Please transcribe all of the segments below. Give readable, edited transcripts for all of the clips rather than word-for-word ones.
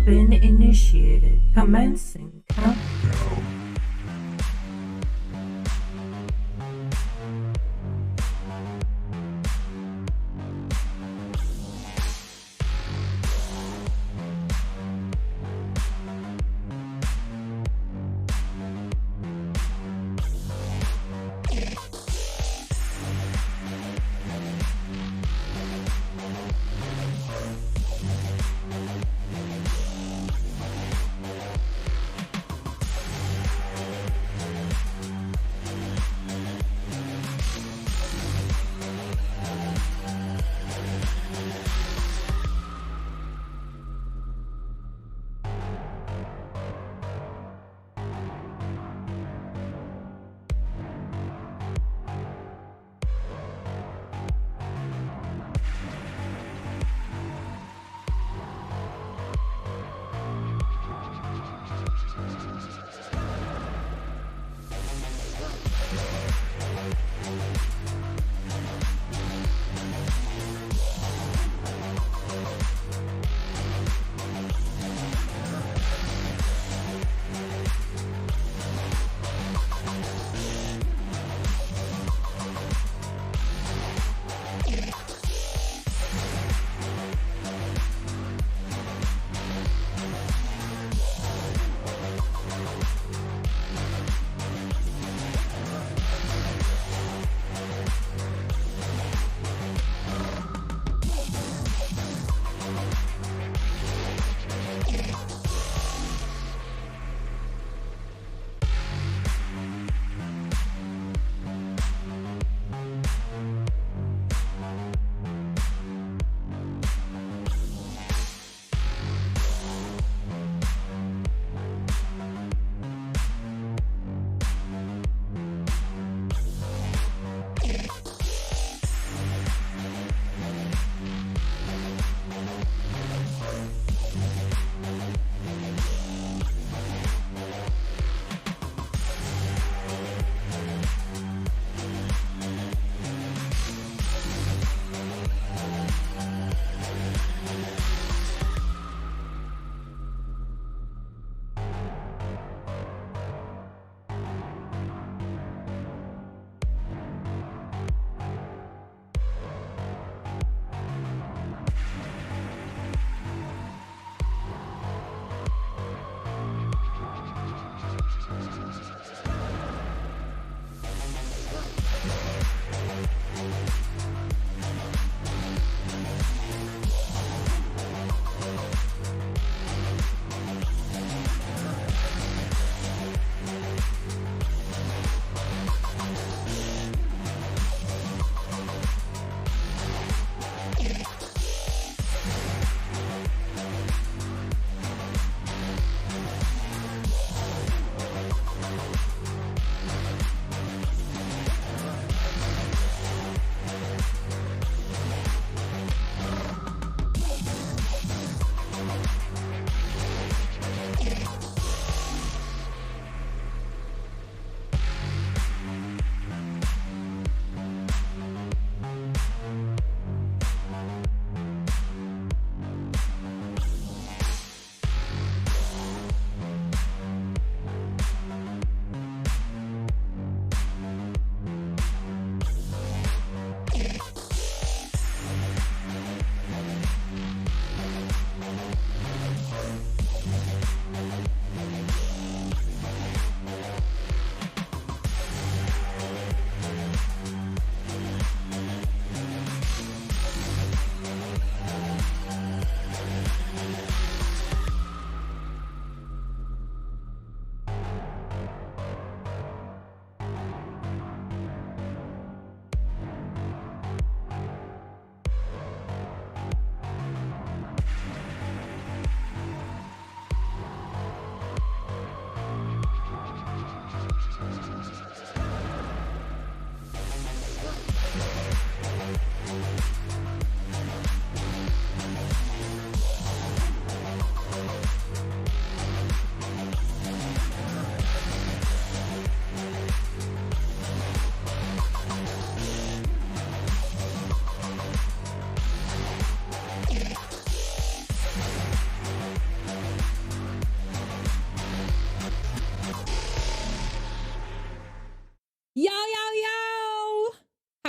been initiated. Commencing countdown.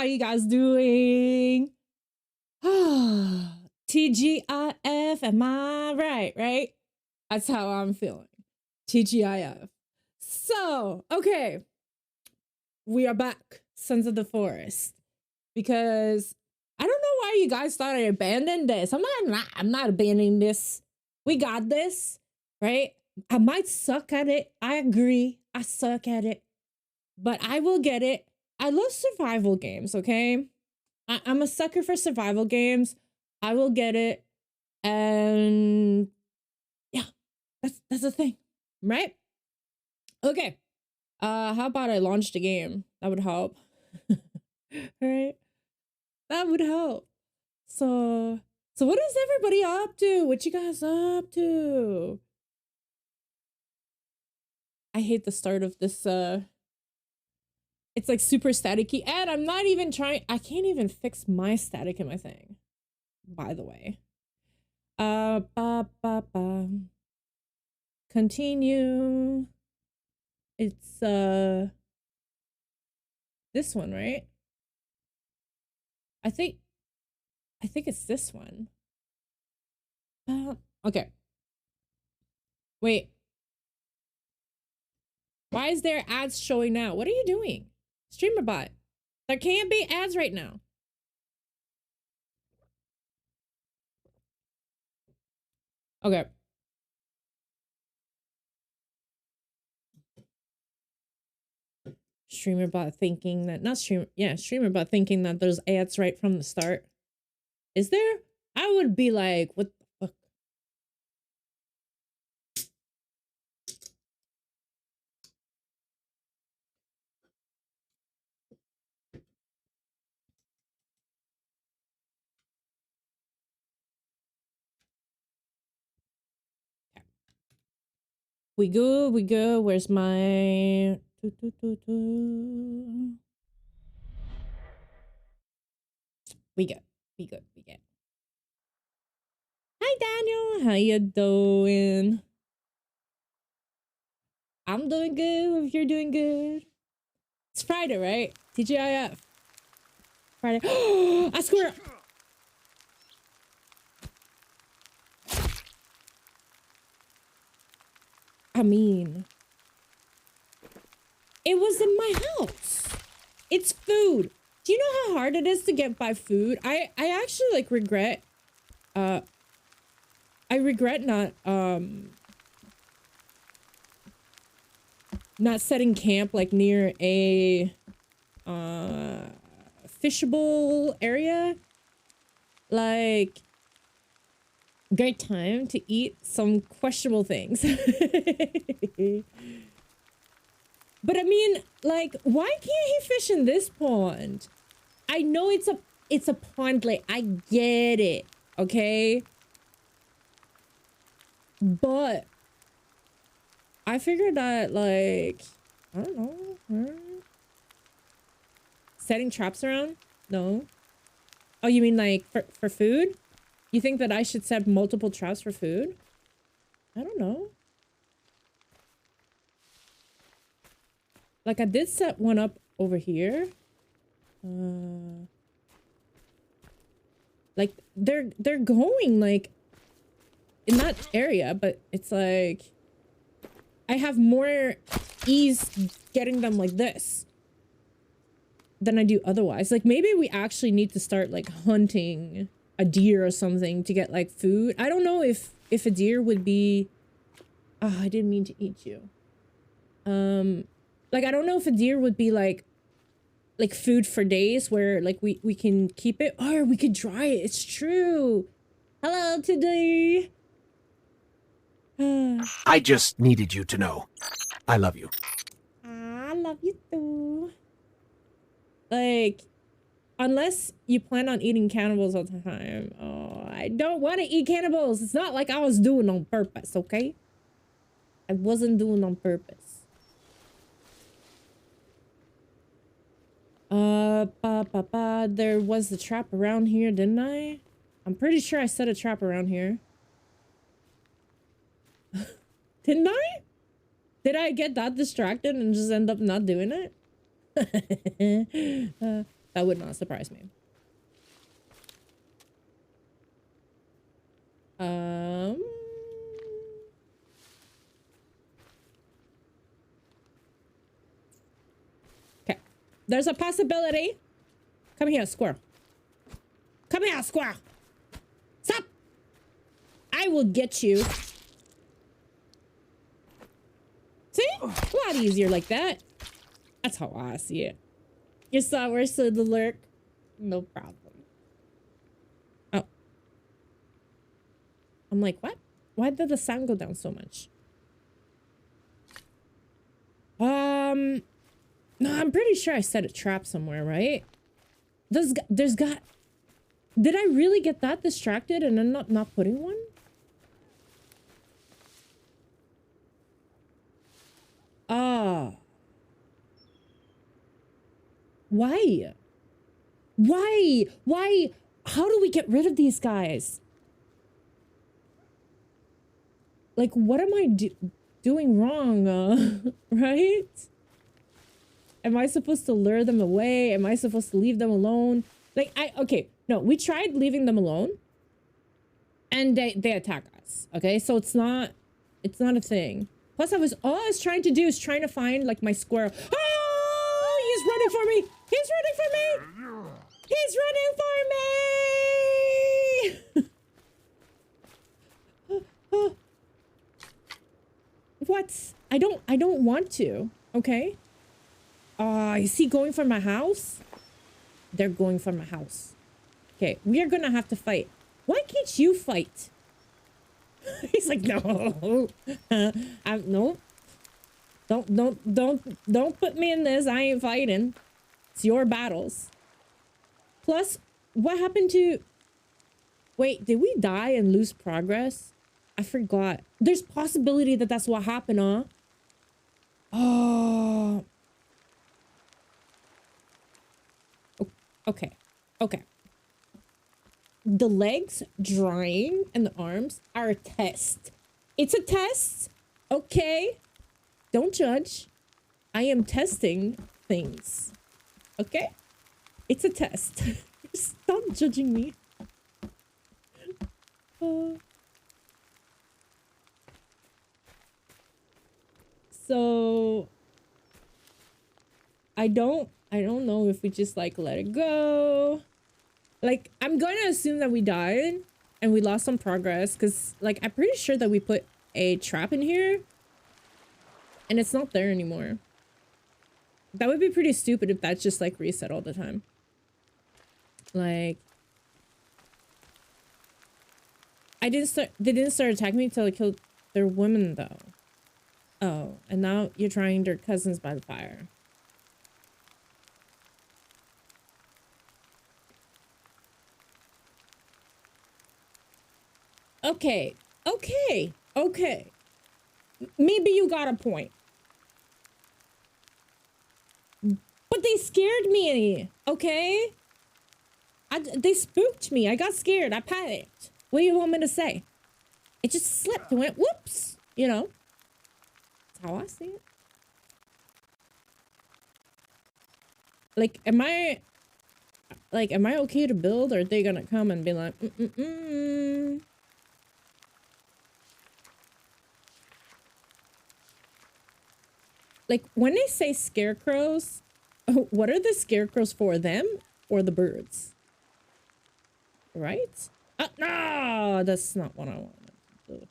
How you guys doing? TGIF, am I right? Right? That's how I'm feeling. TGIF. So, okay. We are back, Sons of the Forest. Because I don't know why you guys thought I abandoned this. I'm not abandoning this. We got this, right? I might suck at it. I agree. I suck at it. But I will get it. I love survival games, okay? I'm a sucker for survival games. I will get it. And yeah, that's the thing, right? Okay. How about I launch the game? That would help. Right? That would help. So what is everybody up to? What you guys up to? I hate the start of this it's like super staticky, and I'm not even trying. I can't even fix my static in my thing, by the way. Continue. It's this one, right? I think it's this one. Okay. Wait. Why is there ads showing now? What are you doing? Streamer bot. There can't be ads right now. Okay. Streamer bot thinking that streamer bot thinking that there's ads right from the start. Is there? I would be like, what the fuck? We go. Where's my We good. Hi Daniel, how you doing? I'm doing good. If you're doing good. It's Friday, right? TGIF. Friday. I swear. I mean, it was in my house. It's food. Do you know how hard it is to get by food? I actually like regret I regret not setting camp like near a fishable area. Like, great time to eat some questionable things. But I mean, like, why can't he fish in this pond? I know it's a pond lake. I get it, okay? But I figured that, like, I don't know. Setting traps around? No. Oh, you mean like for food? You think that I should set multiple traps for food? I don't know. Like, I did set one up over here. Like, they're going, like, in that area, but it's like I have more ease getting them like this than I do otherwise. Like, maybe we actually need to start, like, hunting a deer or something to get, like, food. I don't know if a deer would be... Oh, I didn't mean to eat you. Like, I don't know if a deer would be, like food for days where, like, we can keep it. Or we could dry it. It's true. Hello, today. I just needed you to know. I love you. I love you too. Like, unless you plan on eating cannibals all the time. Oh, I don't want to eat cannibals. It's not like I was doing on purpose, okay? I wasn't doing on purpose. There was the trap around here, didn't I? I'm pretty sure I set a trap around here. Didn't I? Did I get that distracted and just end up not doing it? That would not surprise me. Okay. There's a possibility. Come here, squirrel. Come here, squirrel. Stop. I will get you. See? A lot easier like that. That's how I see it. You saw where stood the lurk? No problem. Oh. I'm like, what? Why did the sound go down so much? No, I'm pretty sure I set a trap somewhere, right? There's got... Did I really get that distracted and I'm not putting one? Ah. Why? Why? Why? How do we get rid of these guys? Like, what am I doing wrong? Right? Am I supposed to lure them away? Am I supposed to leave them alone? Like, okay, no, we tried leaving them alone and they attack us. Okay, so it's not a thing. Plus, all I was trying to do is trying to find like my squirrel. Oh, he's running for me. He's running for me. He's running for me. What? I don't want to. Okay. Is he going for my house? They're going for my house. Okay, we are gonna have to fight. Why can't you fight? He's like, no. No. Don't put me in this. I ain't fighting. It's your battles. Plus, what happened to... Wait, did we die and lose progress? I forgot. There's possibility that that's what happened, huh? Oh. Okay. Okay. The legs drying and the arms are a test. It's a test. Okay. Don't judge. I am testing things. Okay? It's a test. Stop judging me. So I don't know if we just like let it go. Like, I'm going to assume that we died and we lost some progress because like I'm pretty sure that we put a trap in here and it's not there anymore. That would be pretty stupid if that's just like reset all the time. Like, they didn't start attacking me until I killed their women though. Oh, and now you're trying their cousins by the fire. Okay, okay, okay. Maybe you got a point. But they scared me, okay? They spooked me. I got scared. I panicked. What do you want me to say? It just slipped and went, whoops, you know? That's how I see it. Like, am I okay to build, or are they gonna come and be like, Like, when they say scarecrows, what are the scarecrows for? Them or the birds? Right? No, that's not what I wanted to do.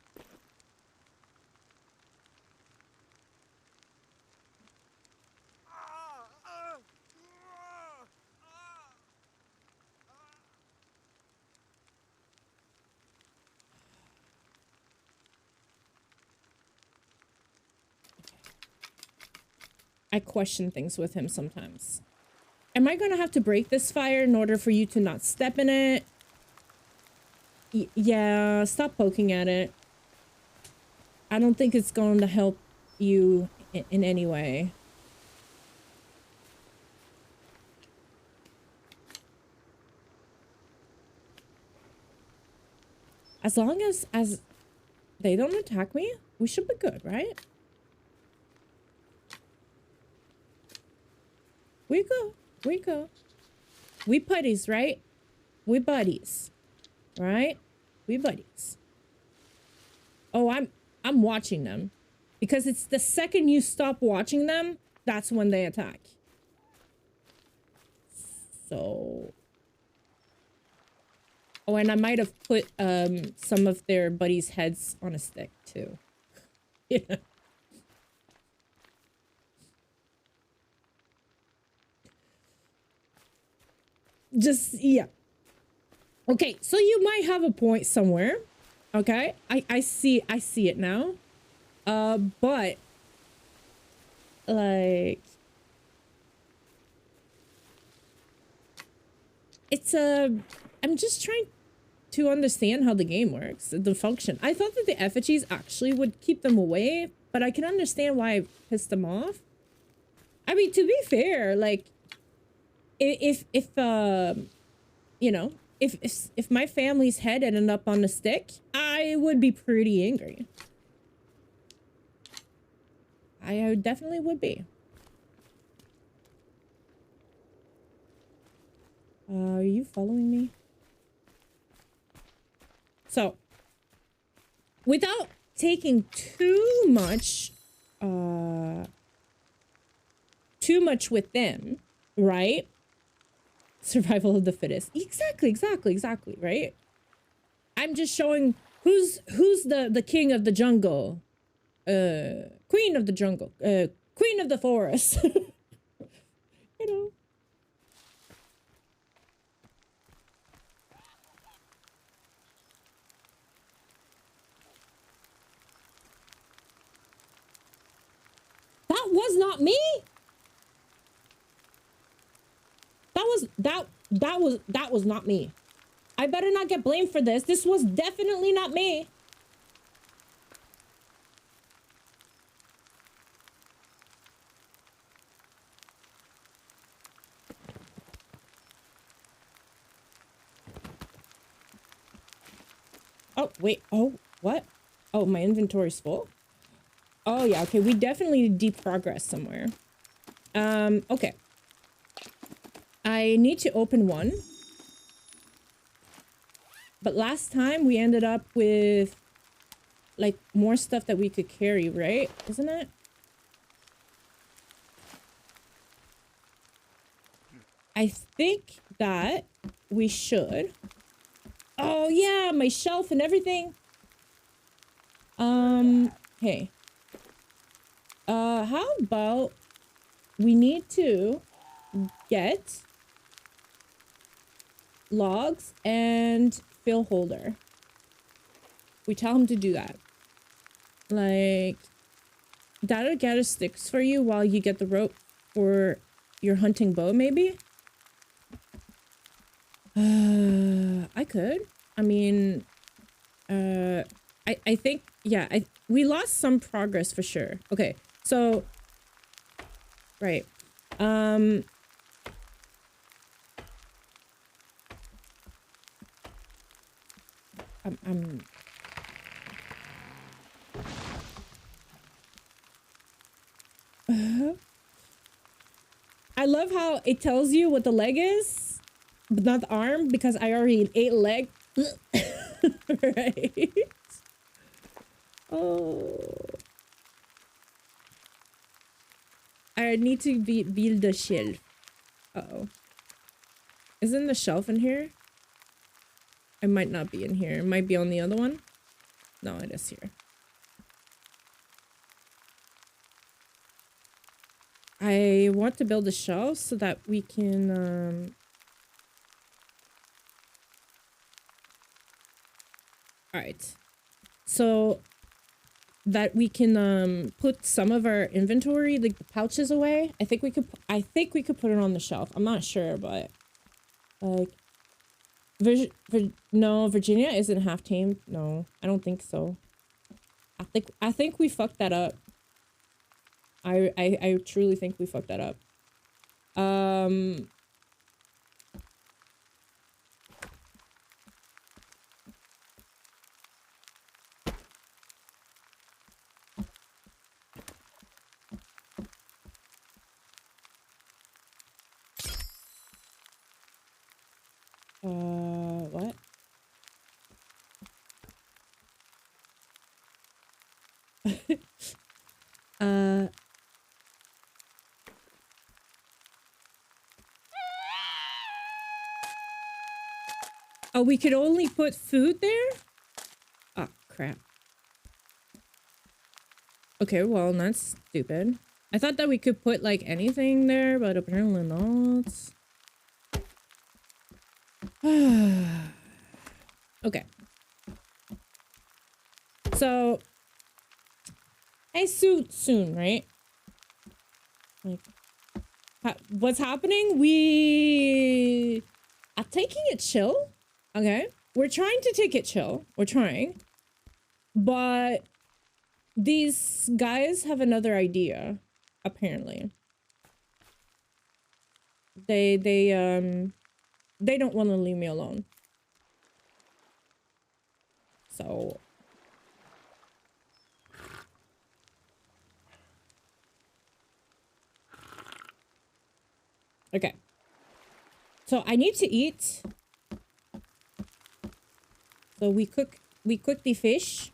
I question things with him sometimes. Am I gonna have to break this fire in order for you to not step in it? Yeah, stop poking at it. I don't think it's going to help you in any way. As long as they don't attack me, we should be good, right? We go. We buddies, right? We buddies. Right? We buddies. Oh, I'm watching them. Because it's the second you stop watching them, that's when they attack. So... Oh, and I might have put some of their buddies' heads on a stick, too. Yeah. Just, yeah. Okay, so you might have a point somewhere. Okay? I see it now. But... Like... It's a... I'm just trying to understand how the game works, the function. I thought that the effigies actually would keep them away, but I can understand why I pissed them off. I mean, to be fair, like, if you know, if my family's head ended up on a stick, I would be pretty angry. I definitely would be. Are you following me? So, without taking too much with them, right? Survival of the fittest. Exactly, right? I'm just showing who's the king of the jungle. Queen of the jungle. Queen of the forest. You know. That was not me. That was not me. I better not get blamed for this. This was definitely not me. Oh, wait. Oh, what? Oh, my inventory's full. Oh, yeah. Okay, we definitely need deep progress somewhere. Okay. I need to open one. But last time we ended up with, like, more stuff that we could carry, right? Isn't it? I think that we should. Oh, yeah, my shelf and everything. Hey. How about we need to get logs and fill holder. We tell him to do that. Like, that'll gather sticks for you while you get the rope for your hunting bow, maybe? I could. I mean, I think, yeah, we lost some progress for sure. Okay, so, right. I love how it tells you what the leg is, but not the arm, because I already ate leg. Right? Oh. I need to build the shelf. Uh-oh. Isn't the shelf in here? It might not be in here. It might be on the other one. No, it is here. I want to build a shelf so that we can, Alright. So that we can, put some of our inventory, like the pouches away. I think we could put it on the shelf. I'm not sure, but, like, no, Virginia isn't half tamed. No, I don't think so. I think we fucked that up. I truly think we fucked that up. What? uh. Oh, we could only put food there? Oh, crap. Okay, well, that's stupid. I thought that we could put, like, anything there, but apparently not. Okay. So, I soon, right? Like, what's happening? We are taking it chill. Okay. We're trying to take it chill. We're trying. But these guys have another idea, apparently. They don't want to leave me alone. So okay. So I need to eat. So we cook the fish.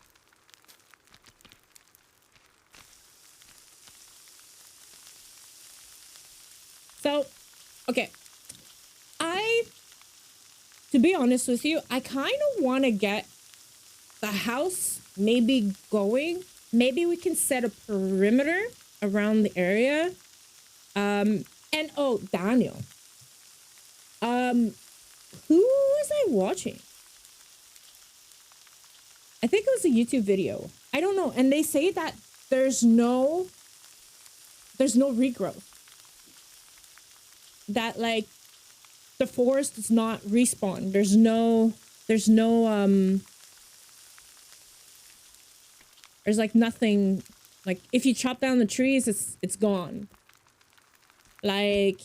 So, okay. To be honest with you, I kind of want to get the house maybe going. Maybe we can set a perimeter around the area. And oh, Daniel. Who was I watching? I think it was a YouTube video. I don't know. And they say that there's no regrowth. That like the forest does not respawn. There's like nothing, like if you chop down the trees, it's gone. Like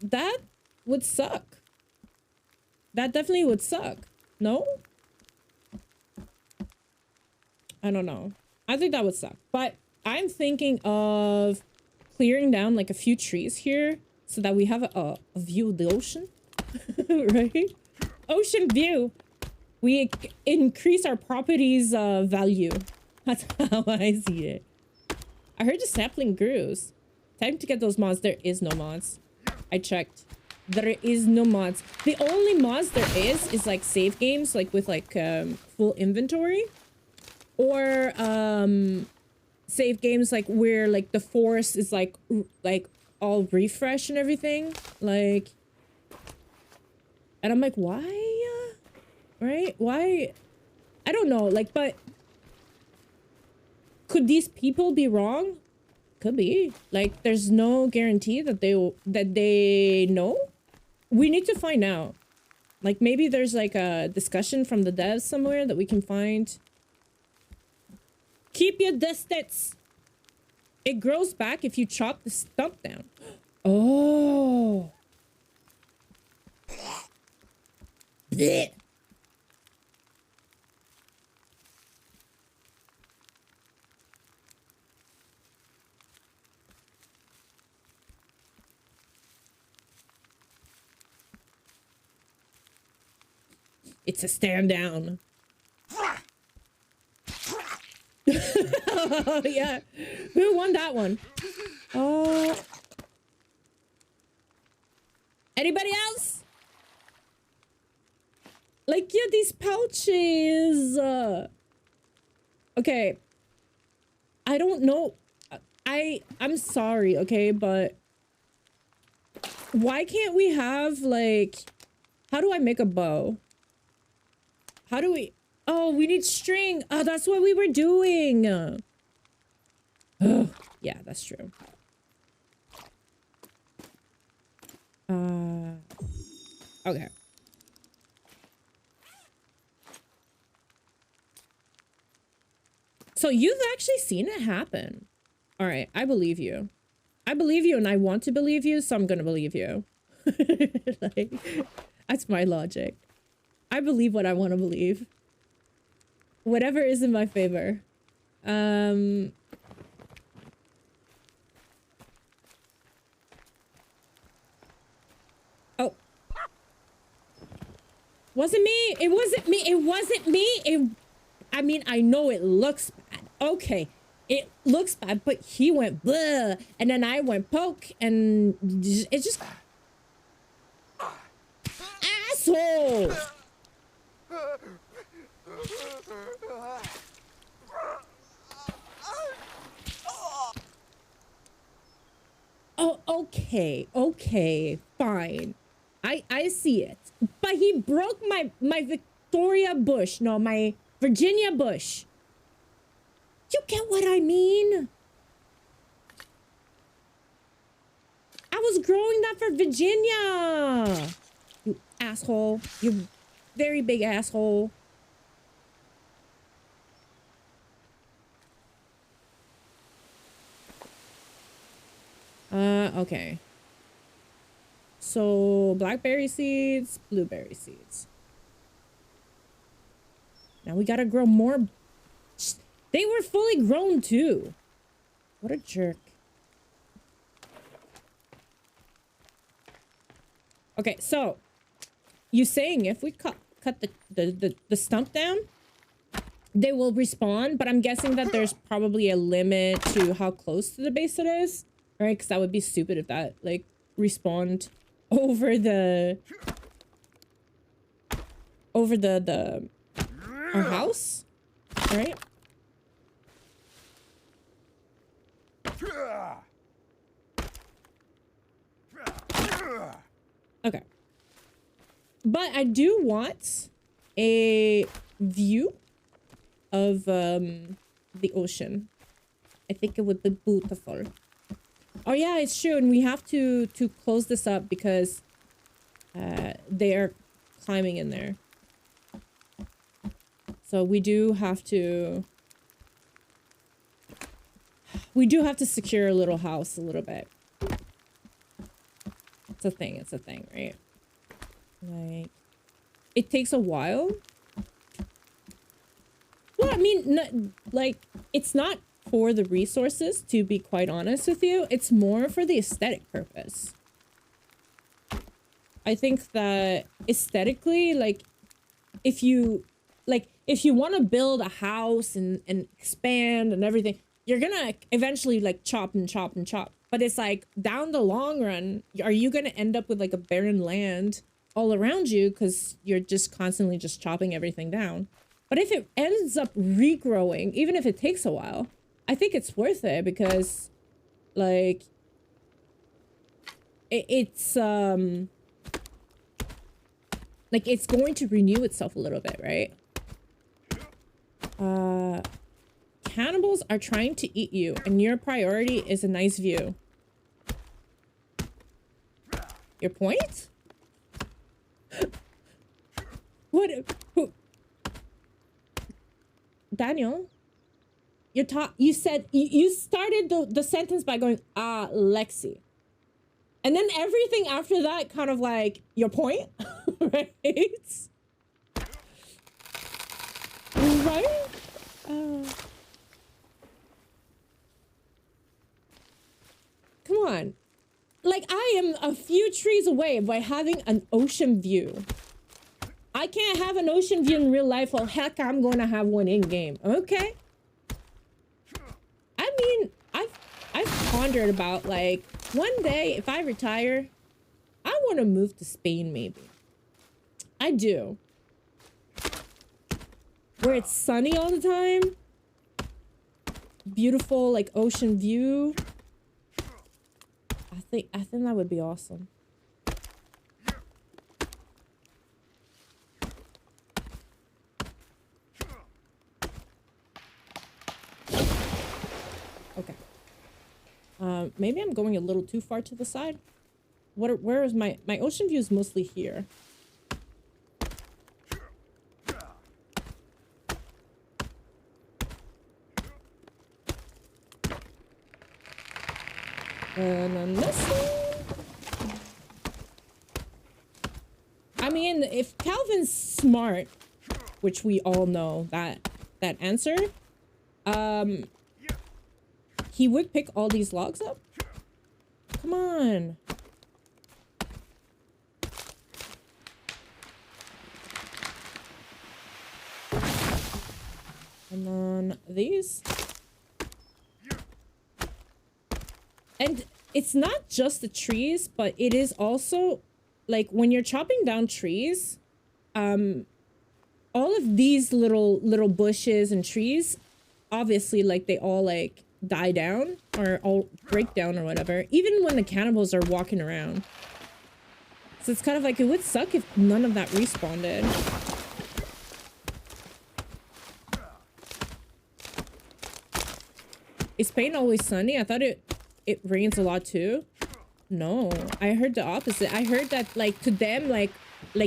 that would suck. That definitely would suck. No? I don't know. I think that would suck. But I'm thinking of clearing down like a few trees here so that we have a view of the ocean. Right? Ocean view. We increase our property's value. That's how I see it. I heard the sapling grows. Time to get those mods. There is no mods. I checked. There is no mods. The only mods there is like save games, like with like full inventory. Or save games like where like the forest is like all refresh and everything. Like, and I'm like, why? Right? Why? I don't know. Like, but could these people be wrong? Could be. Like, there's no guarantee that they know. We need to find out. Like, maybe there's like a discussion from the devs somewhere that we can find. Keep your distance. It grows back if you chop the stump down. Oh. Blech. It's a stand down. Oh, yeah. Who won that one? Oh. Anybody else? Like, yeah, these pouches. Okay. I don't know. I'm sorry, okay, but why can't we have like, how do I make a bow? How do we? Oh, we need string. Oh, that's what we were doing. Yeah, that's true. Okay. So you've actually seen it happen. All right, I believe you. I believe you and I want to believe you, so I'm gonna believe you. Like, that's my logic. I believe what I want to believe. Whatever is in my favor. Oh. Wasn't me. It wasn't me. It wasn't me. I mean, I know it looks bad. Okay. It looks bad, but he went blah, and then I went poke, and it just asshole. Oh, okay, fine. I see it, but he broke my Victoria bush. No, my Virginia bush. You get what I mean? I was growing that for Virginia. You asshole. You very big asshole. Okay. So, blackberry seeds, blueberry seeds. Now we gotta grow more. They were fully grown too. What a jerk. Okay, so you saying if we cut the stump down, they will respawn, but I'm guessing that there's probably a limit to how close to the base it is, right? Because that would be stupid if that like respawned over our house, right? Okay. But I do want a view of the ocean. I think it would be beautiful. Oh yeah, it's true, and we have to close this up because they are climbing in there. So we do have to secure a little house a little bit. It's a thing, right? Like, it takes a while. Well, I mean, like, it's not for the resources, to be quite honest with you. It's more for the aesthetic purpose. I think that aesthetically, like, if you want to build a house and expand and everything, you're gonna eventually like chop and chop and chop. But it's like down the long run, are you gonna end up with like a barren land all around you because you're just constantly just chopping everything down? But if it ends up regrowing, even if it takes a while, I think it's worth it because like it's like it's going to renew itself a little bit, right? Cannibals are trying to eat you, and your priority is a nice view. Your point? What? Who? Daniel? You said you started the sentence by going, Lexi. And then everything after that kind of like, your point? Right? Right? Come on. Like, I am a few trees away by having an ocean view. I can't have an ocean view in real life. Well, heck, I'm going to have one in game. Okay. I mean, I've pondered about like one day if I retire, I want to move to Spain maybe. I do. Where it's sunny all the time. Beautiful like ocean view. I think that would be awesome. Okay. Maybe I'm going a little too far to the side. Where is my ocean view is mostly here. And then this one. I mean, if Calvin's smart, which we all know that answer, he would pick all these logs up. Come on. And then these. And it's not just the trees, but it is also like when you're chopping down trees, all of these little bushes and trees, obviously, like they all like die down or all break down or whatever, even when the cannibals are walking around. So it's kind of like, it would suck if none of that respawned. Is Spain always sunny? I thought it rains a lot too. No, I heard the opposite. I heard that like to them, like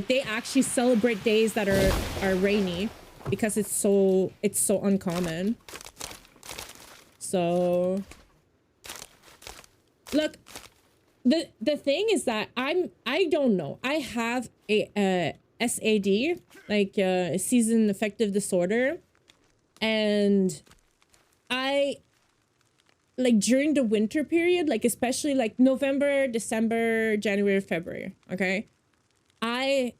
they actually celebrate days that are rainy because it's so uncommon. So look, the thing is that I don't know. I have a SAD, like season affective disorder, and I like during the winter period, like especially like November, December, January, February, okay? Like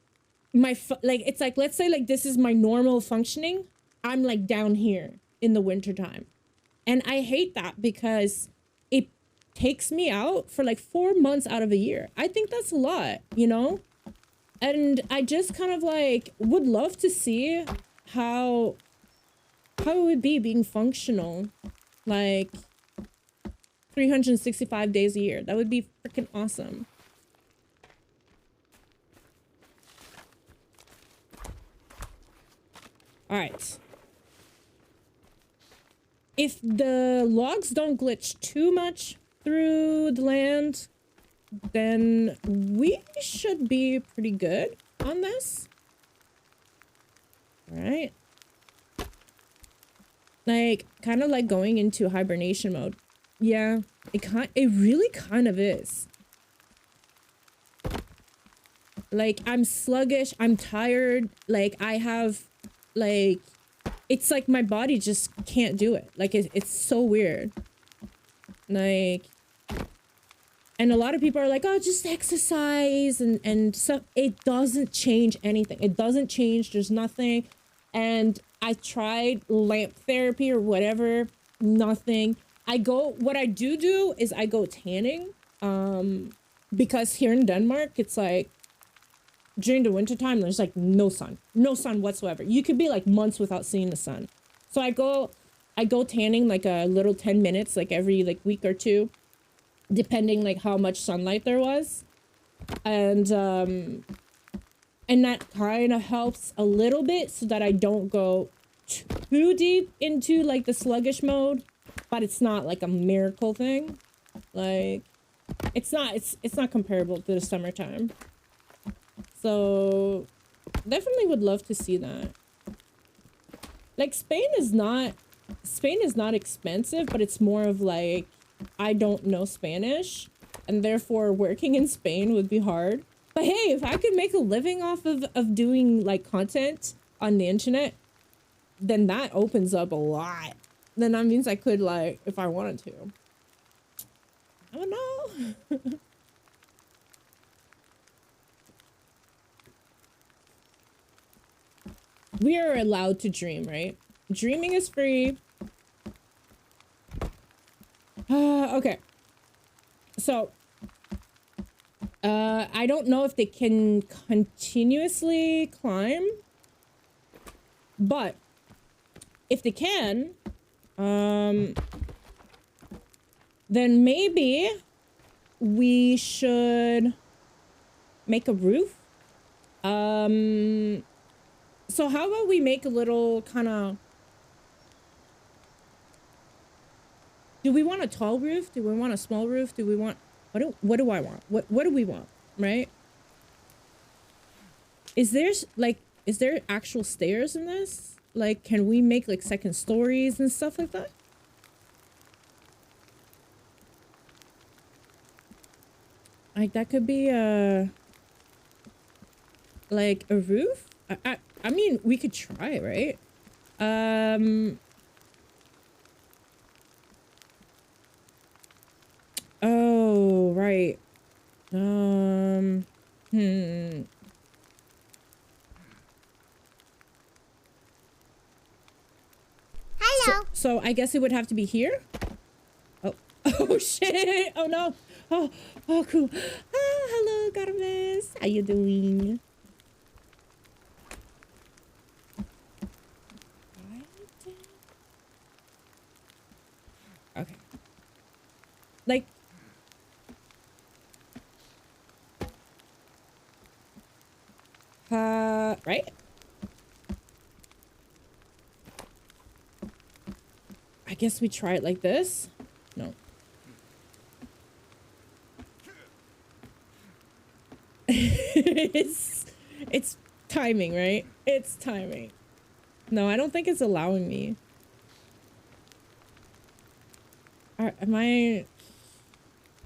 it's like, let's say like this is my normal functioning. I'm like down here in the winter time. And I hate that because it takes me out for like 4 months out of a year. I think that's a lot, you know? And I just kind of like would love to see how it would be being functional like 365 days a year. That would be freaking awesome. All right. If the logs don't glitch too much through the land, then we should be pretty good on this. All right. Like, kind of like going into hibernation mode. Yeah, it really kind of is. Like, I'm sluggish, I'm tired, like, I have, like, it's like my body just can't do it. Like, it's so weird. Like, and a lot of people are like, oh, just exercise and stuff. It doesn't change anything. It doesn't change, there's nothing. And I tried lamp therapy or whatever, nothing. What I do is I go tanning, because here in Denmark, it's like, during the winter time, there's like no sun whatsoever. You could be like months without seeing the sun. So I go tanning like a little 10 minutes, like every like week or two, depending like how much sunlight there was. And that kind of helps a little bit so that I don't go too deep into like the sluggish mode. But it's not like a miracle thing. Like, it's not comparable to the summertime. So definitely would love to see that. Like, Spain is not expensive, but it's more of like, I don't know Spanish, and therefore working in Spain would be hard. But hey, if I could make a living off of doing like content on the internet, then that opens up a lot. Then that means I could, like, if I wanted to. I don't know. We are allowed to dream, right? Dreaming is free. Okay. So, I don't know if they can continuously climb, but if they can, then maybe we should make a roof. So how about we make a little kind of, do we want a tall roof? Do we want a small roof? Do we want, what do I want? What do we want, right? Is there actual stairs in this? Like, can we make like second stories and stuff like that? Like, that could be like a roof. I mean, we could try, right? Oh, right. So I guess it would have to be here. Oh, oh shit. Oh no. Oh, oh, cool. Ah, hello, Carmes. How you doing? Okay. Like, right? I guess we try it like this. No. it's timing, right? It's timing. No, I don't think it's allowing me. Am I...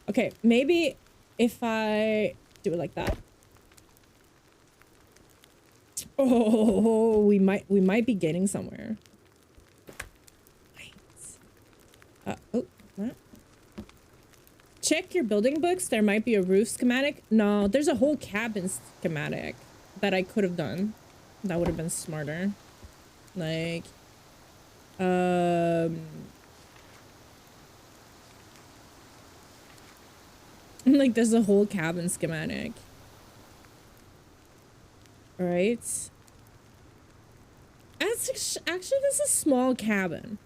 Okay, maybe if I do it like that. Oh, we might be getting somewhere. Wait. Oh, what? Check your building books. There might be a roof schematic. No, there's a whole cabin schematic that I could have done. That would have been smarter. Like, like there's a whole cabin schematic. All right. Actually, this is a small cabin.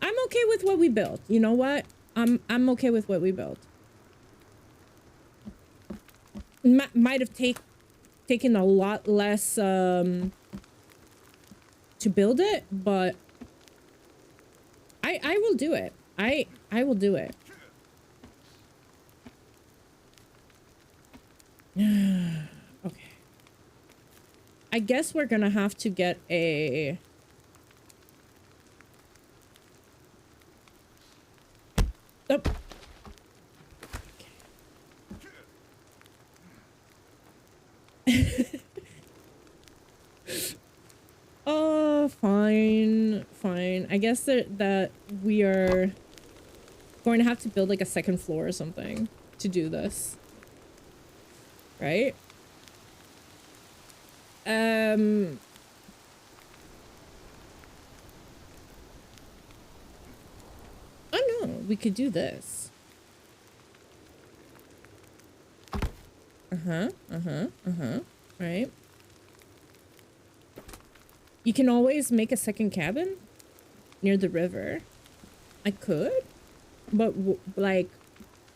I'm okay with what we built. You know what? I'm okay with what we built. Might have taken a lot less to build it, but I will do it. I will do it. Okay. I guess we're gonna have to get a... Oh. Okay. Oh, fine. Fine. I guess that we are going to have to build like a second floor or something to do this. Right? Oh no, we could do this. Right. You can always make a second cabin near the river. I could, but like,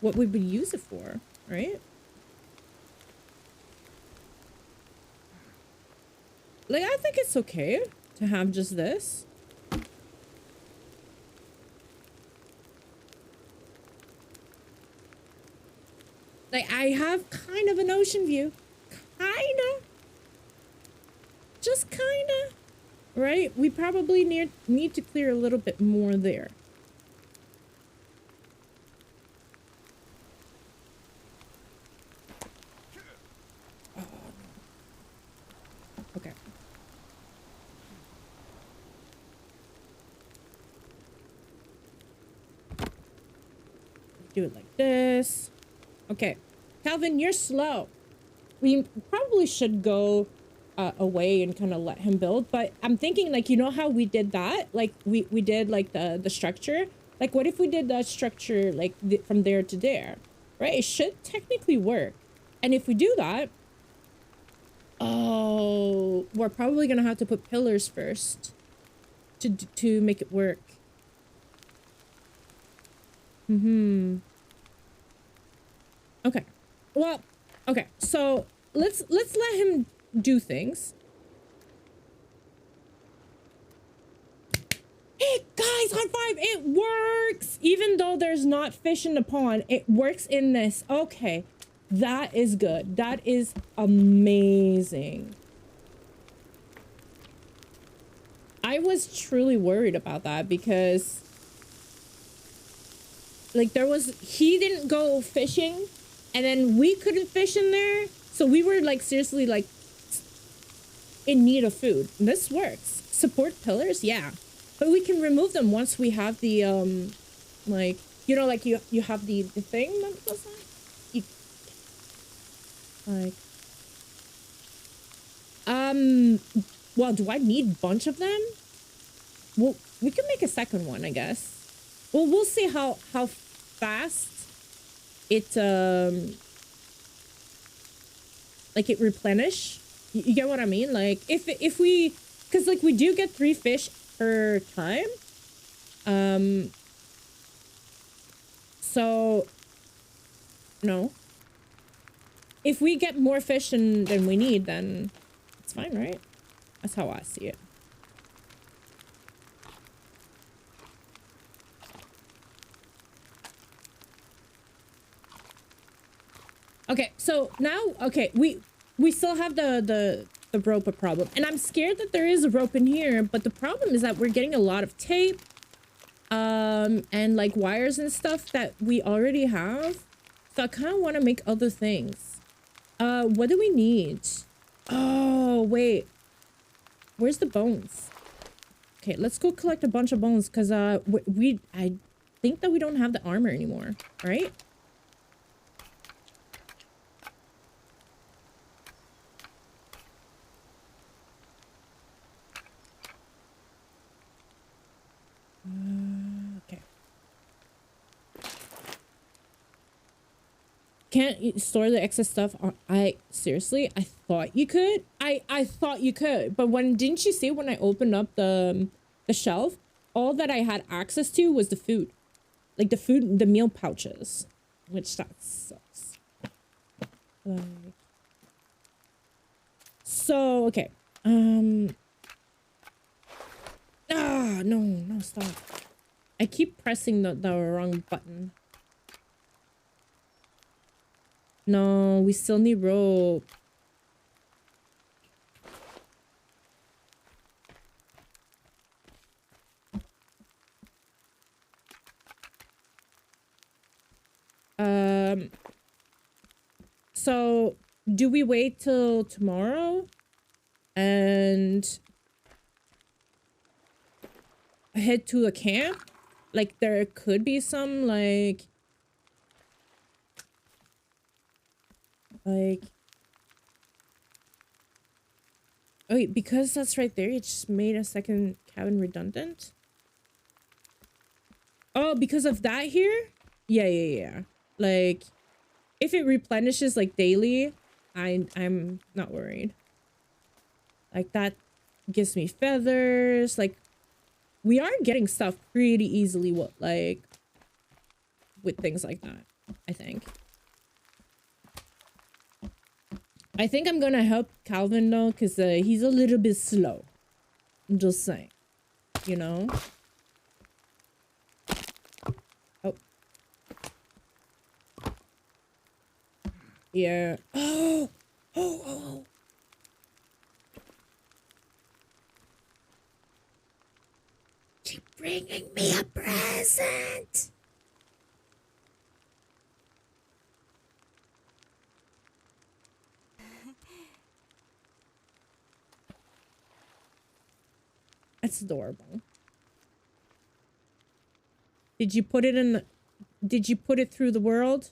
what would we use it for, right? Like, I think it's okay to have just this. Like, I have kind of an ocean view. Kinda. Just kinda. Right? We probably need to clear a little bit more there. Oh, no. Okay. Do it like this. Okay. Calvin, you're slow. We probably should go away and kind of let him build, but I'm thinking, like, you know how we did that? Like, we did, like, the structure? Like, what if we did that structure, like, from there to there? Right? It should technically work. And if we do that... Oh, we're probably gonna have to put pillars first to make it work. Okay. Well, okay. So let's let him do things. Hey guys, high five! It works! Even though there's not fish in the pond, it works in this. Okay. That is good. That is amazing. I was truly worried about that because, like, he didn't go fishing and then we couldn't fish in there. So we were, like, seriously, like, in need of food. This works. Support pillars? Yeah. But we can remove them once we have the, like, you know, like, you have the thing that goes on? Like, well, do I need a bunch of them? we can make a second one, I guess. Well, we'll see how fast it like it replenish. You get what I mean? Like if we, because like we do get 3 fish per time. So no. If we get more fish than we need, then it's fine, right? That's how I see it. Okay, so now, okay, we still have the rope problem, and I'm scared that there is a rope in here, but the problem is that we're getting a lot of tape, and like wires and stuff that we already have. So I kind of want to make other things. What do we need? Oh, wait. Where's the bones? Okay, let's go collect a bunch of bones, because I think that we don't have the armor anymore, right? Okay. Can't you store the excess stuff on? Seriously, I thought you could. I thought you could, but didn't you see when I opened up the shelf, all that I had access to was the food, like the meal pouches, which that sucks. So okay. No, stop. I keep pressing the wrong button. No, we still need rope. So do we wait till tomorrow and head to a camp? Like there could be some like oh wait, because that's right there, it just made a second cabin redundant. Oh, because of that here? Yeah. Like if it replenishes like daily, I'm not worried. Like that gives me feathers. Like we are getting stuff pretty easily, like with things like that, I think. I think I'm gonna help Calvin though, because he's a little bit slow. I'm just saying, you know? Oh. Yeah. Oh. She's bringing me a present. That's adorable. Did you put it in did you put it through the world?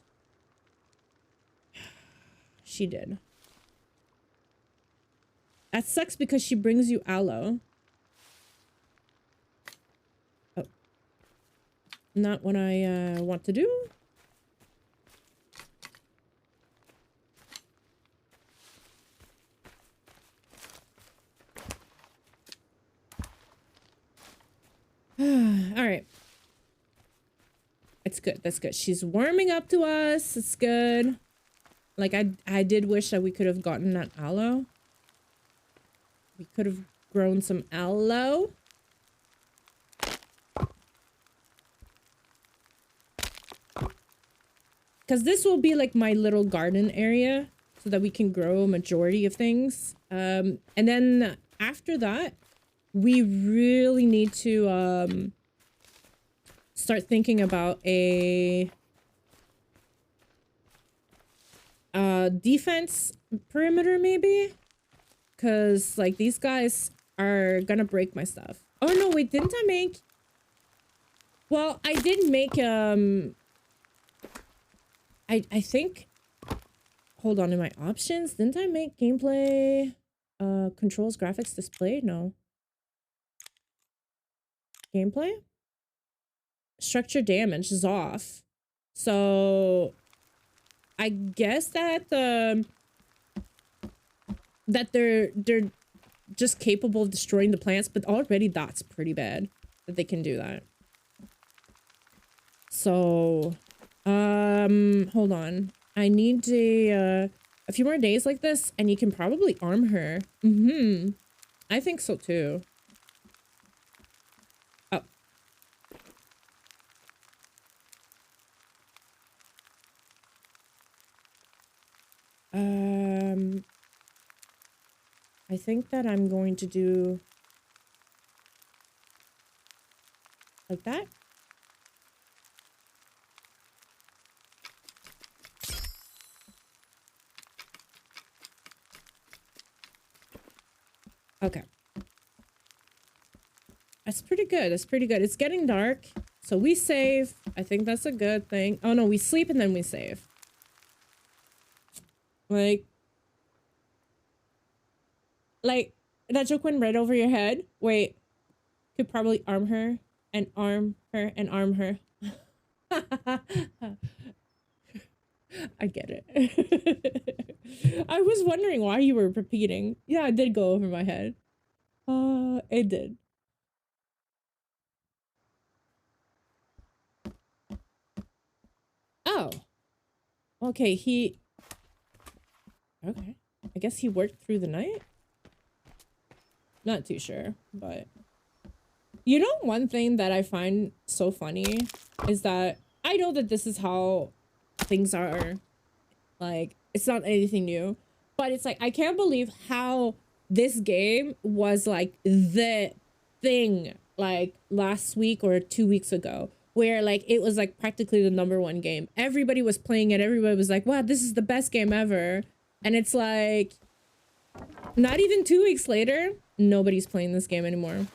She did. That sucks because she brings you aloe. Oh. Not what I want to do. All right. It's good. That's good. She's warming up to us. It's good. Like I did wish that we could have gotten that aloe. We could have grown some aloe. Because this will be like my little garden area so that we can grow a majority of things. And then after that, we really need to start thinking about a defense perimeter maybe. Because like these guys are gonna break my stuff. Oh no, wait, didn't I make... Well, I did make I think, hold on, in my options, didn't I make gameplay, controls, graphics, display? No. gameplay. Structure damage is off. So I guess that that they're just capable of destroying the plants, but already that's pretty bad that they can do that. So hold on. I need a few more days like this and you can probably arm her. I think so too. Oh. I think that I'm going to do like that. Okay. That's pretty good. That's pretty good. It's getting dark. So we save. I think that's a good thing. Oh no, we sleep and then we save. Like that joke went right over your head. Wait. Could probably arm her and arm her and arm her. I get it. I was wondering why you were repeating. Yeah, it did go over my head. It did. Oh. Okay, okay. I guess he worked through the night? Not too sure, but... You know, one thing that I find so funny is that I know that this is how things are. Like, it's not anything new. But it's like, I can't believe how this game was like the thing like last week or 2 weeks ago. Where like, it was like practically the #1 game. Everybody was playing it. Everybody was like, wow, this is the best game ever. And it's like, not even 2 weeks later, nobody's playing this game anymore.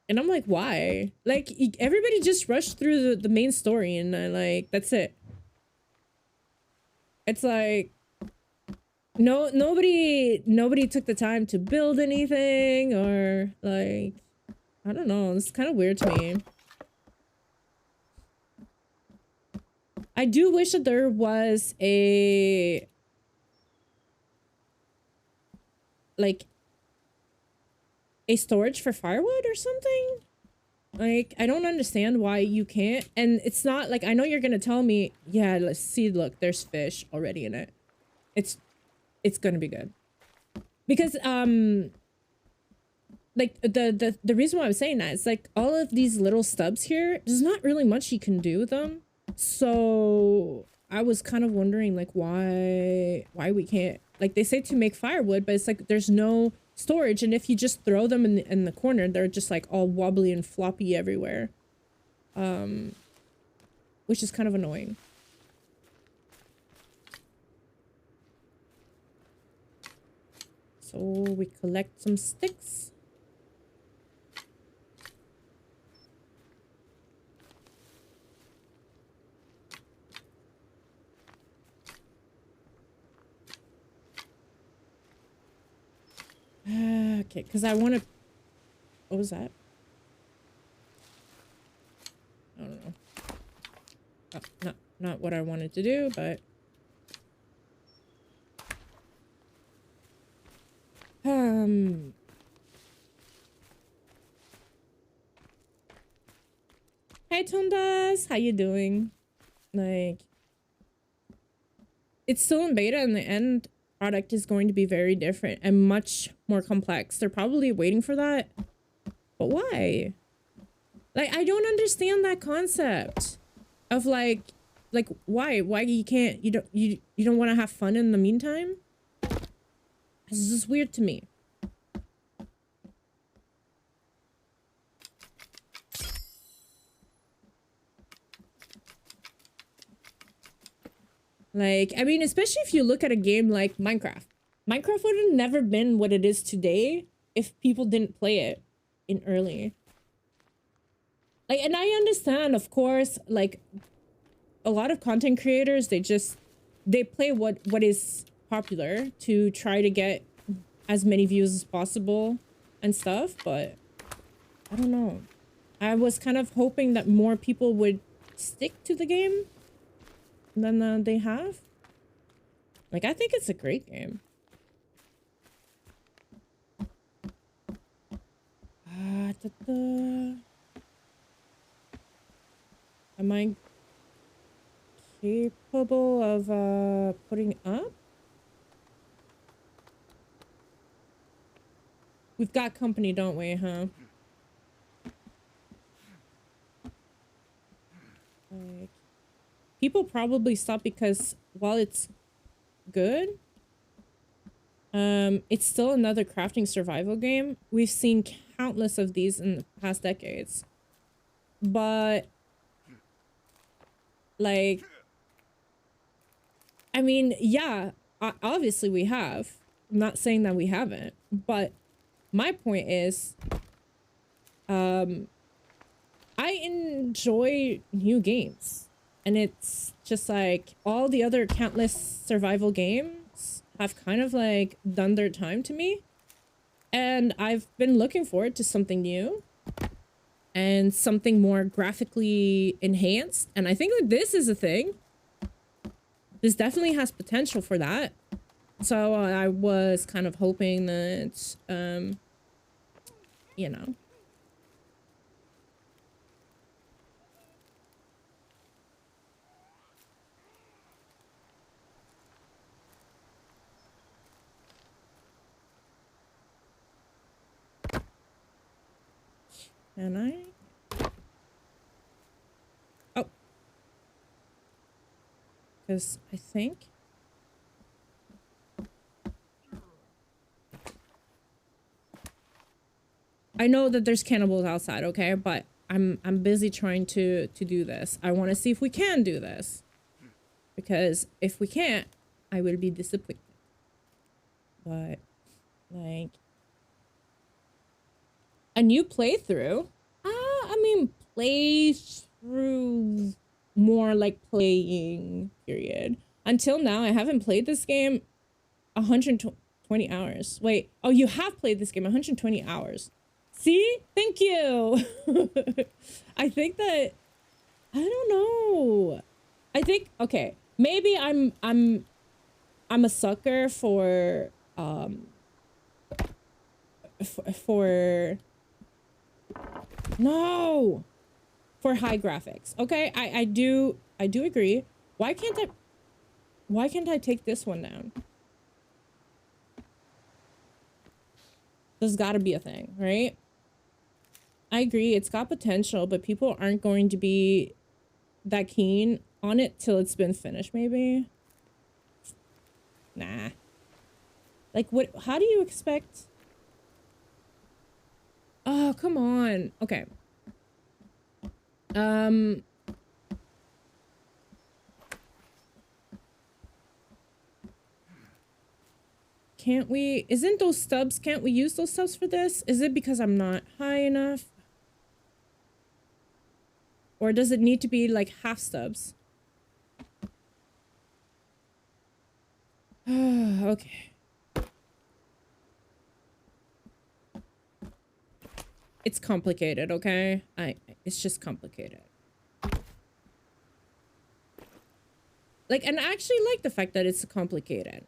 And I'm like, why? Like, everybody just rushed through the main story and like, that's it. It's like, nobody took the time to build anything or like, I don't know. It's kind of weird to me. I do wish that there was a, like, a storage for firewood or something. Like, I don't understand why you can't. And it's not like, I know you're gonna tell me, yeah, let's see, look, there's fish already in it. It's gonna be good. Because like the reason why I'm saying that is like all of these little stubs here, there's not really much you can do with them. So I was kind of wondering like why we can't, like they say to make firewood, but it's like there's no storage, and if you just throw them in the corner, they're just like all wobbly and floppy everywhere, which is kind of annoying. So we collect some sticks. Okay, because I want to... What was that? I don't know. Oh, not what I wanted to do, but... Hey, Tundas! How you doing? Like... It's still in beta, and the end product is going to be very different and much more complex. They're probably waiting for that. But why? Like, I don't understand that concept of like why you can't, you don't want to have fun in the meantime? This is weird to me. Like, I mean, especially if you look at a game like Minecraft. Minecraft would have never been what it is today if people didn't play it in early. Like, and I understand, of course, like, a lot of content creators, they play what is popular to try to get as many views as possible and stuff, but I don't know. I was kind of hoping that more people would stick to the game than they have. Like, I think it's a great game. Am I capable of putting up? We've got company, don't we, huh? Like, people probably stop because while it's good, it's still another crafting survival game. We've seen countless of these in the past decades. But like, I mean, yeah, obviously we have. I'm not saying that we haven't, but my point is, I enjoy new games, and it's just like all the other countless survival games have kind of like done their time to me, and I've been looking forward to something new and something more graphically enhanced, and I think that this is a thing. This definitely has potential for that. So I was kind of hoping that, you know. Can I? Oh. Because I think. I know that there's cannibals outside, okay? But I'm busy trying to do this. I want to see if we can do this. Because if we can't, I will be disappointed. But, like, a new playthrough? I mean, playthrough, more like playing, period. Until now, I haven't played this game 120 hours. Wait, oh, you have played this game 120 hours. See? Thank you. I think that, I don't know. I think, okay, maybe I'm a sucker for no, for high graphics. Okay, I do agree. Why can't I take this one down? There's got to be a thing, right? I agree, it's got potential, but people aren't going to be that keen on it till it's been finished, maybe. Nah. Like, what? How do you expect? Oh, come on. Okay. Can't we? Isn't those stubs? Can't we use those stubs for this? Is it because I'm not high enough? Or does it need to be like half stubs? Okay. It's complicated, okay? It's just complicated. Like, and I actually like the fact that it's complicated.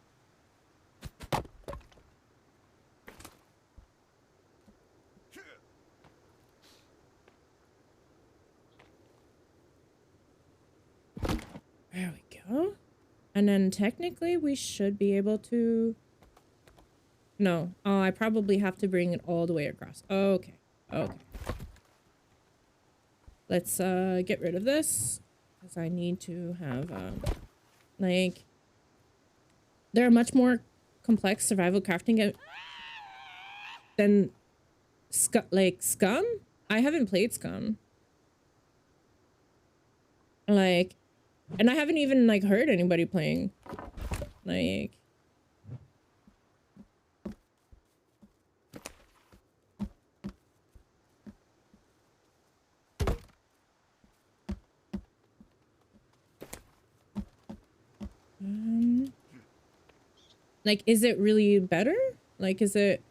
There we go. And then technically we should be able to... No. Oh, I probably have to bring it all the way across. Okay. Okay. Let's get rid of this. Because I need to have, like... There are much more complex survival crafting than like Scum? I haven't played Scum. Like... And I haven't even, like, heard anybody playing. Like... Like, is it really better? Like, is it...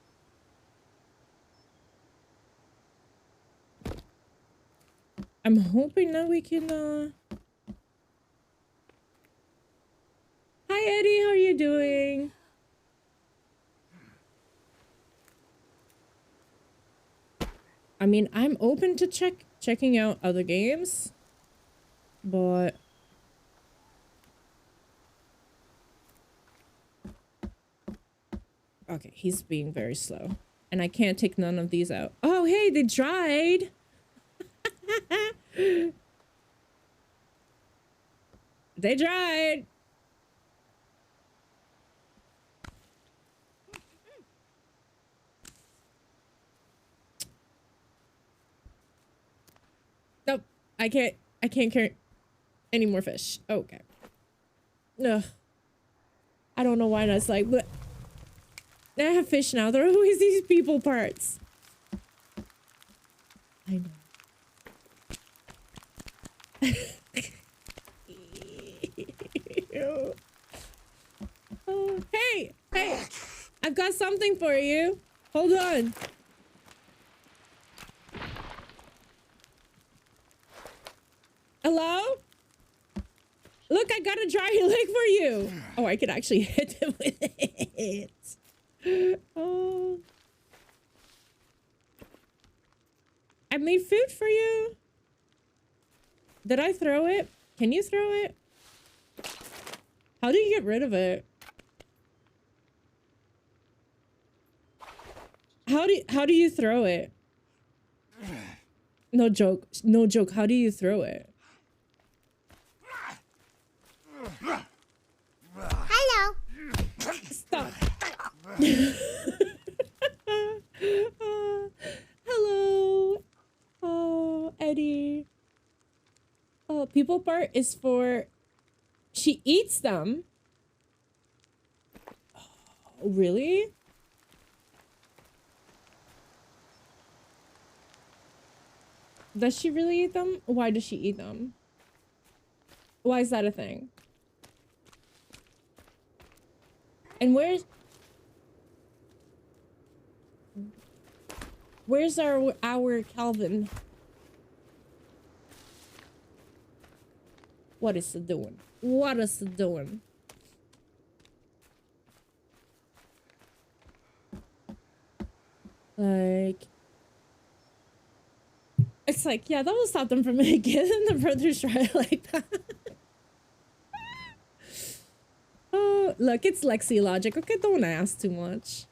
I'm hoping that we can, Hi, Eddie. How are you doing? I mean, I'm open to checking out other games, but okay, he's being very slow, and I can't take none of these out. Oh, hey, they dried. They dried. Nope, I can't carry any more fish. Okay. Ugh. I don't know why that's like, but I have fish now. There are always these people parts. I know. Oh, hey, I've got something for you. Hold on. Hello? Look, I got a dry leg for you. Oh, I could actually hit him with it. Oh. I made food for you. Did I throw it? Can you throw it? How do you get rid of it? How do you throw it? No joke. No joke. How do you throw it? Hello. Stop. Hello. Oh, Eddie. Oh, people part is for... She eats them. Oh, really? Does she really eat them? Why does she eat them? Why is that a thing? And where's our Calvin? What is it doing? What is it doing? Like, it's like, yeah, that will stop them from getting the brothers try like that. Oh, look, it's Lexi logic. Okay, don't ask too much.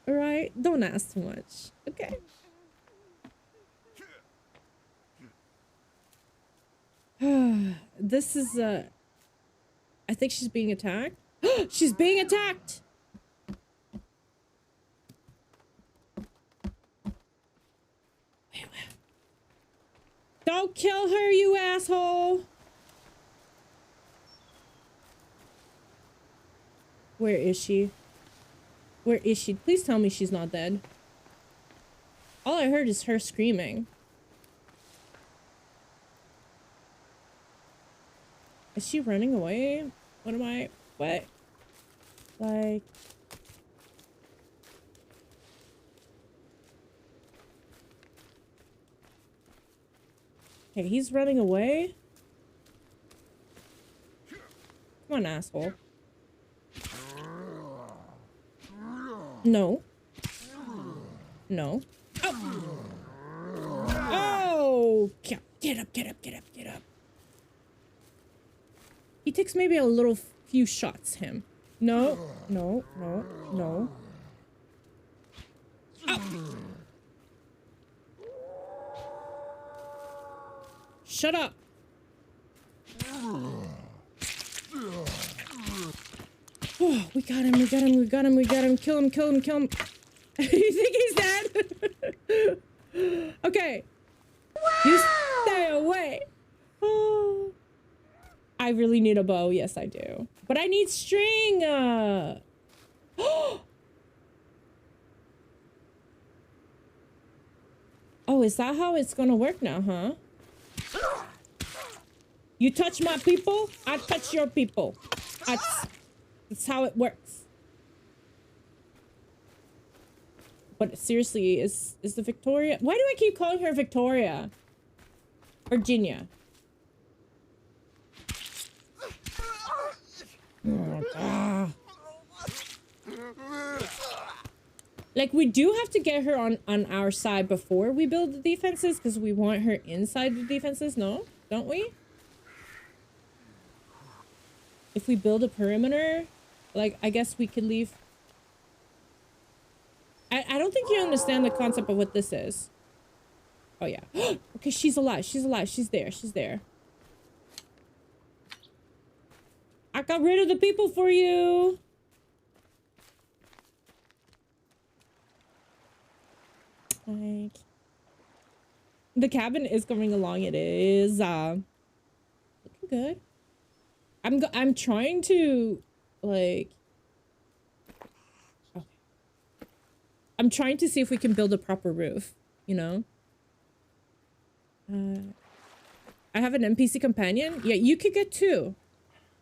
All right, don't ask too much. Okay. This is I think she's being attacked. She's being attacked. Wait. Don't kill her, you asshole. Where is she? Where is she? Please tell me she's not dead. All I heard is her screaming. Is she running away? What am I? What? Like... Okay, he's running away. Come on, asshole. No. No. Oh! Oh! Get up, get up, get up, get up. He takes maybe a little few shots, him. No, no, no, no. Oh. Shut up. Oh, we got him, we got him, we got him, we got him. Kill him, kill him, kill him. You think he's dead? Okay. Wow. You stay away. Oh. I really need a bow. Yes, I do. But I need string. Oh, is that how it's gonna work now, huh? You touch my people, I touch your people. That's how it works. But seriously, is the Victoria... Why do I keep calling her Victoria? Virginia. Oh, like, we do have to get her on our side before we build the defenses, because we want her inside the defenses, no? Don't we? If we build a perimeter, like, I guess we could leave... I don't think you understand the concept of what this is. Oh, yeah. Okay, she's alive. She's alive. She's there. She's there. I got rid of the people for you. Like, the cabin is coming along. It is looking good. I'm trying to, like, okay. I'm trying to see if we can build a proper roof, you know. I have an NPC companion. Yeah, you could get 2.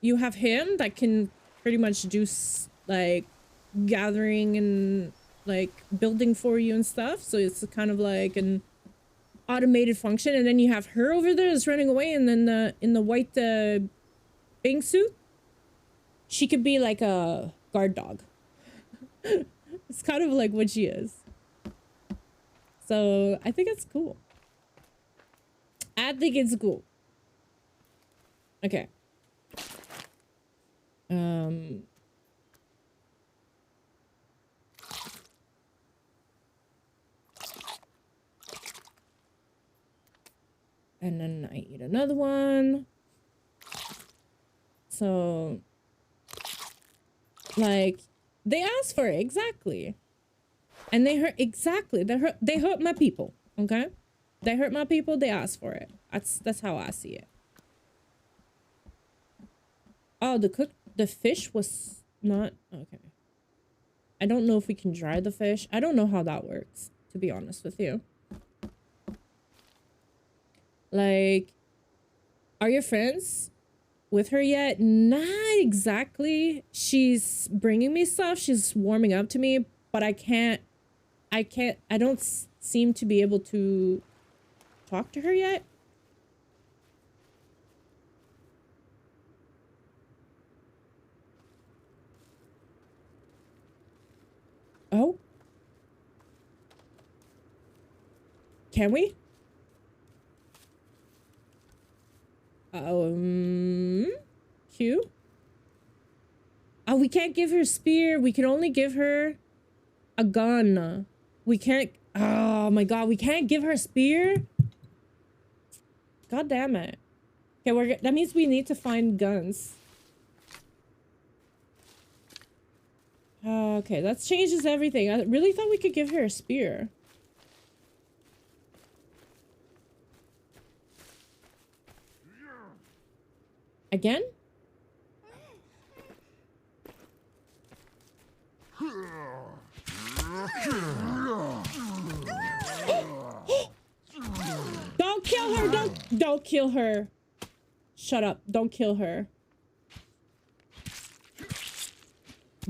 You have him that can pretty much do like gathering and like building for you and stuff. So it's kind of like an automated function. And then you have her over there that's running away. And then in the white Bing suit, she could be like a guard dog. It's kind of like what she is. So I think it's cool. I think it's cool. Okay. And then I eat another one. So, like, they asked for it, exactly. And they hurt, exactly. They hurt my people, okay? They hurt my people, they asked for it. That's how I see it. Oh, the fish was not, okay. I don't know if we can dry the fish. I don't know how that works, to be honest with you. Like, are your friends with her yet? Not exactly. She's bringing me stuff. She's warming up to me, but I don't seem to be able to talk to her yet. Oh? Can we? Q? Oh, we can't give her a spear. We can only give her a gun. We can't... Oh my god, we can't give her a spear? God damn it. Okay, that means we need to find guns. Okay, that changes everything. I really thought we could give her a spear. Again? Don't kill her! Don't kill her! Shut up. Don't kill her.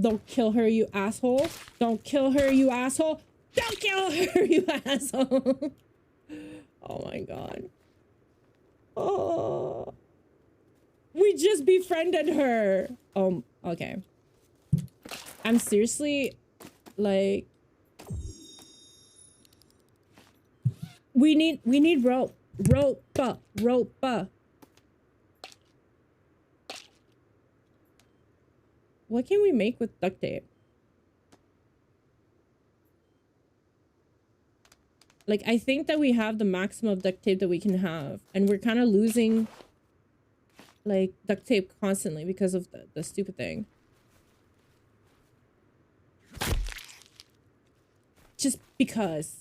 Don't kill her, you asshole. Don't kill her, you asshole. Don't kill her, you asshole. Oh my god. Oh. We just befriended her. Oh, okay. I'm seriously, like... We need rope. Rope. What can we make with duct tape? Like, I think that we have the maximum of duct tape that we can have. And we're kind of losing, like, duct tape constantly because of the stupid thing. Just because.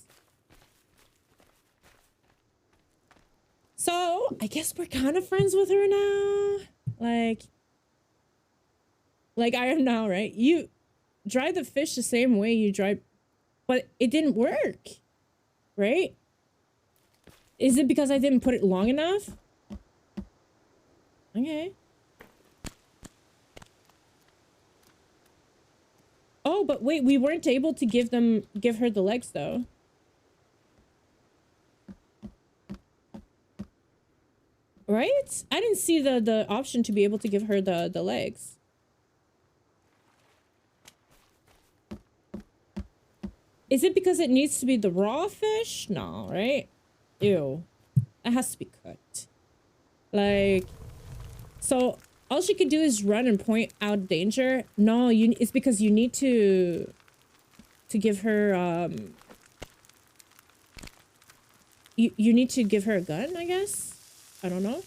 So, I guess we're kind of friends with her now. Like I am now, right? You dry the fish the same way you dry, but it didn't work, right? Is it because I didn't put it long enough? Okay. Oh, but wait, we weren't able to give her the legs though. Right? I didn't see the option to be able to give her the legs. Is it because it needs to be the raw fish? No, right? Ew. It has to be cooked. Like, so all she could do is run and point out danger. No, it's because you need to give her you need to give her a gun, I guess. I don't know.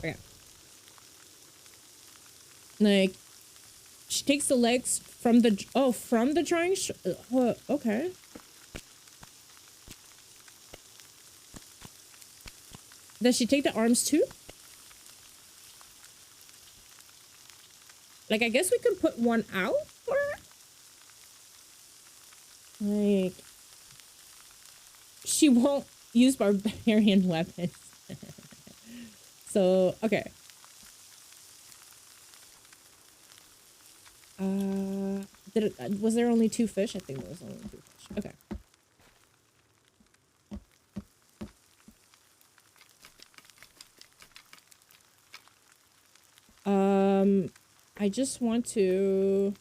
Okay. Like, she takes the legs from the from the drying. Okay. Does she take the arms too? Like, I guess we can put one out for her. Like, she won't use barbarian weapons. So, okay. Was there only 2 fish? I think there was only 2 fish. Okay. I just want to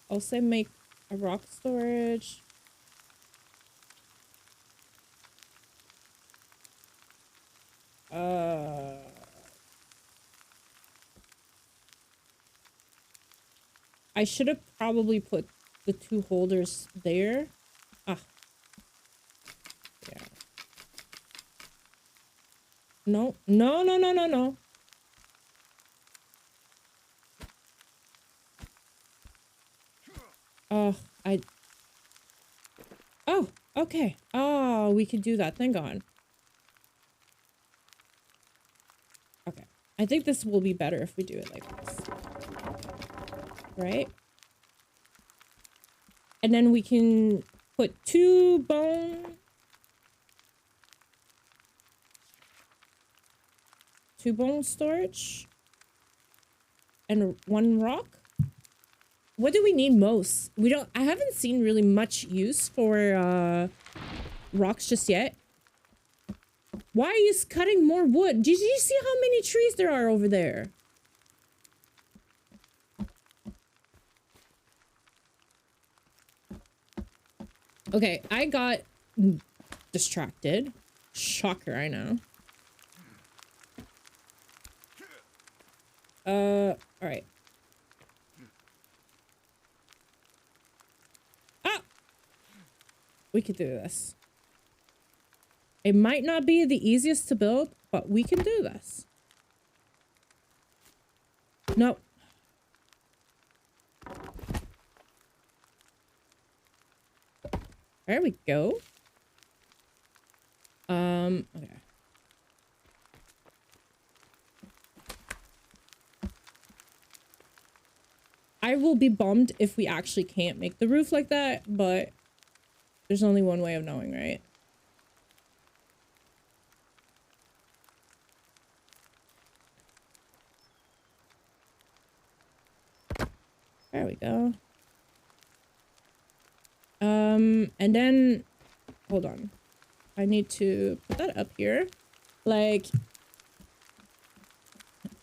also make a rock storage. I should have probably put the 2 holders there. Ah. Yeah. No. No, no, no, no, no. Oh, oh, okay. Oh, we could do that. Thank God. Okay. I think this will be better if we do it like this. Right? And then we can put 2 bone storage and 1 rock. What do we need most? I haven't seen really much use for rocks just yet. Why are you cutting more wood? Did you see how many trees there are over there? Okay, I got distracted. Shocker, I know. All right. Ah! We could do this. It might not be the easiest to build, but we can do this. No. There we go. Okay. I will be bummed if we actually can't make the roof like that, but there's only one way of knowing, right? There we go. And then, hold on. I need to put that up here. Like,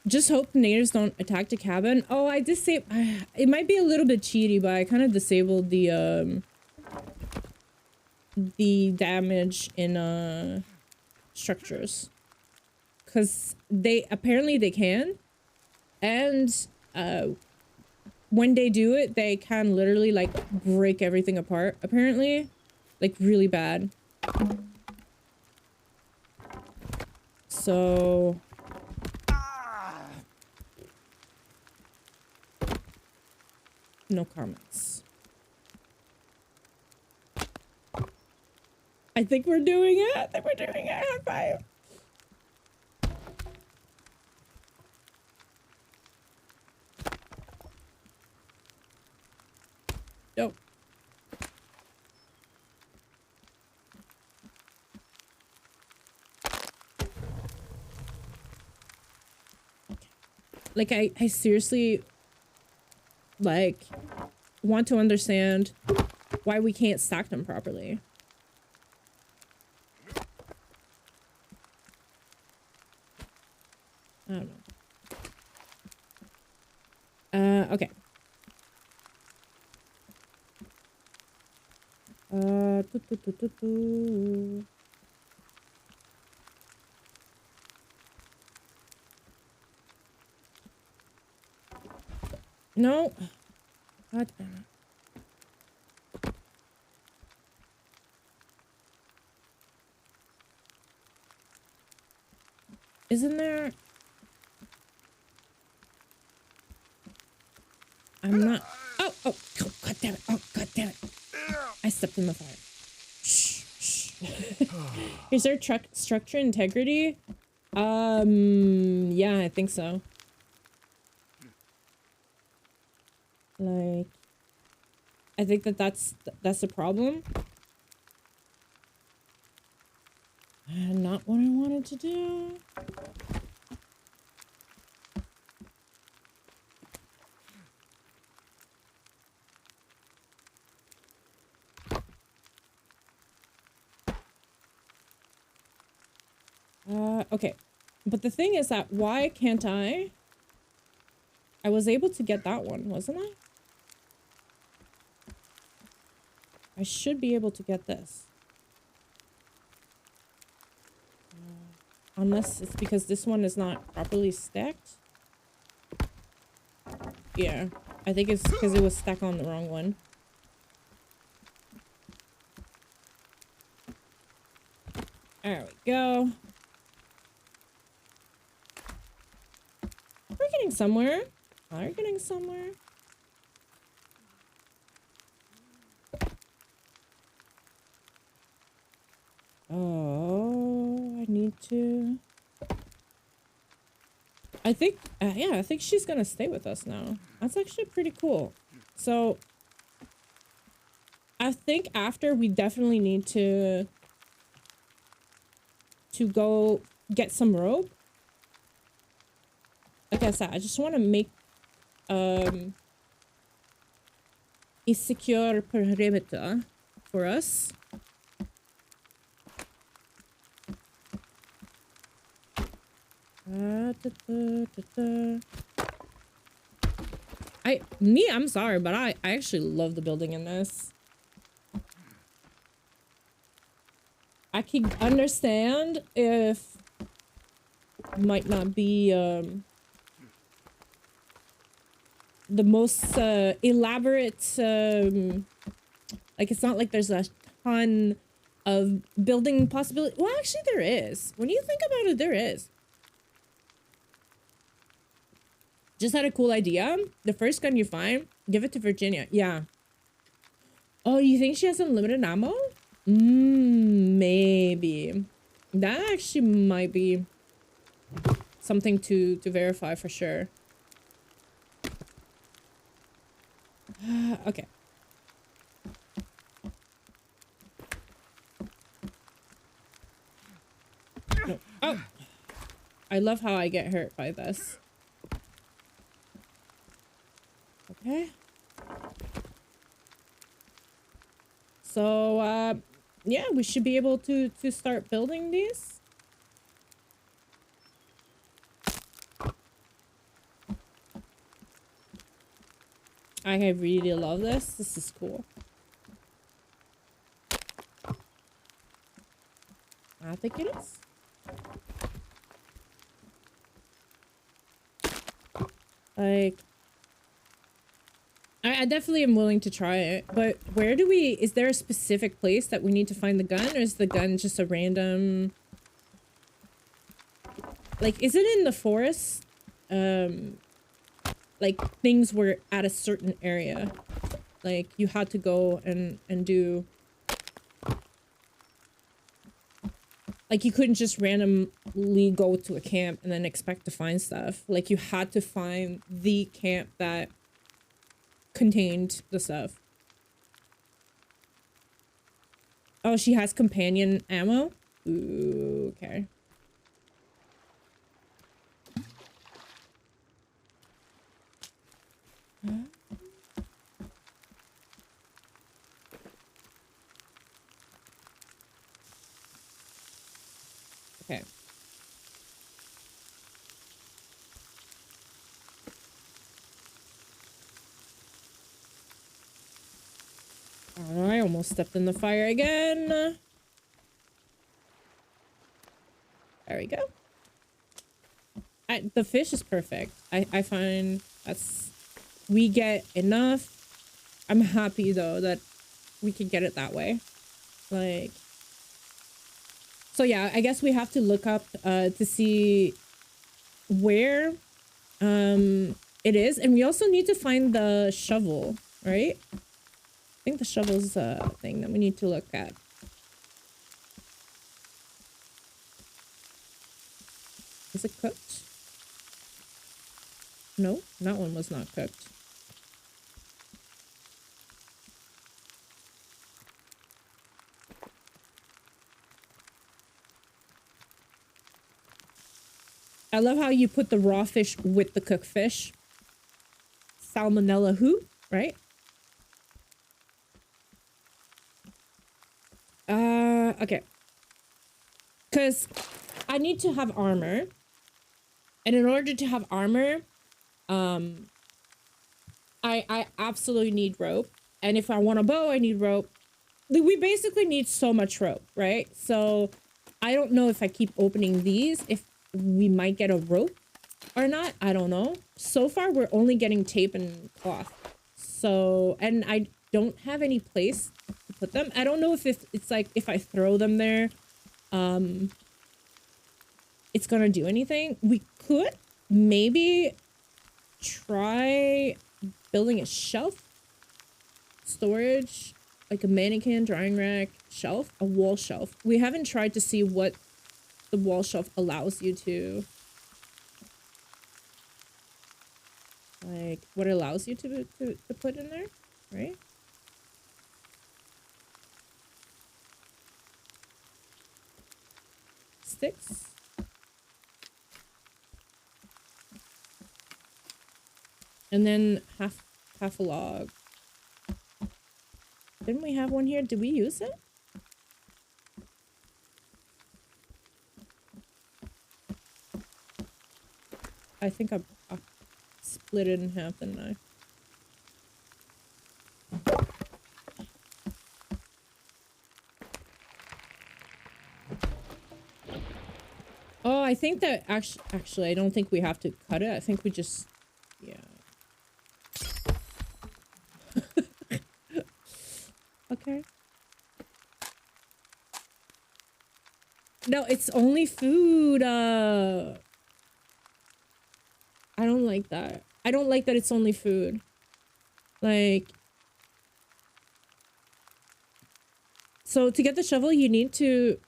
just hope natives don't attack the cabin. Oh, I disabled. It might be a little bit cheaty, but I kind of disabled the damage in structures, because apparently they can, and when they do it, they can literally like break everything apart, apparently, like really bad. So no comments. I think we're doing it. I think we're doing it. High five. Nope. Like, I seriously, like, want to understand why we can't stack them properly. I don't know. Okay. No. God damn it. Isn't there... I'm not... Oh, oh, God damn it. Oh, God damn it. I stepped in the fire. Shh, shh. Is there structure integrity? Yeah, I think so. Like, I think that's the problem. Not what I wanted to do. Okay. But the thing is that why can't I? I was able to get that one, wasn't I? I should be able to get this. Unless it's because this one is not properly stacked. Yeah, I think it's because it was stuck on the wrong one. There we go. We're getting somewhere. We're getting somewhere. Oh, I need to... I think, yeah, I think she's gonna stay with us now. That's actually pretty cool. So, I think after we definitely need to go get some rope. Like I said, I just want to make a secure perimeter for us. I'm sorry, but I actually love the building in this. I can understand if it might not be the most elaborate, like it's not like there's a ton of building possibility. Well, actually there is. When you think about it, there is. Just had a cool idea. The first gun you find, give it to Virginia. Yeah. Oh, you think she has unlimited ammo? Maybe. That actually might be something to verify for sure. Okay. No. Oh! I love how I get hurt by this. Okay. So, yeah, we should be able to start building these. I really love this. This is cool. I think it is. Like, I definitely am willing to try it, but where do we... Is there a specific place that we need to find the gun, or is the gun just a random... Like, is it in the forest? Like, things were at a certain area. Like, you had to go and do... Like, you couldn't just randomly go to a camp and then expect to find stuff. Like, you had to find the camp that contained the stuff. Oh, she has companion ammo? Ooh, okay. Okay. Oh, I almost stepped in the fire again. There we go. The fish is perfect. I find that's... We get enough. I'm happy, though, that we can get it that way. Like... So, yeah, I guess we have to look up to see where it is. And we also need to find the shovel, right? I think the shovel's a thing that we need to look at. Is it cooked? No, that one was not cooked. I love how you put the raw fish with the cooked fish. Salmonella who, right? Okay. Because I need to have armor. And in order to have armor, I absolutely need rope. And if I want a bow, I need rope. We basically need so much rope, right? So I don't know if I keep opening these, if we might get a rope or not. I don't know. So far, we're only getting tape and cloth. So, and I don't have any place to put them. I don't know if it's like, if I throw them there, it's gonna do anything. We could maybe try building a shelf, storage, like a mannequin, drying rack, shelf, a wall shelf. We haven't tried to see what the wall shelf allows you to, like, what it allows you to put in there, right? Sticks. And then half a log. Didn't we have one here? Did we use it? I think I split it in half, didn't I? Oh, I think that actually, I don't think we have to cut it. I think we just, yeah. Okay. No, it's only food. I don't like that. I don't like that it's only food. Like, so to get the shovel, you need to...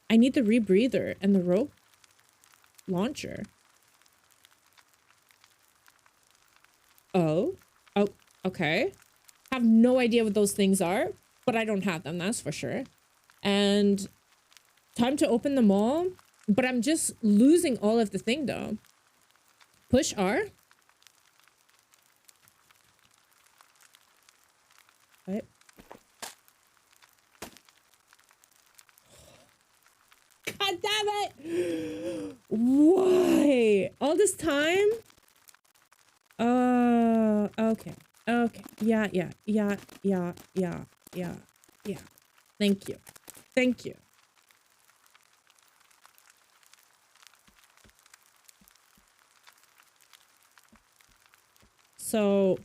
I need the rebreather and the rope launcher. Oh, okay. Have no idea what those things are, but I don't have them, that's for sure. And time to open them all, but I'm just losing all of the thing though. Push R. What? God damn it! Why? All this time? Okay. Okay. Yeah. Thank you. Thank you. So...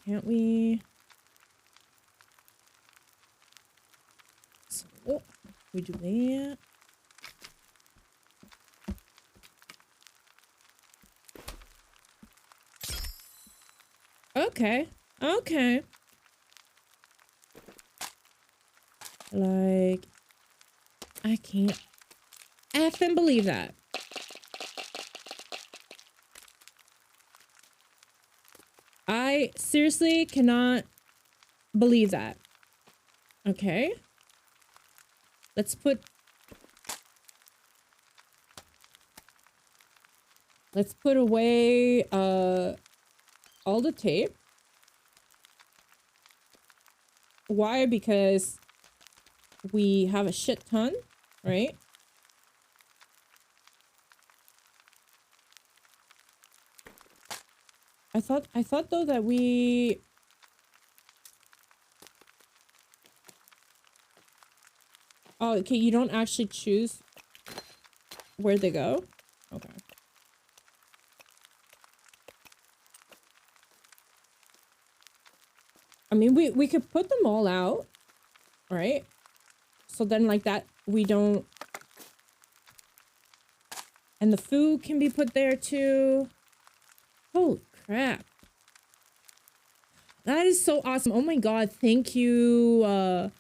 can't we... So, we do that. Okay. Okay. Like, I can't effing believe that. I seriously cannot believe that. Okay. Let's put away all the tape. Why? Because we have a shit ton, right? I thought though that we... Oh, okay, you don't actually choose where they go? Okay. I mean, we could put them all out, right? So then like that, we don't... And the food can be put there too. Holy crap. That is so awesome. Oh my god, thank you.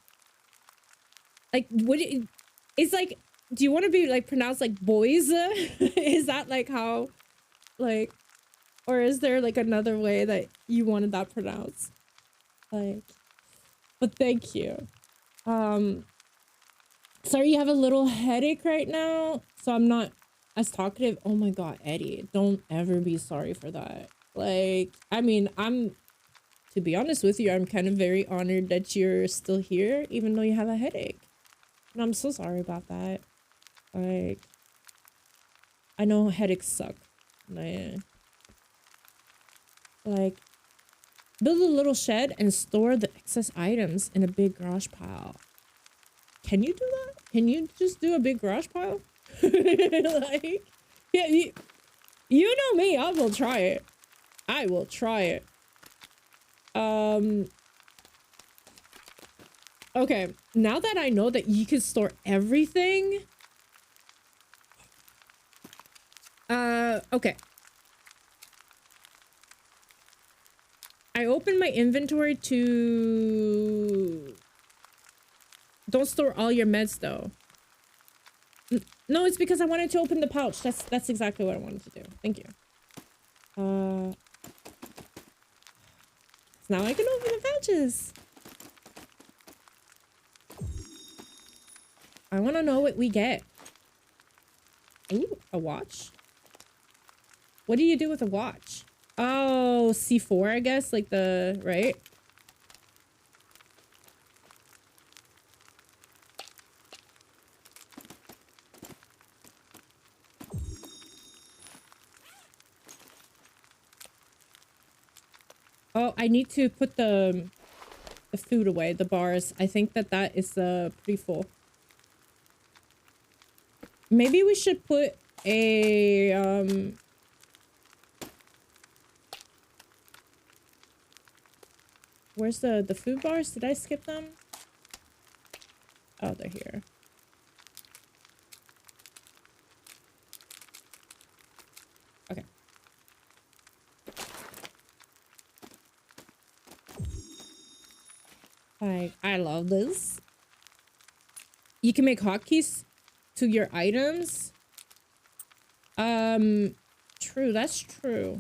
Like, it's like, do you want to be like pronounced like boys? Is that like how, like, or is there like another way that you wanted that pronounced? Like, but thank you. Sorry you have a little headache right now, so I'm not as talkative. Oh my god, Eddie, don't ever be sorry for that. Like, I mean, to be honest with you, I'm kind of very honored that you're still here, even though you have a headache. And I'm so sorry about that. Like, I know headaches suck. Like, build a little shed and store the excess items in a big garage pile. Can you do that? Can you just do a big garage pile? Like, yeah, you know me, I will try it. I will try it. Okay, now that I know that you can store everything. Okay. I opened my inventory to... Don't store all your meds though. No, it's because I wanted to open the pouch. That's exactly what I wanted to do. Thank you. So now I can open the pouches. I want to know what we get. Ooh, a watch. What do you do with a watch? Oh, C4, I guess, like the, right? Oh, I need to put the food away, the bars. I think that is pretty full. Maybe we should put a where's the food bars? Did I skip them? Oh, they're here. Okay. I love this. You can make hotkeys to your items. True, that's true.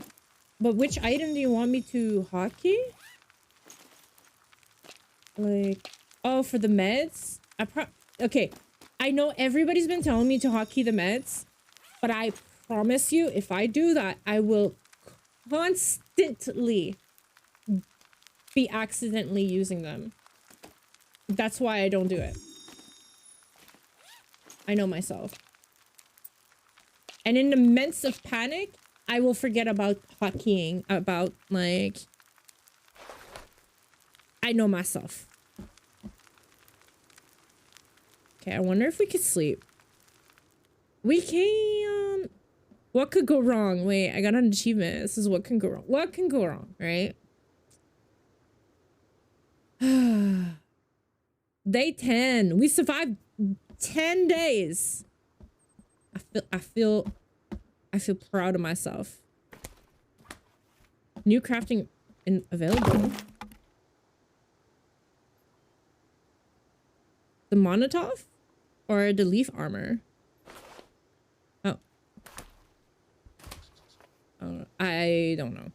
But which item do you want me to hotkey? Like, oh, for the meds? Okay, I know everybody's been telling me to hotkey the meds, but I promise you, if I do that, I will constantly be accidentally using them. That's why I don't do it. I know myself. And in the midst of panic, I will forget about hotkeying, about, like... I know myself. Okay, I wonder if we could sleep. We can... What could go wrong? Wait, I got an achievement. This is what can go wrong. What can go wrong, right? Day 10. We survived 10 days. I feel proud of myself. New crafting available. The Monotov or the leaf armor? Oh. I don't know.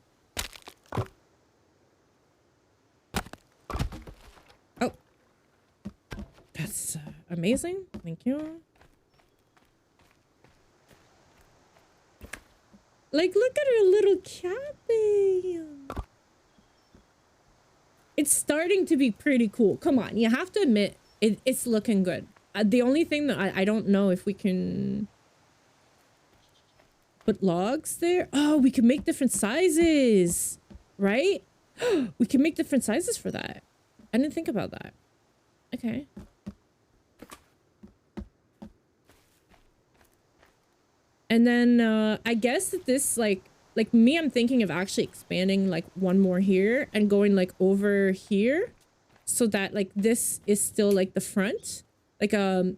That's amazing. Thank you. Like, look at her little cabin. It's starting to be pretty cool. Come on, you have to admit, it's looking good. The only thing that I don't know if we can put logs there. Oh, we can make different sizes, right? We can make different sizes for that. I didn't think about that. Okay. And then I guess that this like me, I'm thinking of actually expanding like one more here and going like over here so that like this is still like the front, like a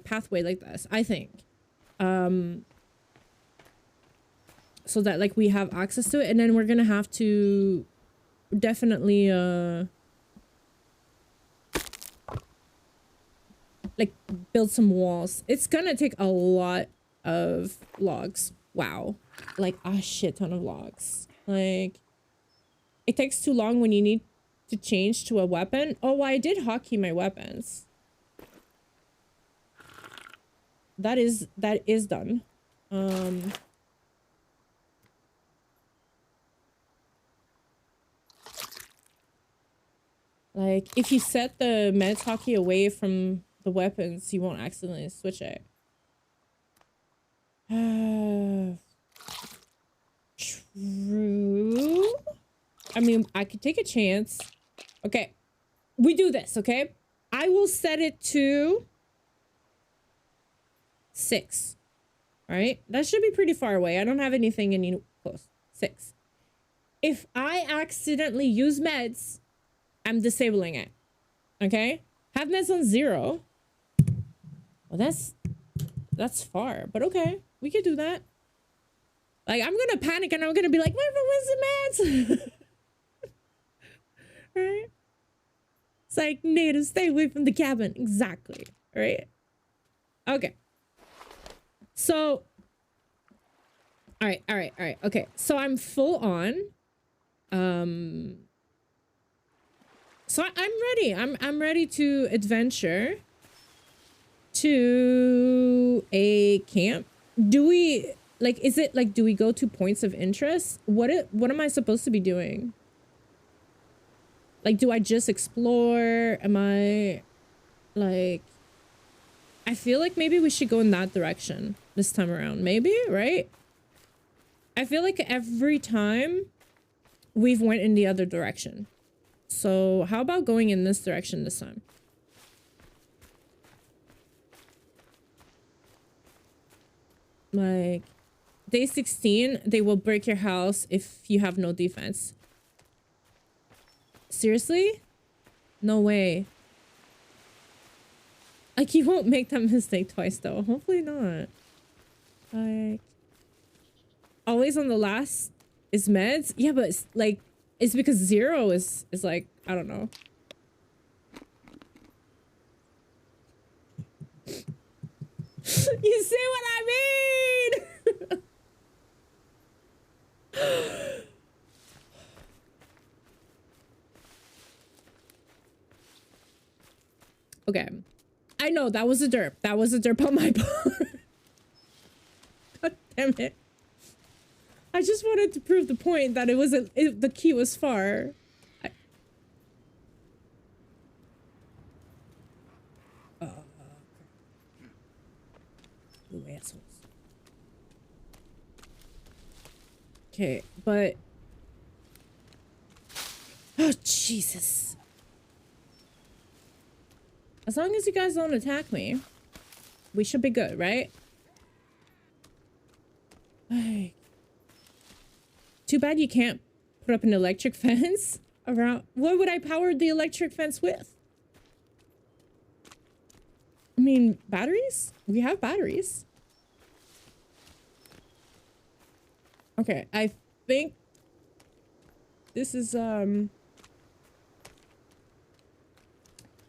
pathway like this, I think. So that like we have access to it, and then we're gonna have to definitely like build some walls. It's gonna take a lot of logs. Wow. Like a shit ton of logs. Like it takes too long when you need to change to a weapon. Oh, I did hotkey my weapons. That is done. Like if you set the meds hotkey away from the weapons, you won't accidentally switch it. True. I mean, I could take a chance. Okay. We do this, okay? I will set it to 6. All right? That should be pretty far away. I don't have anything any close. 6. If I accidentally use meds, I'm disabling it. Okay? Have meds on 0. Well, that's far, but okay. We could do that. Like, I'm gonna panic and I'm gonna be like, where's the meds? Right? It's like, Nada, stay away from the cabin. Exactly. Right? Okay. So, all right. Okay. So I'm full on. So I'm ready. I'm ready to adventure to a camp. Do we like, is it like, do we go to points of interest? What am I supposed to be doing? Like, do I just explore? Am I like, I feel like maybe we should go in that direction this time around. Maybe, right? I feel like every time we've went in the other direction. So how about going in this direction this time? Like, day 16, they will break your house if you have no defense. Seriously? No way. Like, you won't make that mistake twice, though. Hopefully not. Like, always on the last is meds? Yeah, but it's like, it's because 0 is like, I don't know. You see what I mean? Okay. I know, that was a derp. That was a derp on my part. God damn it. I just wanted to prove the point that it wasn't, the key was far. You assholes. Okay, but... Oh, Jesus. As long as you guys don't attack me, we should be good, right? Ay. Too bad you can't put up an electric fence around. What would I power the electric fence with? I mean, batteries? We have batteries. Okay, I think this is, okay,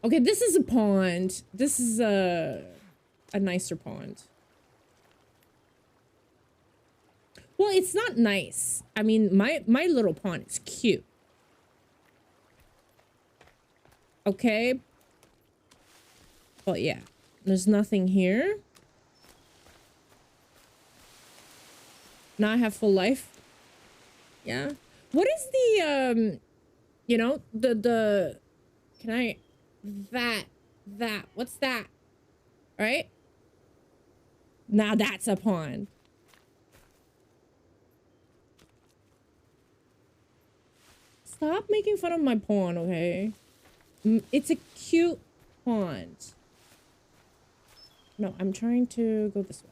this is a pond. This is a nicer pond. Well, it's not nice. I mean, my little pond is cute. Okay. But yeah, there's nothing here. Now I have full life. Yeah. What is the, you know, can I, what's that? Right? Now that's a pond. Stop making fun of my pond, okay? It's a cute pond. No, I'm trying to go this way.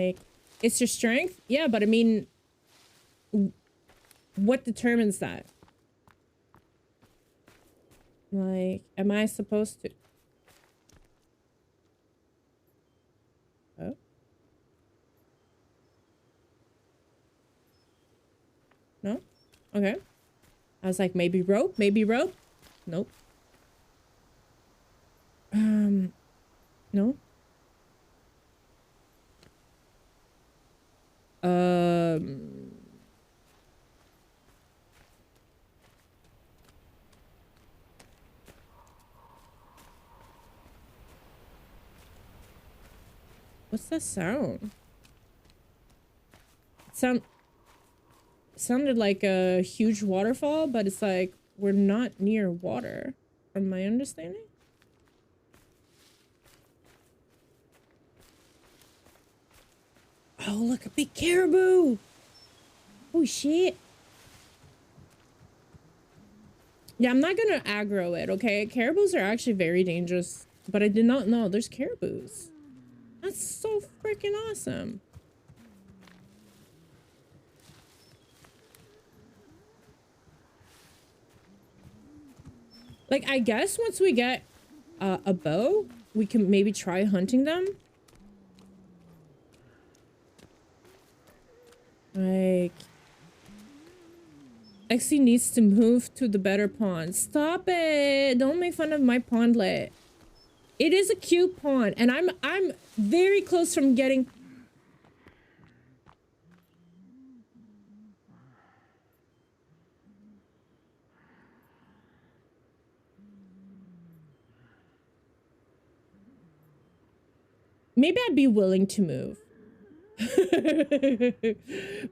Like, it's your strength? Yeah, but I mean, what determines that? Like, am I supposed to? Oh. No? Okay. I was like, maybe rope? Maybe rope? Nope. No. What's that sound? Sounded like a huge waterfall, but it's like we're not near water, from my understanding. Oh, look, a big caribou! Oh shit! Yeah, I'm not gonna aggro it, okay? Caribous are actually very dangerous, but I did not know there's caribous. That's so freaking awesome. Like, I guess once we get a bow, we can maybe try hunting them. Like, Lexi needs to move to the better pond. Stop it! Don't make fun of my pondlet. It is a cute pond, and I'm very close from getting. Maybe I'd be willing to move.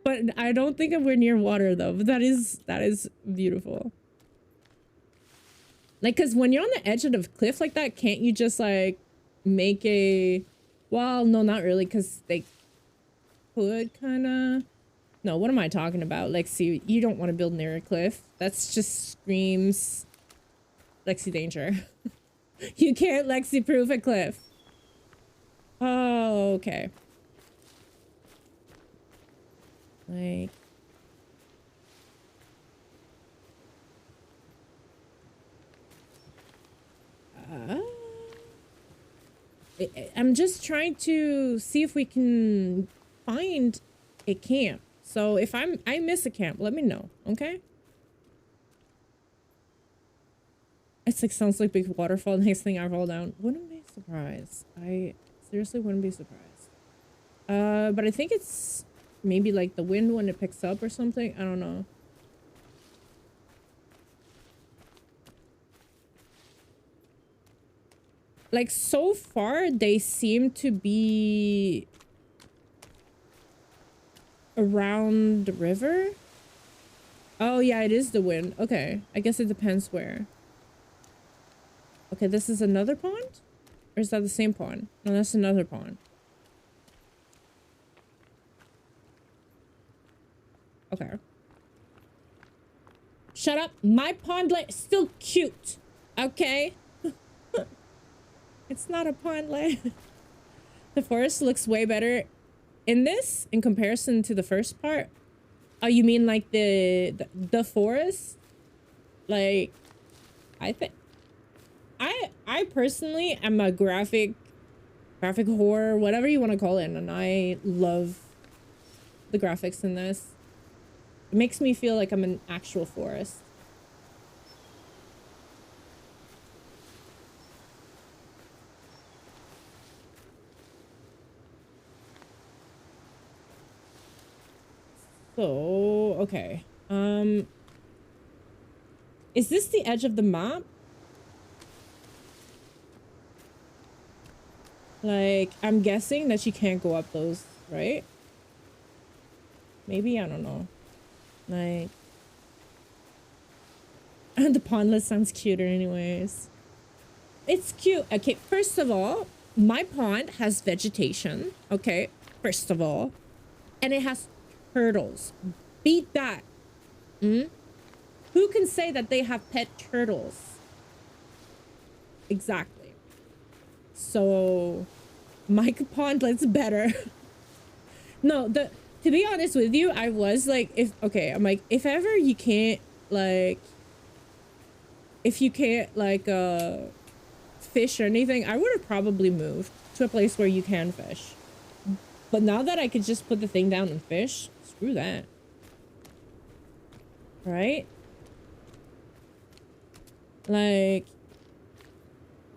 But I don't think we're near water though. But that is beautiful. Like, cause when you're on the edge of the cliff like that, can't you just like make a? Well, no, not really, cause they could kind of. No, what am I talking about? Lexi, you don't want to build near a cliff. That's just screams Lexi danger. You can't Lexi proof a cliff. Oh, okay. Like, I'm just trying to see if we can find a camp. So if I miss a camp, let me know, okay? It's like, sounds like big waterfall. Next thing I fall down. Wouldn't be surprised. I seriously wouldn't be surprised. But I think it's maybe like the wind when it picks up or something. I don't know. Like, so far, they seem to be around the river. Oh, yeah, it is the wind. Okay. I guess it depends where. Okay, this is another pond? Or is that the same pond? No, that's another pond. Okay. Shut up. My pondlet is still cute. Okay? It's not a pondlet. The forest looks way better in this in comparison to the first part. Oh, you mean like the forest? Like, I think I personally am a graphic horror, whatever you want to call it, and I love the graphics in this. It makes me feel like I'm in actual forest. So, okay. Is this the edge of the map? Like, I'm guessing that you can't go up those, right? Maybe, I don't know. Like, the pondlet sounds cuter anyways. It's cute. Okay, first of all, my pond has vegetation. Okay, first of all. And it has turtles. Beat that. Mm? Who can say that they have pet turtles? Exactly. So, my pondlet's better. No, to be honest with you, I was like, I'm like, if ever you can't, like, if you can't, like, fish or anything, I would have probably moved to a place where you can fish. But now that I could just put the thing down and fish, screw that. Right? Like,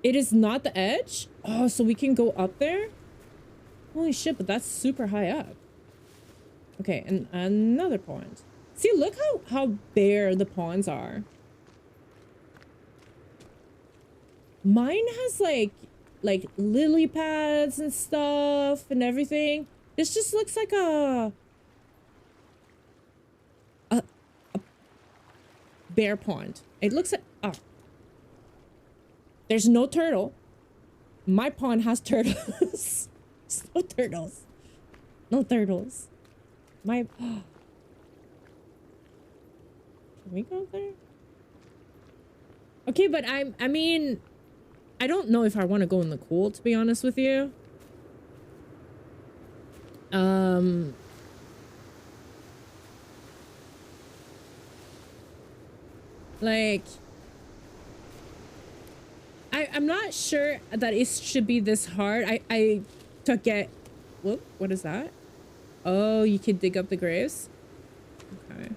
it is not the edge? Oh, so we can go up there? Holy shit, but that's super high up. Okay, and another pond. See, look how bare the ponds are. Mine has like lily pads and stuff and everything. This just looks like a bare pond. It looks like, oh. There's no turtle. My pond has turtles. No turtles. No turtles. My, can we go there? Okay, but I mean, I don't know if I want to go in the cool, to be honest with you. Like, I'm not sure that it should be this hard. I took it. Whoop, what is that? Oh, you can dig up the graves? Okay.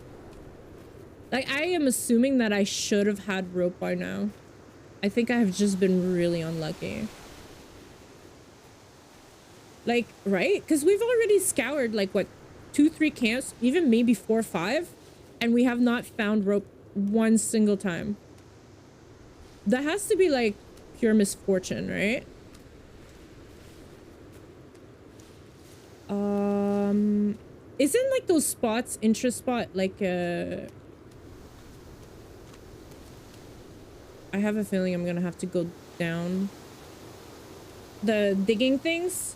Like, I am assuming that I should have had rope by now. I think I have just been really unlucky. Like, right? Because we've already scoured, like, what, 2-3 camps, even maybe 4 or 5, and we have not found rope one single time. That has to be, like, pure misfortune, right? Isn't, like, those spots, interest spot, like, I have a feeling I'm gonna have to go down. The digging things,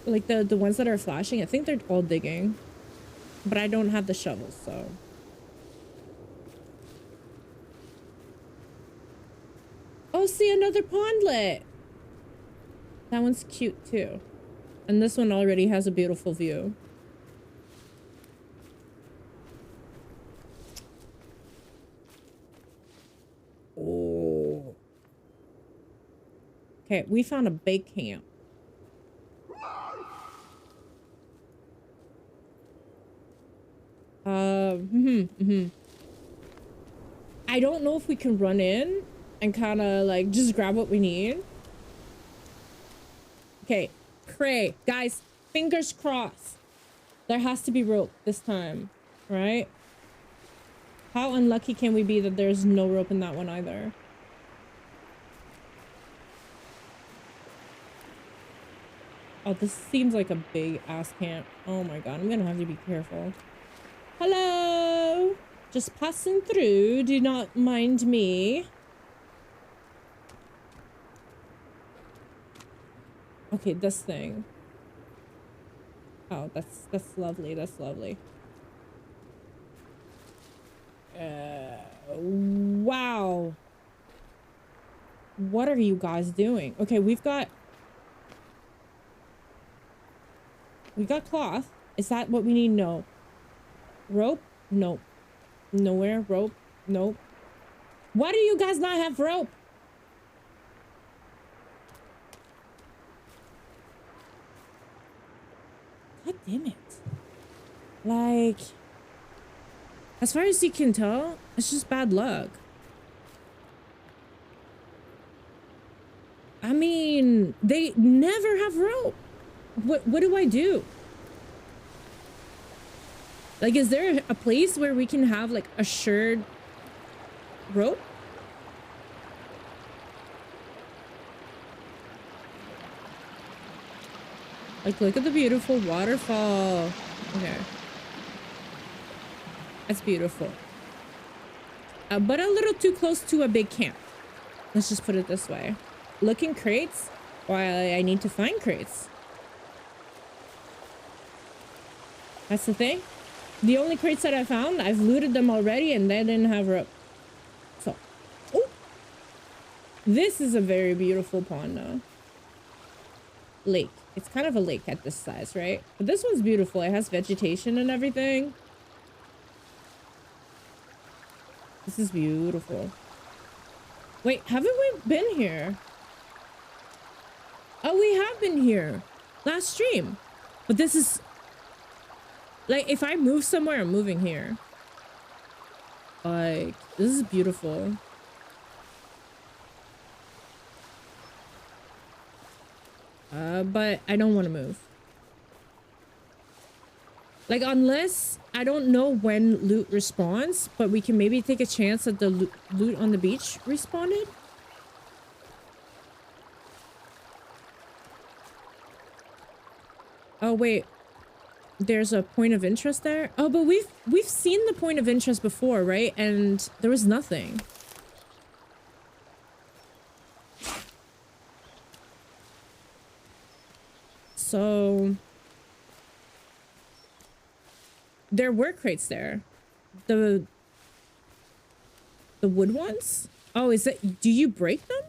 like the ones that are flashing, I think they're all digging, but I don't have the shovel, so. Oh, see, another pondlet. That one's cute too, and this one already has a beautiful view. Oh. Okay, we found a bake camp. I don't know if we can run in and kind of like just grab what we need. Okay, pray, guys, fingers crossed. There has to be rope this time, right? How unlucky can we be that there's no rope in that one either? Oh, this seems like a big ass camp. Oh my god, I'm gonna have to be careful. Hello! Just passing through, do not mind me. Okay, this thing. Oh, that's lovely, that's lovely. Wow. What are you guys doing? Okay, we got cloth. Is that what we need? No. Rope? Nope. Nowhere. Rope? Nope. Why do you guys not have rope? God damn it. Like, as far as you can tell, it's just bad luck. I mean, they never have rope. What do I do? Like, is there a place where we can have like assured rope? Like, look at the beautiful waterfall. Okay. That's beautiful. But a little too close to a big camp. Let's just put it this way. Looking crates? Why, I need to find crates. That's the thing. The only crates that I found, I've looted them already and they didn't have rope. So, oh, this is a very beautiful pond now. Lake. It's kind of a lake at this size, right? But this one's beautiful. It has vegetation and everything. This is beautiful. Wait, haven't we been here? Oh, we have been here last stream. But this is like, if I move somewhere, I'm moving here. Like, this is beautiful. But I don't want to move. Like, unless I don't know when loot respawns, but we can maybe take a chance that the loot on the beach respawned. Oh wait, there's a point of interest there. Oh, but we've seen the point of interest before, right? And there was nothing. So there were crates there. The wood ones? Oh, is it, do you break them?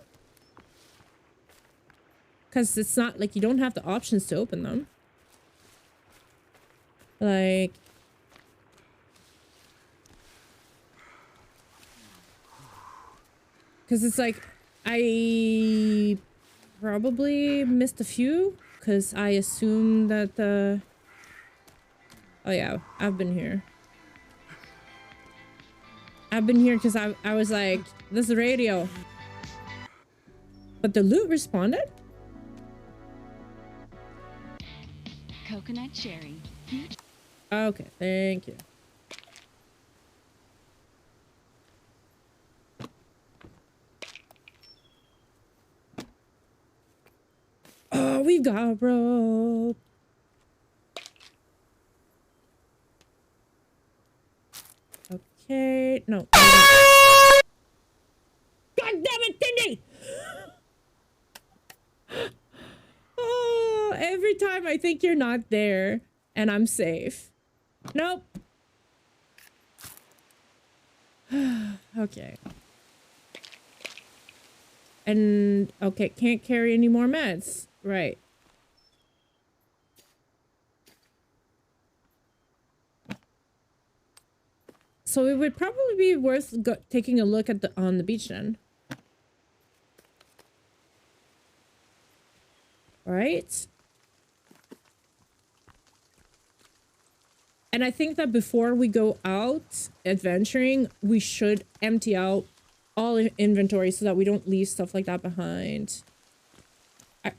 Because it's not like you don't have the options to open them. Like, because it's like, I probably missed a few because I assume that the, oh yeah, I've been here. I've been here because I was like, this is the radio. But the loot responded? Coconut cherry. Okay, thank you. Oh, we've got rope. Okay, no. God damn it, Tindy! Oh, every time I think you're not there and I'm safe. Nope. Okay. And okay, can't carry any more meds. Right. So it would probably be worth taking a look at on the beach then. All right. And I think that before we go out adventuring, we should empty out all inventory so that we don't leave stuff like that behind. Are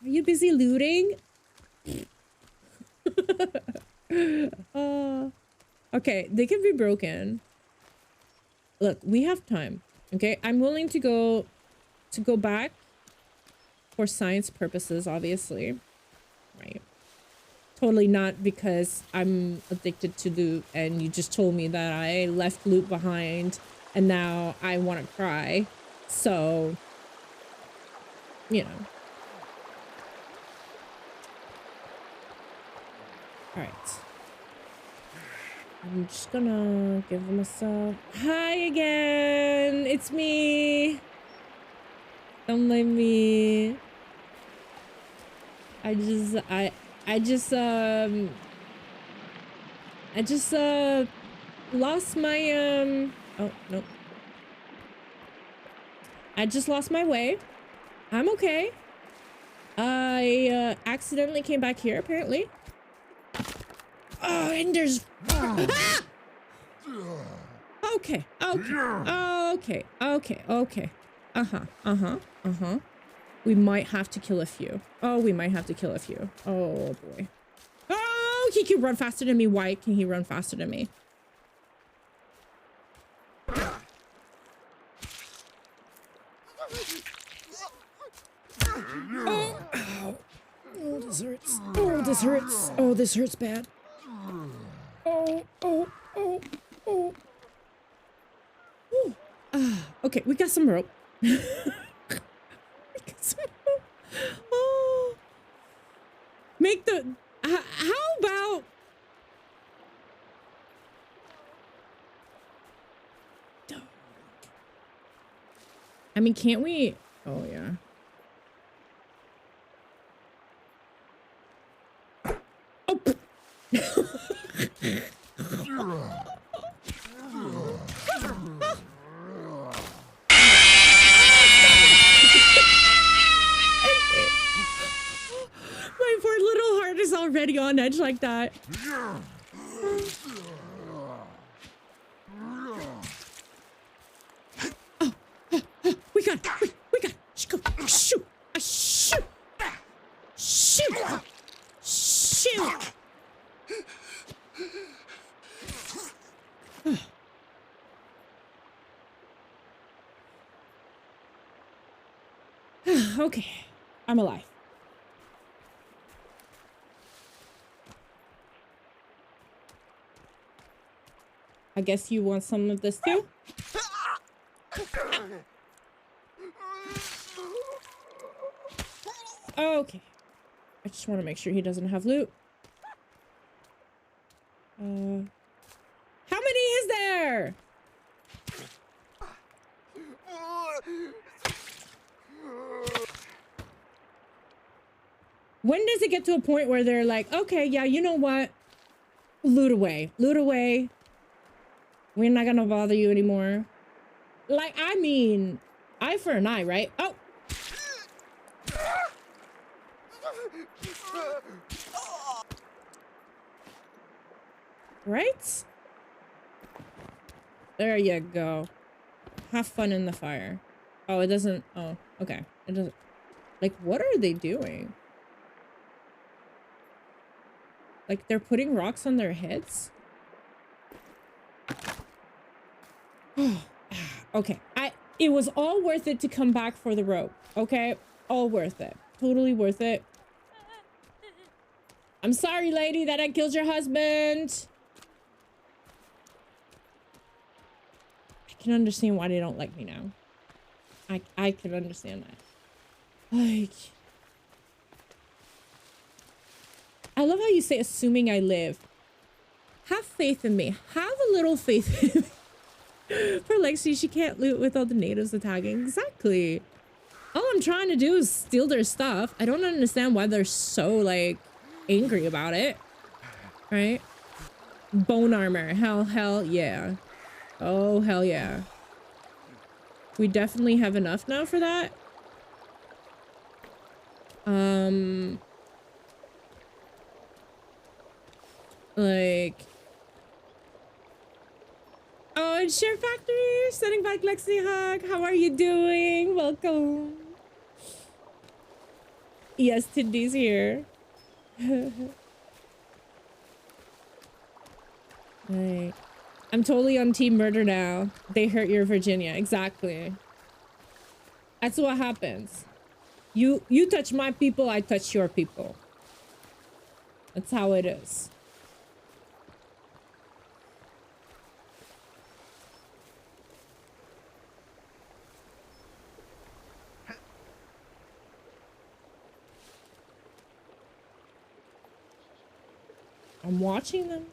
you busy looting? Okay, they can be broken. Look, we have time. Okay, I'm willing to go back for science purposes, obviously. Right. Totally not because I'm addicted to loot and you just told me that I left loot behind and now I want to cry. So, you know. All right. I'm just gonna give them a hi again. It's me. Don't blame me. I just lost my oh no. I just lost my way. I'm okay. I accidentally came back here apparently. Oh, and there's okay. We might have to kill a few. Oh, we might have to kill a few. Oh boy. Oh, he can run faster than me. Why can he run faster than me? Oh, Oh, this hurts. Oh, this hurts. Oh, this hurts bad. Oh, oh, oh, oh. Ooh. Okay, we got some rope. We got some rope. Oh. Make the... how about... I mean, can't we... Oh, yeah. Oh. My poor little heart is already on edge like that. We got it. We got it. Go. Shoot. Shoot. Shoot. Shoot. Okay. I'm alive. I guess you want some of this too? Okay. I just want to make sure he doesn't have loot. How many is there? When does it get to a point where they're like, okay, yeah, you know what? Loot away. Loot away. We're not gonna bother you anymore. Like, I mean, eye for an eye, right? Oh! Right? There you go. Have fun in the fire. Oh, it doesn't... Oh, okay. It doesn't... Like, what are they doing? Like, they're putting rocks on their heads? Okay. It was all worth it to come back for the rope. Okay? All worth it. Totally worth it. I'm sorry, lady, that I killed your husband. I can understand why they don't like me now. I can understand that. Like... I love how you say, assuming I live. Have faith in me. Have a little faith in me. For Lexi, she can't loot with all the natives attacking. Exactly. All I'm trying to do is steal their stuff. I don't understand why they're so, like, angry about it. Right? Bone armor. Hell yeah. Oh, hell yeah. We definitely have enough now for that. Like... Oh, it's Share Factory! Sending back Lexi hug! How are you doing? Welcome! Yes, Tindy's here. Right. I'm totally on team murder now. They hurt your Virginia. Exactly. That's what happens. You touch my people, I touch your people. That's how it is. I'm watching them.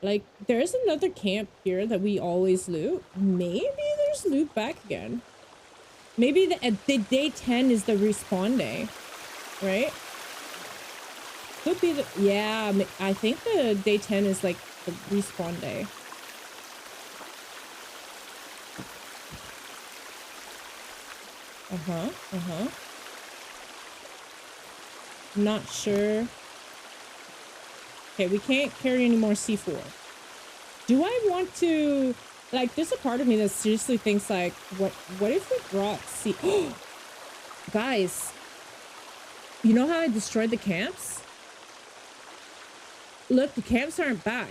Like, there's another camp here that we always loot. Maybe there's loot back again. Maybe the day 10 is the respawn day, right? Could be the... Yeah, I think the day 10 is like the respawn day. Not sure. Okay, we can't carry any more C4. Do I want to... Like, there's a part of me that seriously thinks, like, what if we brought C... Guys, you know how I destroyed the camps? Look, the camps aren't back.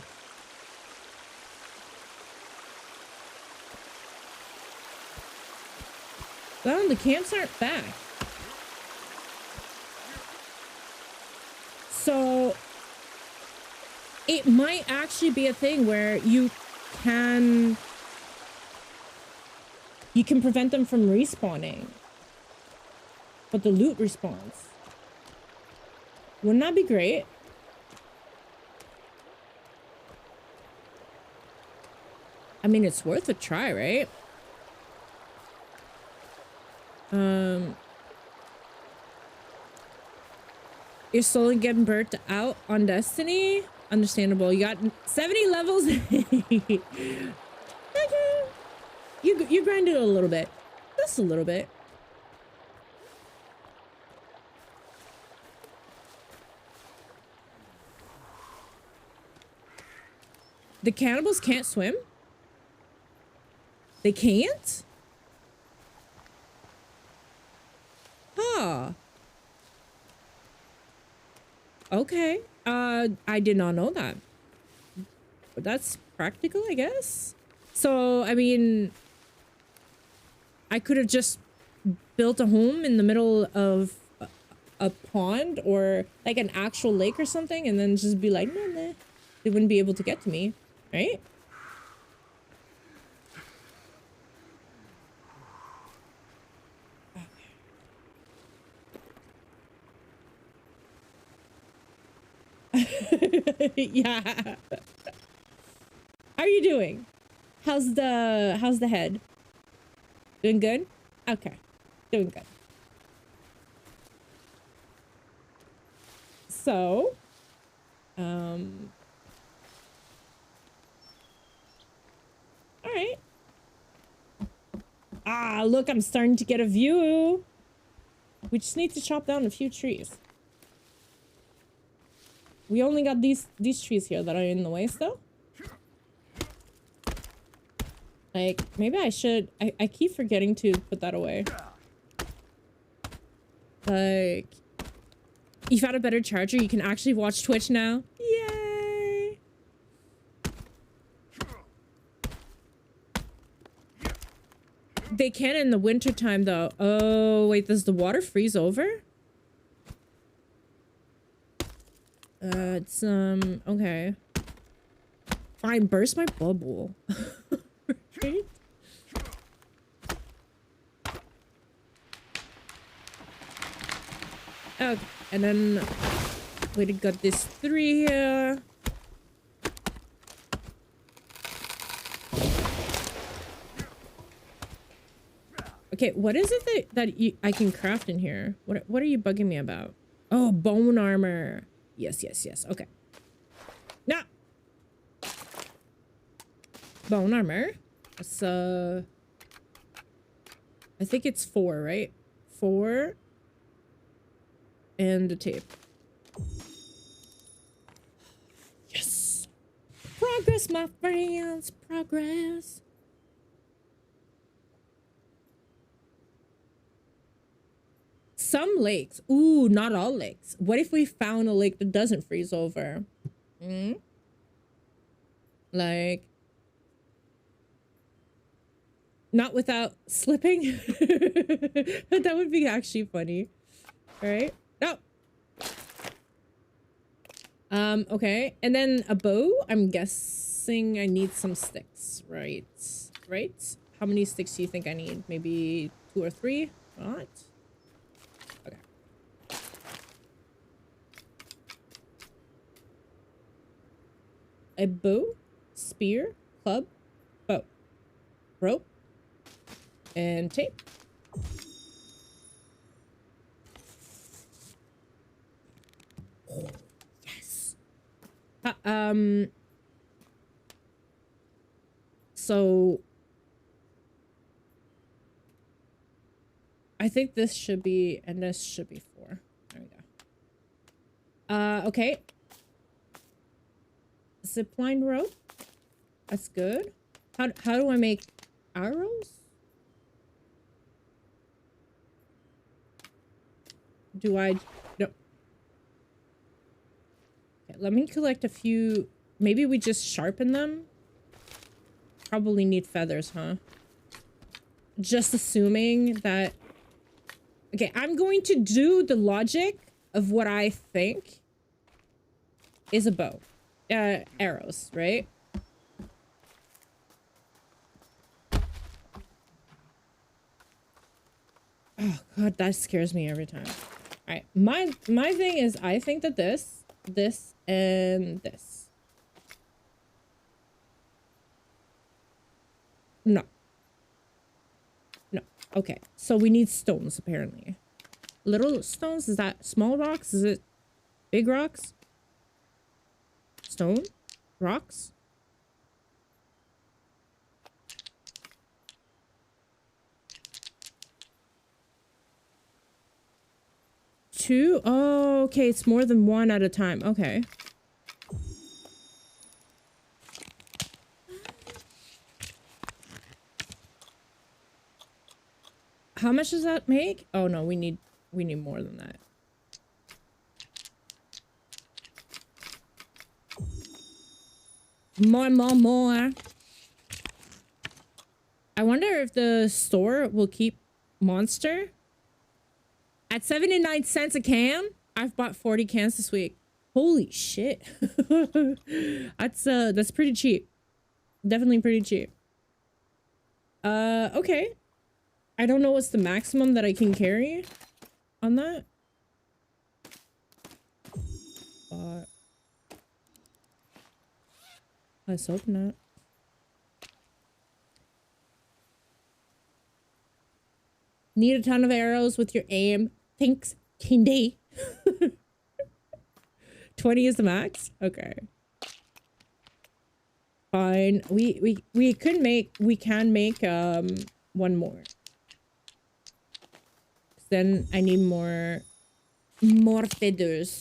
Well, the camps aren't back. So it might actually be a thing where you can prevent them from respawning, but the loot respawns. Wouldn't that be great? I mean, it's worth a try, right? You're slowly getting burnt out on Destiny? Understandable. You got 70 levels. Okay. You grinded a little bit. Just a little bit. The cannibals can't swim? They can't? Huh. Okay. I did not know that. But that's practical, I guess. So, I mean, I could have just built a home in the middle of a pond or like an actual lake or something and then just be like, nah. They wouldn't be able to get to me, right? Yeah. How are you doing? How's the head? Doing good? Okay. Doing good. So, all right. Ah, look, I'm starting to get a view. We just need to chop down a few trees. We only got these trees here that are in the way still. Like, maybe I should... I keep forgetting to put that away. Like... You found a better charger? You can actually watch Twitch now? Yay! They can in the winter time, though. Oh, wait. Does the water freeze over? It's, okay. Fine, burst my bubble. Right? Okay, and then we got this 3 here. Okay, what is it that I can craft in here? What are you bugging me about? Oh, bone armor. Yes. Okay. Now, bone armor. So, I think it's 4, right? 4. And the tape. Yes! Progress, my friends! Progress! Some lakes. Ooh, not all lakes. What if we found a lake that doesn't freeze over? Hmm? Like... Not without slipping? That would be actually funny. Alright. No. Okay. And then a bow. I'm guessing I need some sticks, right? Right? How many sticks do you think I need? Maybe 2 or 3? Right. Okay. A bow, spear, club, bow, rope, and tape. Yes. So I think this should be, and this should be 4. There we go. Okay. Zipline rope. That's good. How do I make arrows? Do I? No. Okay, let me collect a few. Maybe we just sharpen them. Probably need feathers, huh? just assuming that... Okay, I'm going to do the logic of what I think is a bow. Arrows, right? Oh god, that scares me every time. Alright, my thing is I think that this, and this. No. No. Okay, so we need stones apparently. Little stones? Is that small rocks? Is it big rocks? Stone? Rocks? Two? Oh, okay. It's more than one at a time. Okay. How much does that make? Oh no, we need more than that. More. I wonder if the store will keep Monster at 79 cents a can. I've bought 40 cans this week. Holy shit. That's pretty cheap. Definitely pretty cheap. Okay. I don't know what's the maximum that I can carry on that. Let's hope not. Need a ton of arrows with your aim. Thanks, Kindy. 20 is the max? Okay. Fine. We can make one more. Then I need more feathers.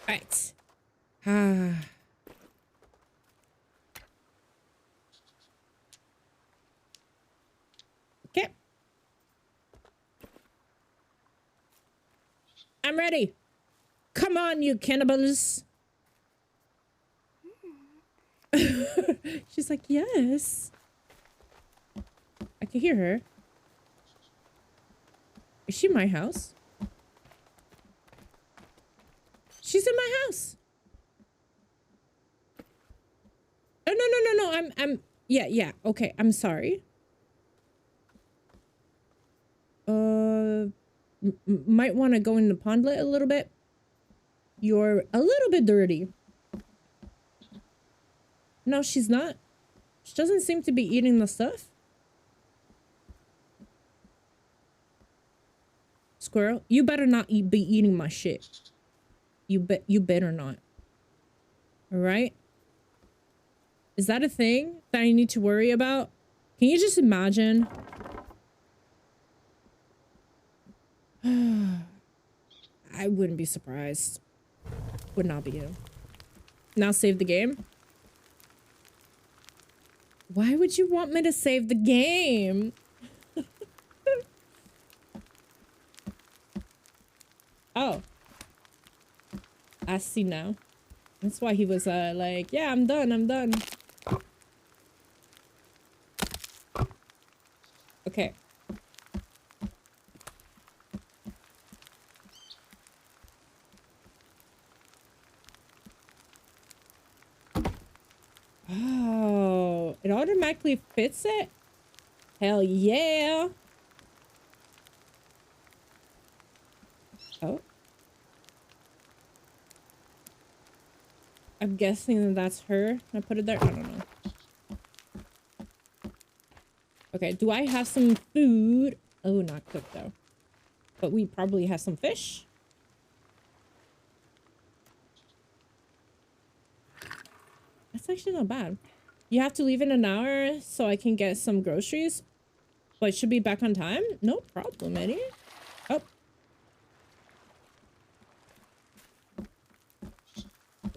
Right. Okay. I'm ready. Come on, you cannibals. She's like, yes. I can hear her. Is she in my house? She's in my house. Oh, no. I'm yeah. Okay, I'm sorry. Might want to go in the pondlet a little bit. You're a little bit dirty. No, she's not. She doesn't seem to be eating the stuff. Squirrel, you better not be eating my shit. You better not. All right? Is that a thing that I need to worry about? Can you just imagine? I wouldn't be surprised. Would not be you. Now save the game. Why would you want me to save the game? Oh. I see now. That's why he was like, yeah, I'm done. Okay. Oh, it automatically fits it? Hell yeah. Oh. I'm guessing that that's her. I put it there. I don't know. Okay, do I have some food? Oh, not cooked though. But we probably have some fish. That's actually not bad. You have to leave in an hour so I can get some groceries. But should be back on time? No problem, Eddie. Oh.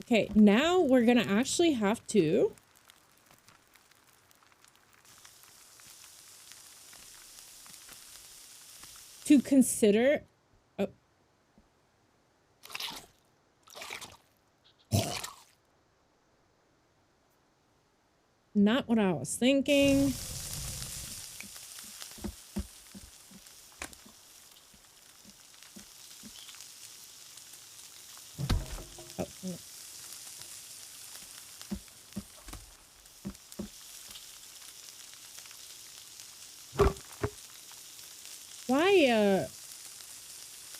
Okay, now we're gonna actually have to consider. Oh. Not what I was thinking. Oh, no.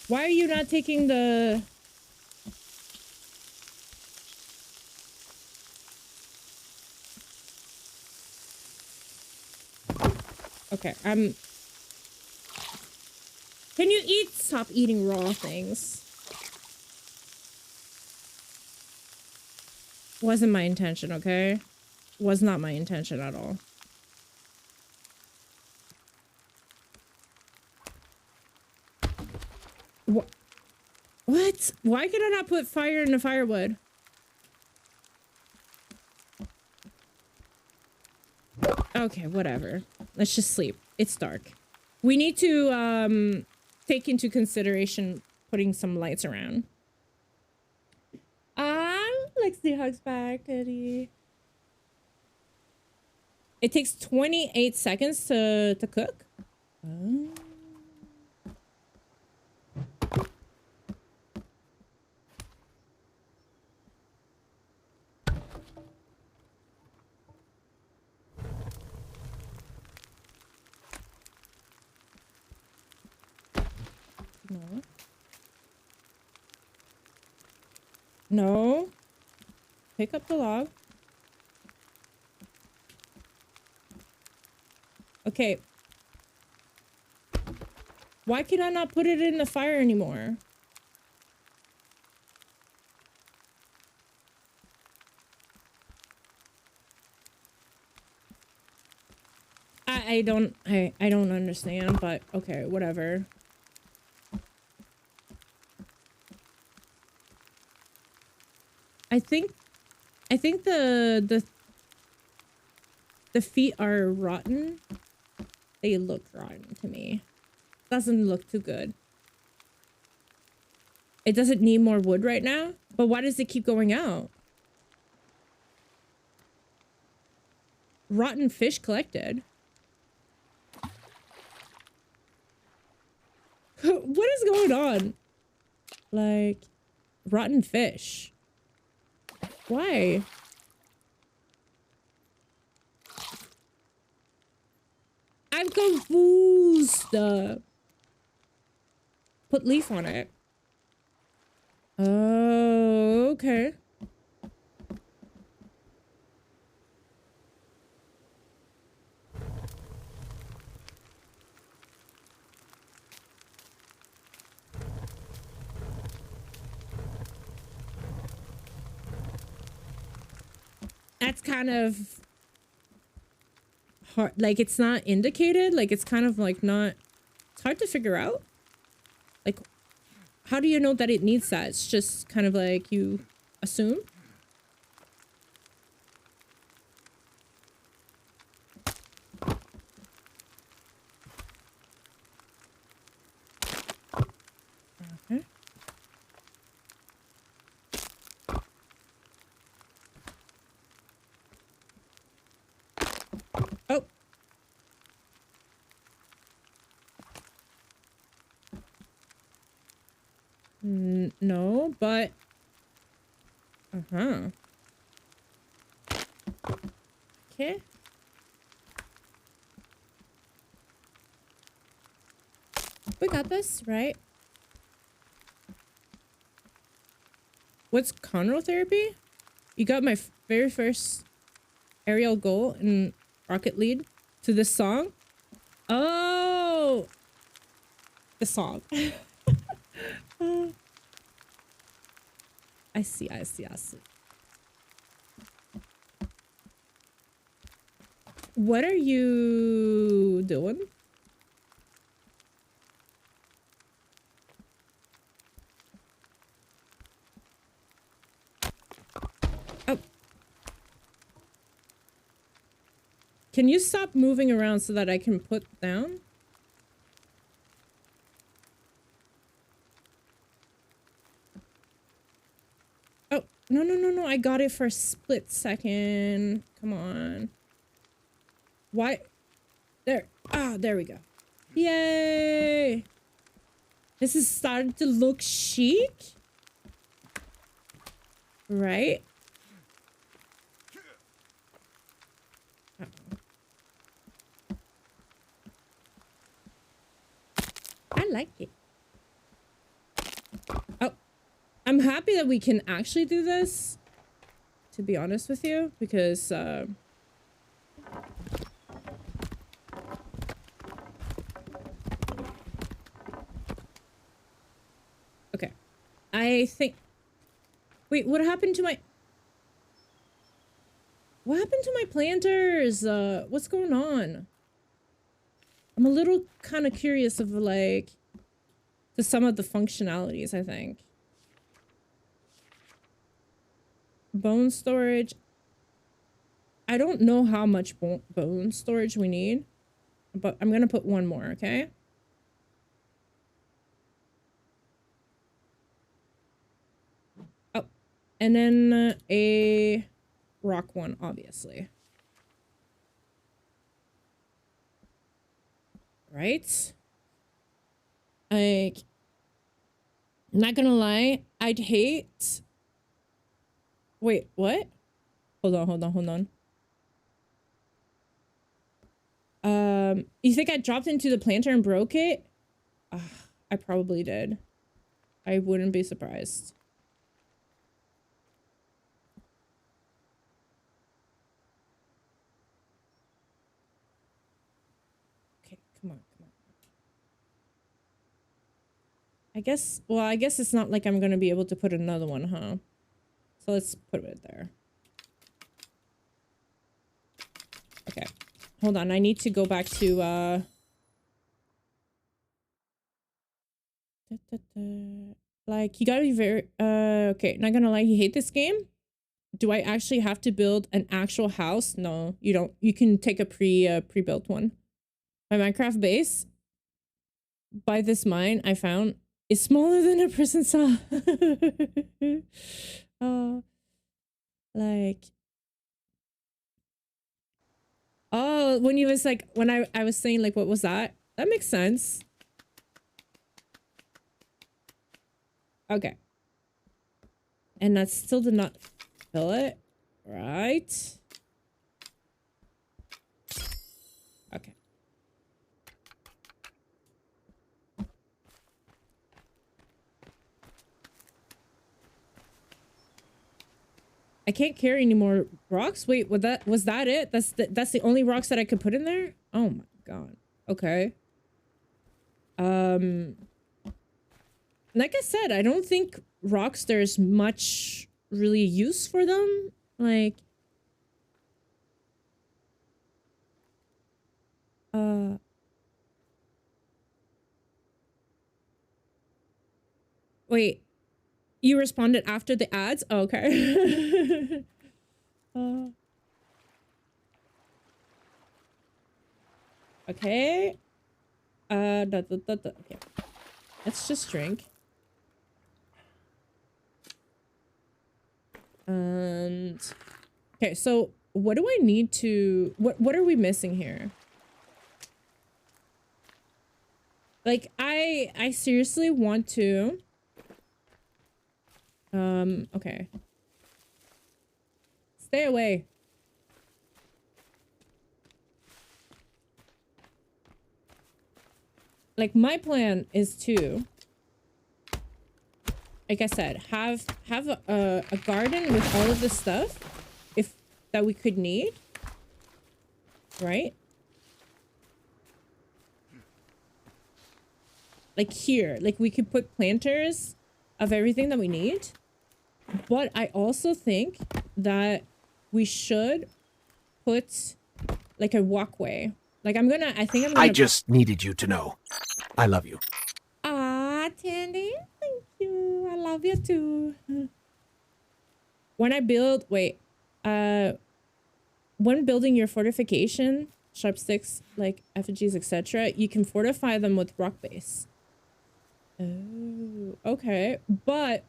Why are you not taking the... Okay, can you stop eating raw things? Wasn't my intention, okay? Was not my intention at all. What? Why could I not put fire in the firewood? Okay, whatever. Let's just sleep. It's dark. We need to take into consideration putting some lights around. Lexi hugs back, Eddie. It takes 28 seconds to cook. Oh. No. No. Pick up the log. Okay. Why can I not put it in the fire anymore? I don't understand, but okay, whatever. I think the feet are rotten. They look rotten to me. Doesn't look too good. It doesn't need more wood right now, but why does it keep going out? Rotten fish collected. What is going on? Like, rotten fish. Why? I'm confused. Put leaf on it. Oh, okay. That's kind of hard. Like, it's not indicated. Like, it's kind of like not... It's hard to figure out. Like, how do you know that it needs that? It's just kind of like you assume. Okay. Oh. No, but... Uh-huh. Okay. We got this, right? What's conro therapy? You got my very first aerial goal in Rocket League to this song? Oh! The song. I see. What are you doing? Oh. Can you stop moving around so that I can put down? Oh, no. I got it for a split second. Come on. Why? There. Ah, there we go. Yay! This is starting to look chic. Right? Uh-oh. I like it. Oh, I'm happy that we can actually do this, to be honest with you, because okay. I think, wait, what happened to my planters? What's going on? I'm a little kind of curious of like to some of the functionalities, I think. Bone storage. I don't know how much bone storage we need, but I'm gonna put one more, okay? Oh, and then a rock one, obviously. Right? Like, not gonna lie, I'd hate... Wait, what? Hold on. You think I dropped into the planter and broke it? I probably did. I wouldn't be surprised. Okay, come on. I guess it's not like I'm gonna be able to put another one, huh? So let's put it there. Okay. Hold on, I need to go back to, like, you gotta be very, okay, not gonna lie, you hate this game? Do I actually have to build an actual house? No, you don't. You can take a pre-built one. My Minecraft base, by this mine I found, is smaller than a prison cell. Like, oh, when you was like, when I was saying like, what was that? That makes sense. Okay. And that still did not fill it. Right. Okay. I can't carry any more rocks. Wait, was that it? That's the only rocks that I could put in there? Oh my god. Okay. Like I said, I don't think rocks there's much really use for them. Like, wait, you responded after the ads? Oh, okay. Okay. Okay. Let's just drink. And okay, so what do I need to what are we missing here? Like, I seriously want to okay. Stay away. Like, my plan is to, like I said, have a garden with all of the stuff if that we could need, right? Like here, like we could put planters of everything that we need. But I also think that we should put like a walkway. Like I think I'm gonna... I just needed you to know. I love you. Ah, Tandy, thank you. I love you too. When I build, wait, when building your fortification, sharp sticks, like effigies, etc., you can fortify them with rock base. Oh, okay. But,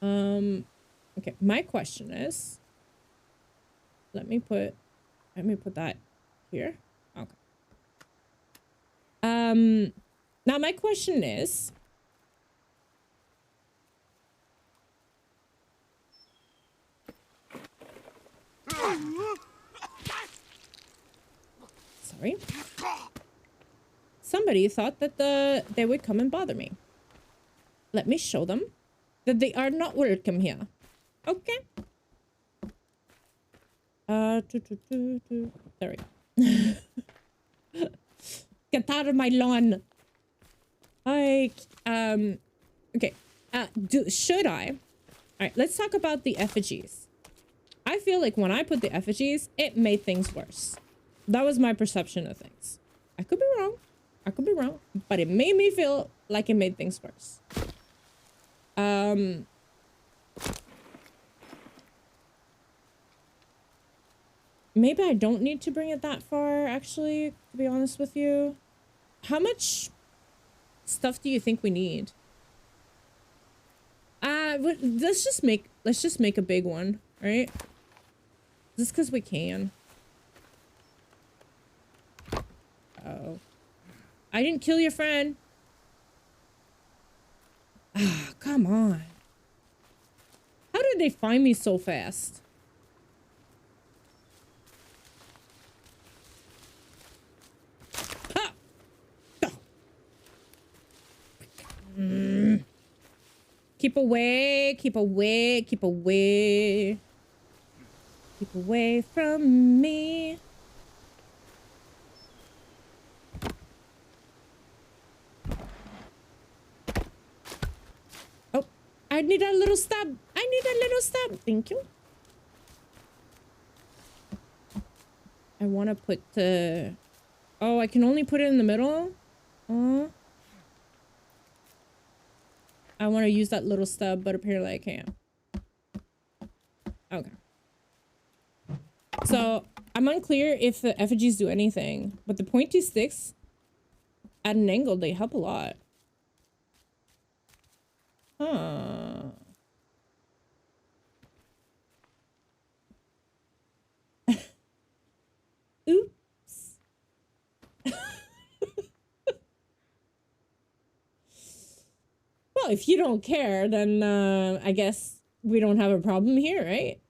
okay, my question is, let me put Let me put that here. Okay. Now my question is, sorry. Somebody thought that they would come and bother me. Let me show them that they are not welcome here. Okay. There we go. Get out of my lawn. Like, okay. Should I? All right, let's talk about the effigies. I feel like when I put the effigies, it made things worse. That was my perception of things. I could be wrong. I could be wrong, but it made me feel like it made things worse. Maybe I don't need to bring it that far, actually, to be honest with you. How much stuff do you think we need? Let's just make a big one, right? Just because we can. Oh. I didn't kill your friend. Ah, come on. How did they find me so fast? Ha! Oh. Keep away, keep away, keep away. Keep away from me. I need a little stab. I need a little stab. Thank you. I want to put the... Oh, I can only put it in the middle? I want to use that little stub, but apparently I can't. Okay. So, I'm unclear if the effigies do anything, but the pointy sticks at an angle, they help a lot. Huh. Oops. Well, if you don't care, then I guess we don't have a problem here, right?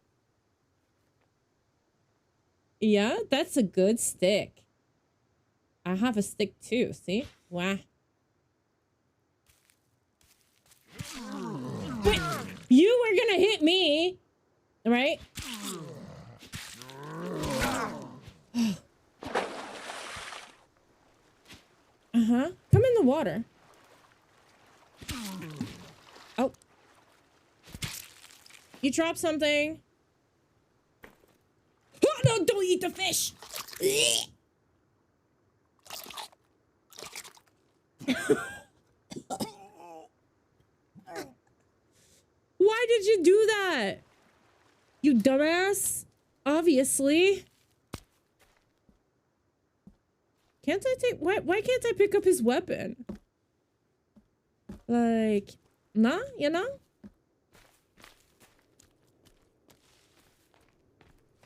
Yeah, that's a good stick. I have a stick too, see? Wow. Wait, you were gonna hit me, right? Uh-huh. Come in the water. Oh. You dropped something. Oh, no, don't eat the fish. Why did you do that? You dumbass. Obviously. Can't I take... Why can't I pick up his weapon? Like... Nah, you know?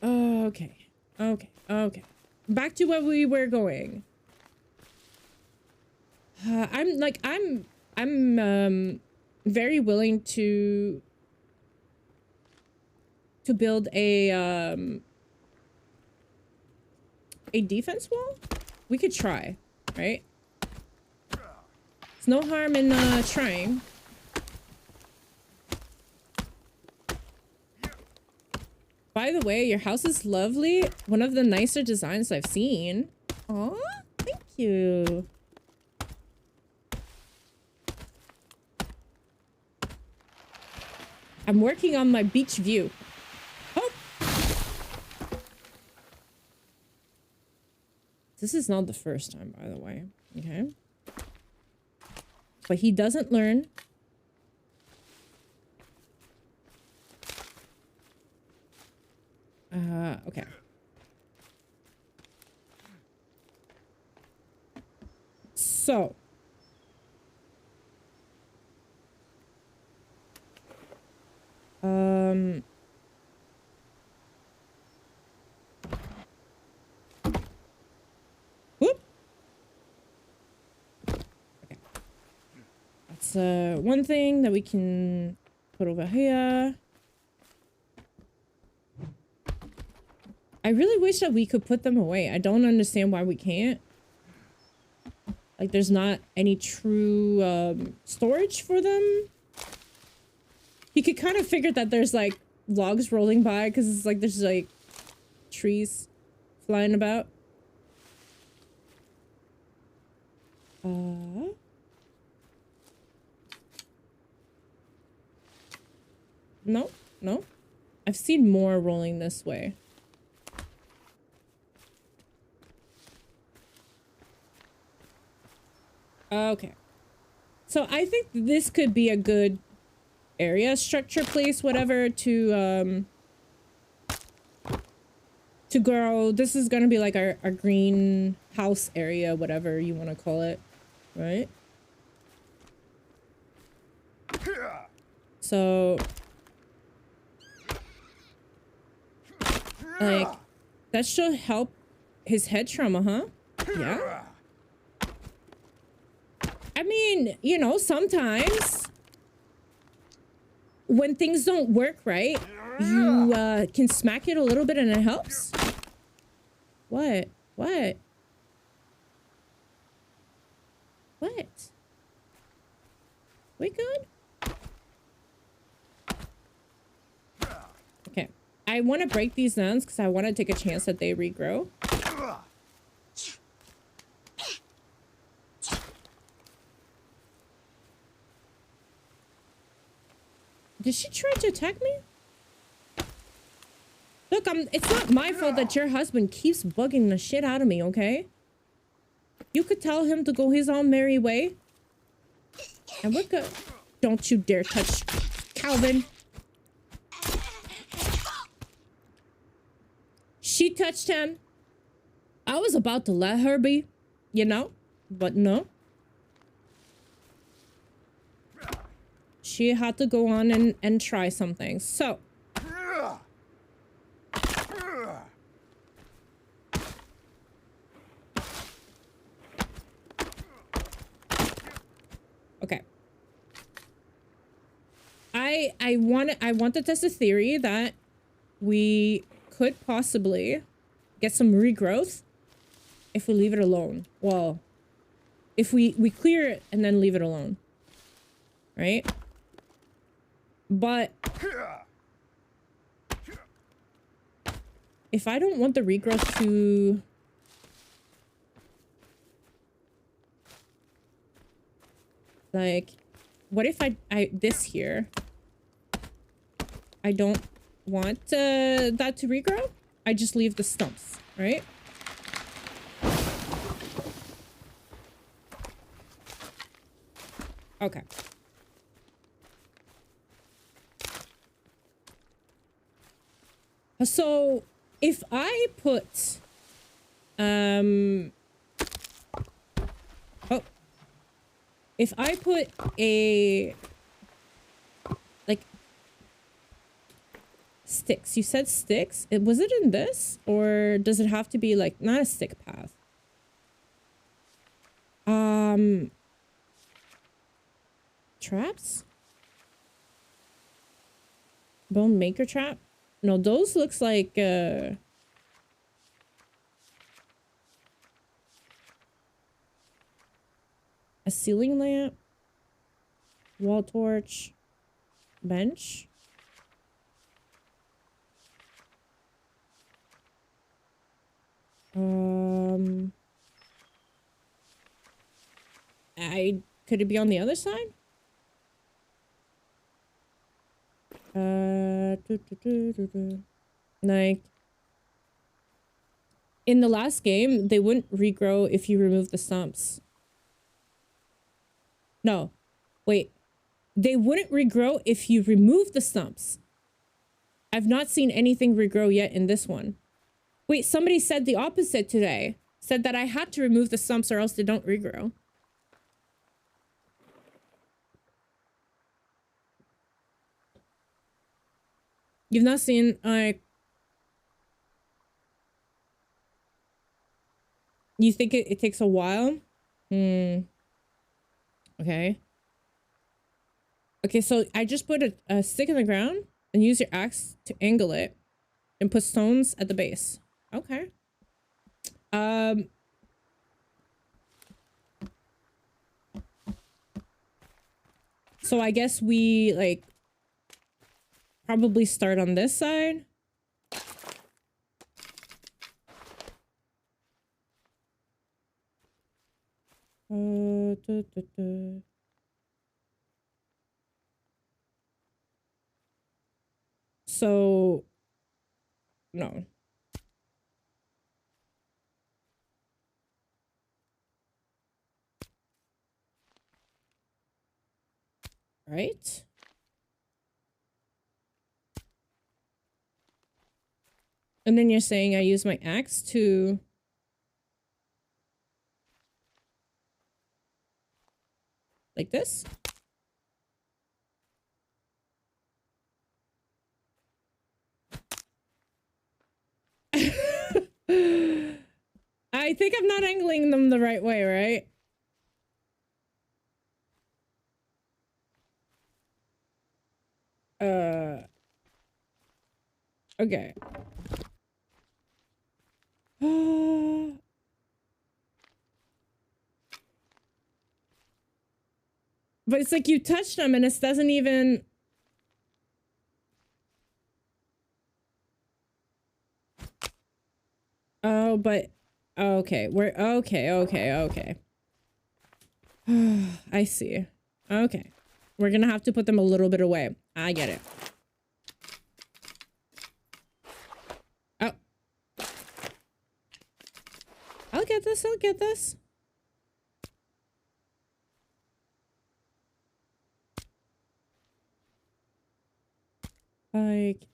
Okay. Okay. Okay. Back to where we were going. I'm very willing to build a defense wall. We could try, right? There's no harm in trying. By the way, your house is lovely. One of the nicer designs I've seen. Aw, thank you. I'm working on my beach view. Oh! This is not the first time, by the way. Okay. But he doesn't learn. Okay. So. That's one thing that we can put over here. I really wish that we could put them away. I don't understand why we can't. Like, there's not any true storage for them. You could kind of figure that there's like logs rolling by because it's like there's like trees flying about. No, no. I've seen more rolling this way. Okay. So I think this could be a good area, structure, place, whatever to grow. This is gonna be like our greenhouse area, whatever you want to call it, right? So like that should help his head trauma, huh? Yeah. I mean, you know, sometimes when things don't work right, you can smack it a little bit and it helps. What? What? What? We good? Okay. I want to break these down because I want to take a chance that they regrow. Did she try to attack me? Look, it's not my fault that your husband keeps bugging the shit out of me, okay? You could tell him to go his own merry way. And we're good. Don't you dare touch Calvin. She touched him. I was about to let her be, you know? But no. She had to go on and try something. So. Okay. I want to test a theory that we could possibly get some regrowth if we leave it alone. Well, if we clear it and then leave it alone. Right? But if I don't want the regrowth to like, what if I this here, I don't want that to regrow? I just leave the stumps, right? Okay. So if I put if I put a like sticks, you said sticks, was it in this, or does it have to be like not a stick path? Traps? Bone maker trap? No, those looks like a ceiling lamp, wall torch, bench. Could it be on the other side? Like in the last game, they wouldn't regrow if you remove the stumps. No, wait. They wouldn't regrow if you remove the stumps. I've not seen anything regrow yet in this one. Wait, somebody said the opposite today. Said that I had to remove the stumps or else they don't regrow. You've not seen, like... You think it takes a while? Okay. Okay, so I just put a stick in the ground and use your axe to angle it and put stones at the base. Okay. So I guess we like probably start on this side. So no. Right? And then you're saying I use my axe to like this? I think I'm not angling them the right way, right? Okay. But it's like you touch them and it doesn't even... Oh, but... Okay, we're... Okay. I see. Okay. We're gonna have to put them a little bit away. I get it. Oh. I'll get this. Like...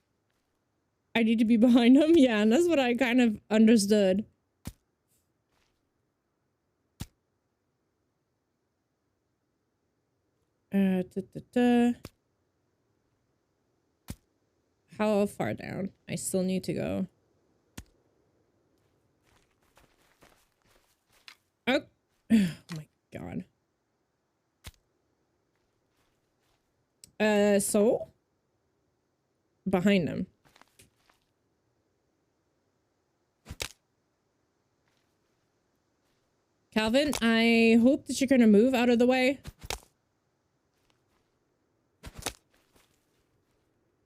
I need to be behind him? Yeah, and that's what I kind of understood. How far down? I still need to go. Oh, oh my god. So? Behind them. Calvin, I hope that you're gonna move out of the way.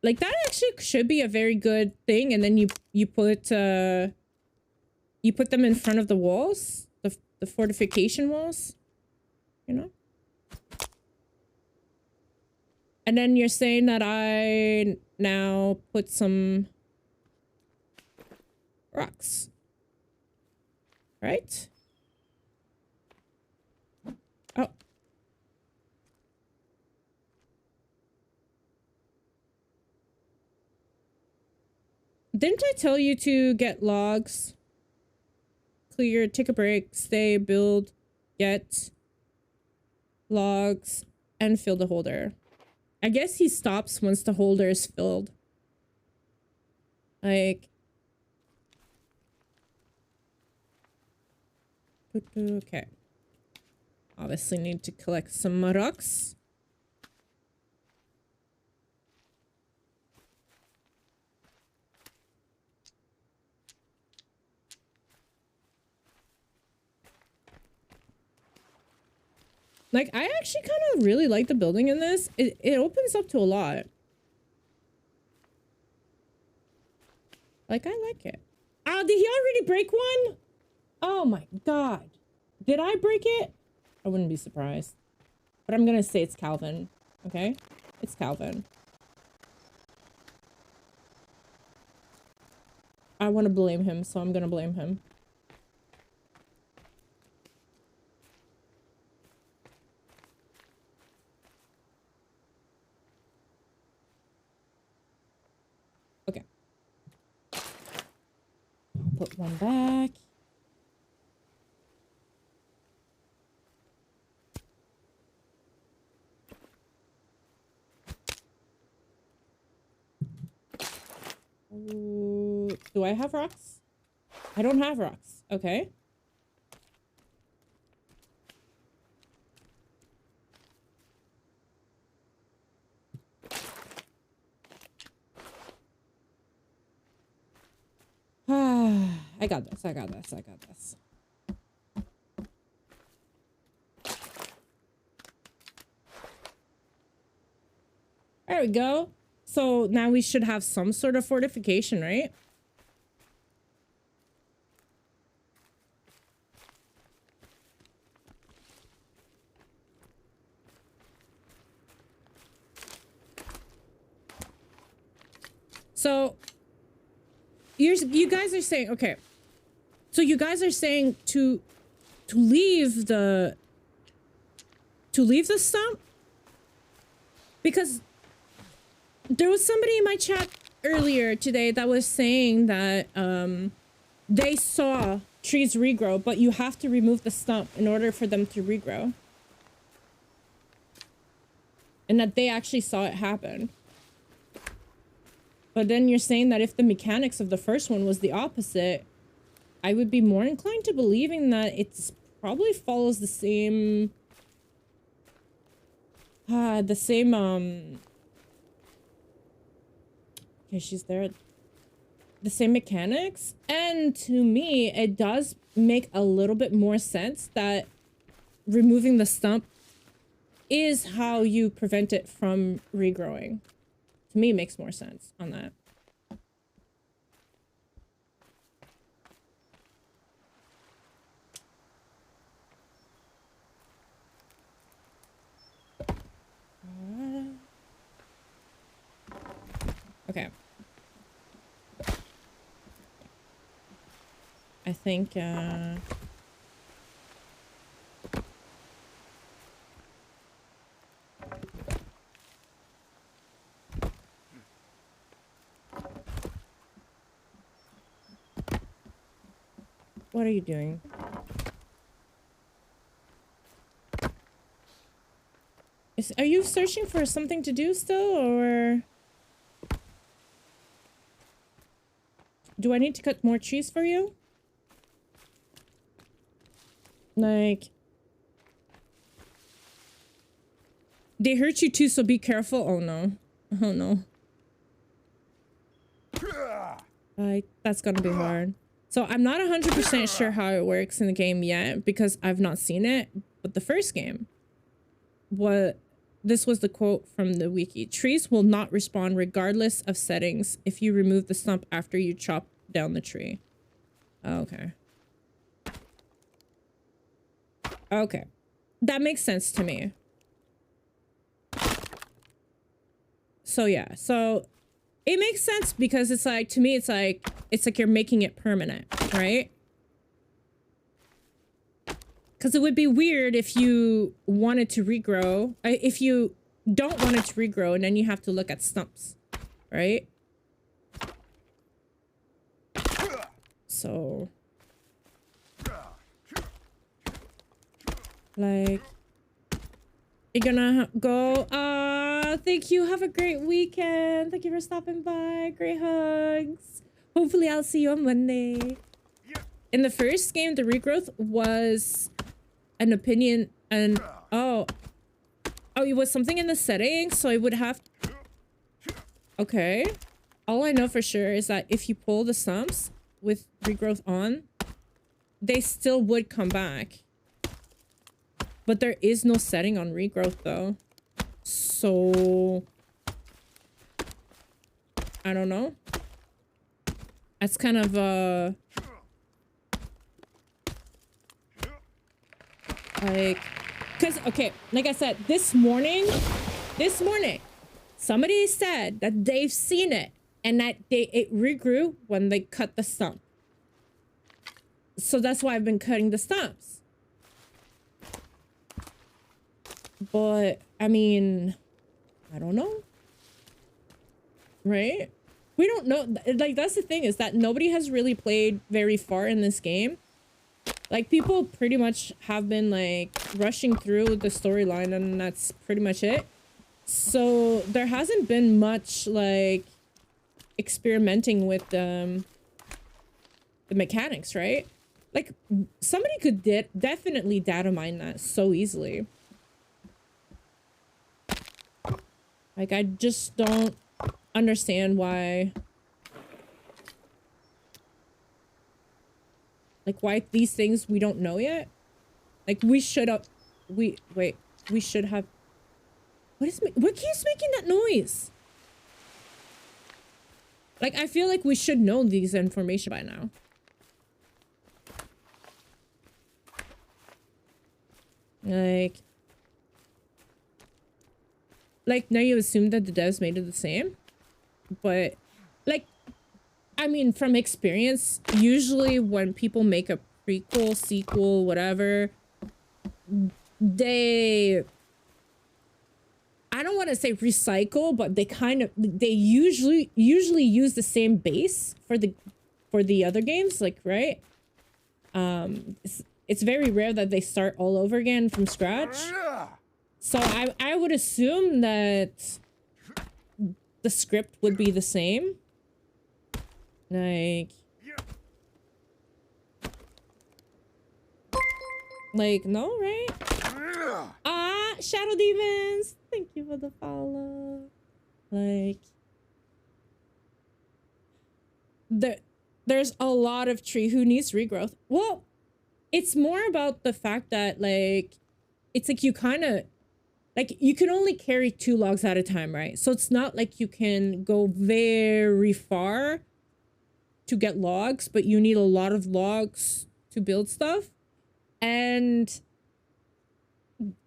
Like, that actually should be a very good thing, and then you put them in front of the walls, the fortification walls, you know? And then you're saying that I now put some rocks, right? Oh. Didn't I tell you to get logs? Clear, take a break, stay, build, get logs, and fill the holder. I guess he stops once the holder is filled. Like... Okay. Obviously need to collect some rocks. Like, I actually kind of really like the building in this. It opens up to a lot. Like, I like it. Oh, did he already break one? Oh my god. Did I break it? I wouldn't be surprised. But I'm gonna say it's Calvin. Okay? It's Calvin. I want to blame him, so I'm gonna blame him. Okay. Put one back. Ooh, do I have rocks? I don't have rocks. Okay. I got this. I got this. I got this. There we go. So now we should have some sort of fortification, right? So you guys are saying, okay. So you guys are saying to leave the stump? Because there was somebody in my chat earlier today that was saying that they saw trees regrow, but you have to remove the stump in order for them to regrow. And that they actually saw it happen. But then you're saying that if the mechanics of the first one was the opposite, I would be more inclined to believing that it's probably follows the same okay, she's there. The same mechanics. And to me, it does make a little bit more sense that removing the stump is how you prevent it from regrowing. To me, it makes more sense on that. Okay. I think, what are you doing? Are you searching for something to do still, or do I need to cut more trees for you? Like, they hurt you too, so be careful. Oh no. Oh no. Like, that's gonna be hard. So I'm not 100% sure how it works in the game yet because I've not seen it. But the first game, this was the quote from the wiki. Trees will not respawn regardless of settings if you remove the stump after you chop down the tree. Okay. Okay. That makes sense to me. So yeah, so it makes sense because it's like, to me, it's like you're making it permanent, right? Because it would be weird if you wanted to regrow, if you don't want it to regrow, and then you have to look at stumps, right? So, like, you're gonna go. Thank you. Have a great weekend. Thank you for stopping by. Great hugs. Hopefully, I'll see you on Monday. In the first game, the regrowth was an opinion, and oh, it was something in the settings, so I would have. Okay. All I know for sure is that if you pull the stumps with regrowth on, they still would come back. But there is no setting on regrowth though. So I don't know. That's kind of like, cause okay, like I said, this morning, somebody said that they've seen it and that it regrew when they cut the stump. So that's why I've been cutting the stumps. But I mean, I don't know, right? We don't know. Like, that's the thing, is that nobody has really played very far in this game. Like, people pretty much have been like rushing through the storyline, and that's pretty much it. So there hasn't been much like experimenting with the mechanics, right? Like, somebody could definitely data mine that so easily. Like, I just don't understand why Like why these things we don't know yet? Like we should have, we should have, what keeps making that noise? Like I feel like we should know these information by now. Like now you assume that the devs made it the same, but like, I mean, from experience, usually when people make a prequel, sequel, whatever, they, I don't want to say recycle, but they usually use the same base for the other games, like, right? It's very rare that they start all over again from scratch. So I would assume that the script would be the same. Like no, right? Ah, Shadow Demons, thank you for the follow. Like there's a lot of tree who needs regrowth. Well, it's more about the fact that like it's like you kind of like you can only carry 2 logs at a time, right? So it's not like you can go very far to get logs, but you need a lot of logs to build stuff. And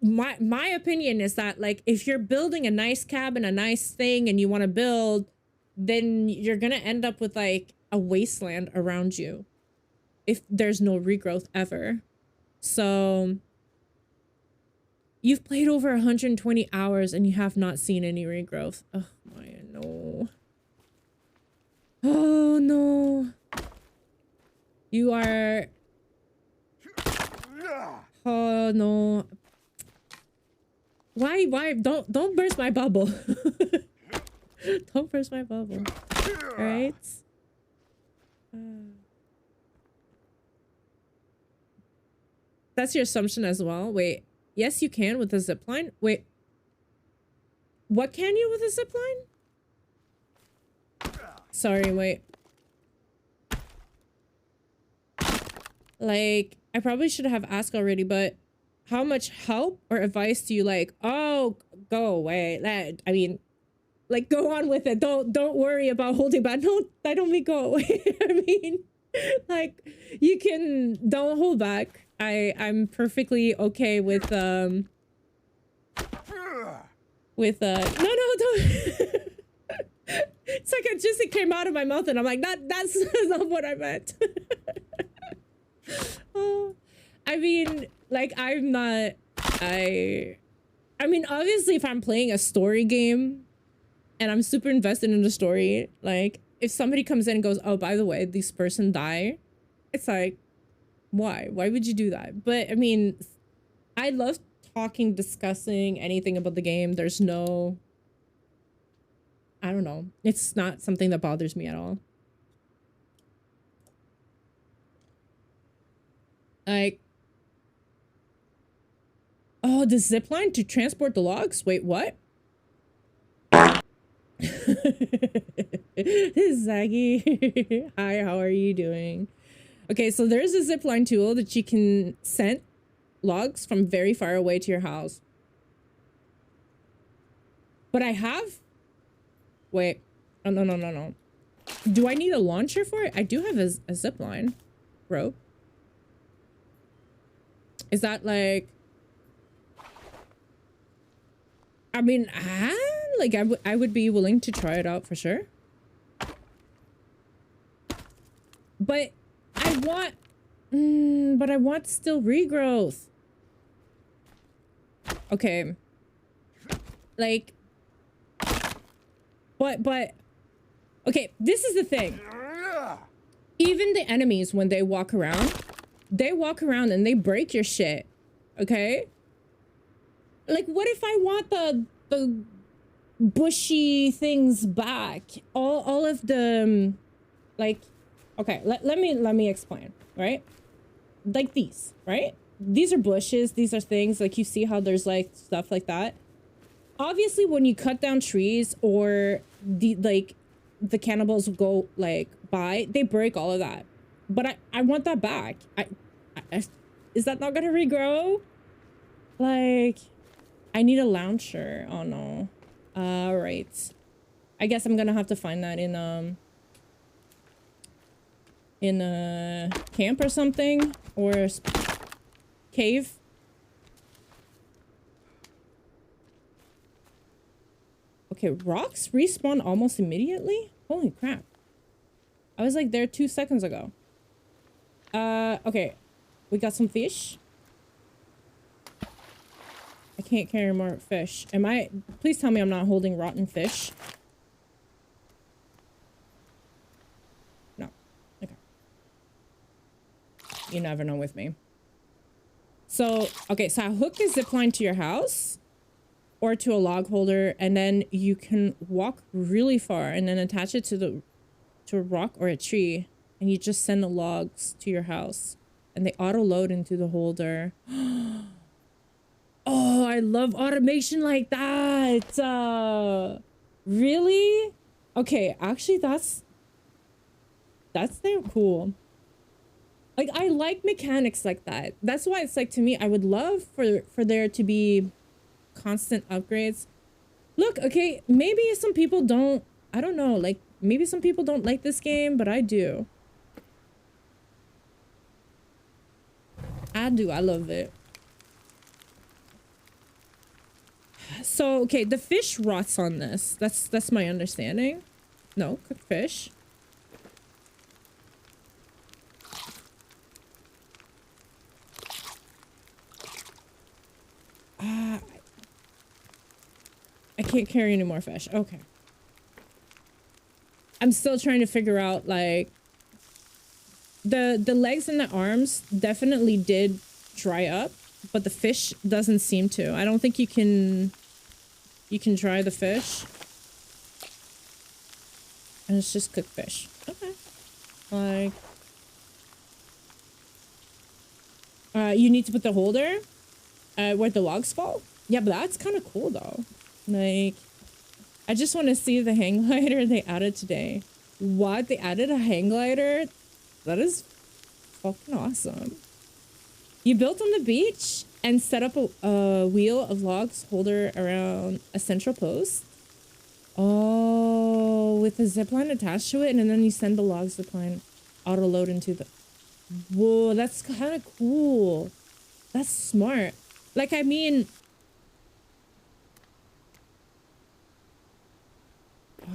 my opinion is that like if you're building a nice cabin, a nice thing, and you want to build, then you're gonna end up with like a wasteland around you if there's no regrowth ever. So you've played over 120 hours and you have not seen any regrowth. Oh my, no. Oh no. You are... Oh no. Why? Don't burst my bubble. Don't burst my bubble. Alright? That's your assumption as well? Wait. Yes, you can with a zipline? Wait. What can you with a zipline? Sorry, wait. Like, I probably should have asked already, but how much help or advice do you like? Oh, go away. I mean, like, go on with it. Don't worry about holding back. No, I don't mean go away. I mean, like, you can, don't hold back. I'm perfectly okay with no, don't. It's like it came out of my mouth and I'm like, that's not what I meant. I mean, like, I'm not, I mean, obviously if I'm playing a story game and I'm super invested in the story, like if somebody comes in and goes, oh, by the way, this person died, it's like, why would you do that? But I mean, I love talking, discussing anything about the game. There's no, I don't know, it's not something that bothers me at all. Like, oh, the zipline to transport the logs? Wait, what? Zaggy. Hi, how are you doing? Okay, so there's a zipline tool that you can send logs from very far away to your house. But I have... Wait. Oh, no. Do I need a launcher for it? I do have a zipline rope. Is that like... I mean, like I would be willing to try it out for sure. But I want still regrowth. Okay. Like, but okay, this is the thing. Even the enemies, when they walk around and they break your shit. Okay? Like, what if I want the bushy things back? All of the, like, okay, let me explain, right? Like these, right? These are bushes, these are things, like you see how there's like stuff like that. Obviously, when you cut down trees or the cannibals go like by, they break all of that. But I want that back. Is that not gonna regrow? Like, I need a launcher. Oh no. All right. I guess I'm gonna have to find that in a camp or something, or a cave. Okay, rocks respawn almost immediately? Holy crap. I was like there 2 seconds ago. Okay. We got some fish. I can't carry more fish. Am I... Please tell me I'm not holding rotten fish. No. Okay. You never know with me. So, okay, so I hook a zipline to your house or to a log holder, and then you can walk really far and then attach it to a rock or a tree, and you just send the logs to your house and they auto load into the holder. Oh, I love automation like that. Really? Okay, actually that's damn cool. Like, I like mechanics like that. That's why it's like, to me, I would love for there to be constant upgrades. Look, okay, maybe some people don't, I don't know, like maybe some people don't like this game, but I do. I love it. So, okay, the fish rots on this. That's my understanding. No, cooked fish. I can't carry any more fish. Okay. I'm still trying to figure out, like, the legs and the arms definitely did dry up, but the fish doesn't seem to. I don't think you can dry the fish. And it's just cooked fish. Okay. Like, you need to put the holder where the logs fall. Yeah, but that's kind of cool though. Like, I just want to see the hang glider they added today. What? They added a hang glider? That is fucking awesome. You built on the beach and set up a wheel of logs holder around a central post. Oh, with a zipline attached to it, and then you send the log zipline auto load into the... Whoa, that's kind of cool. That's smart. Like, I mean...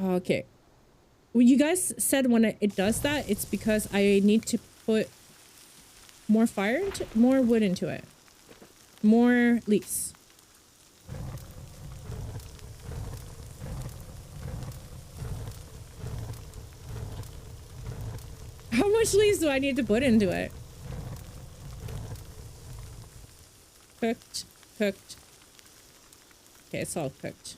Okay. Well, you guys said when it does that, it's because I need to put more more wood into it. More leaves. How much leaves do I need to put into it? Cooked. Cooked. Okay, it's all cooked.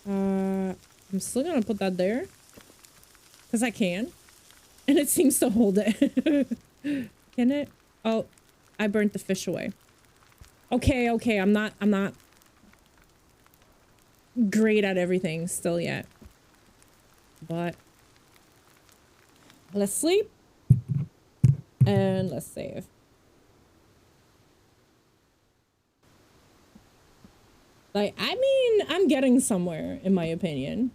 I'm still gonna put that there. Because I can. And it seems to hold it. Can it? Oh, I burnt the fish away. Okay, okay, I'm not great at everything still yet. But let's sleep. And let's save. Like, I mean, I'm getting somewhere, in my opinion.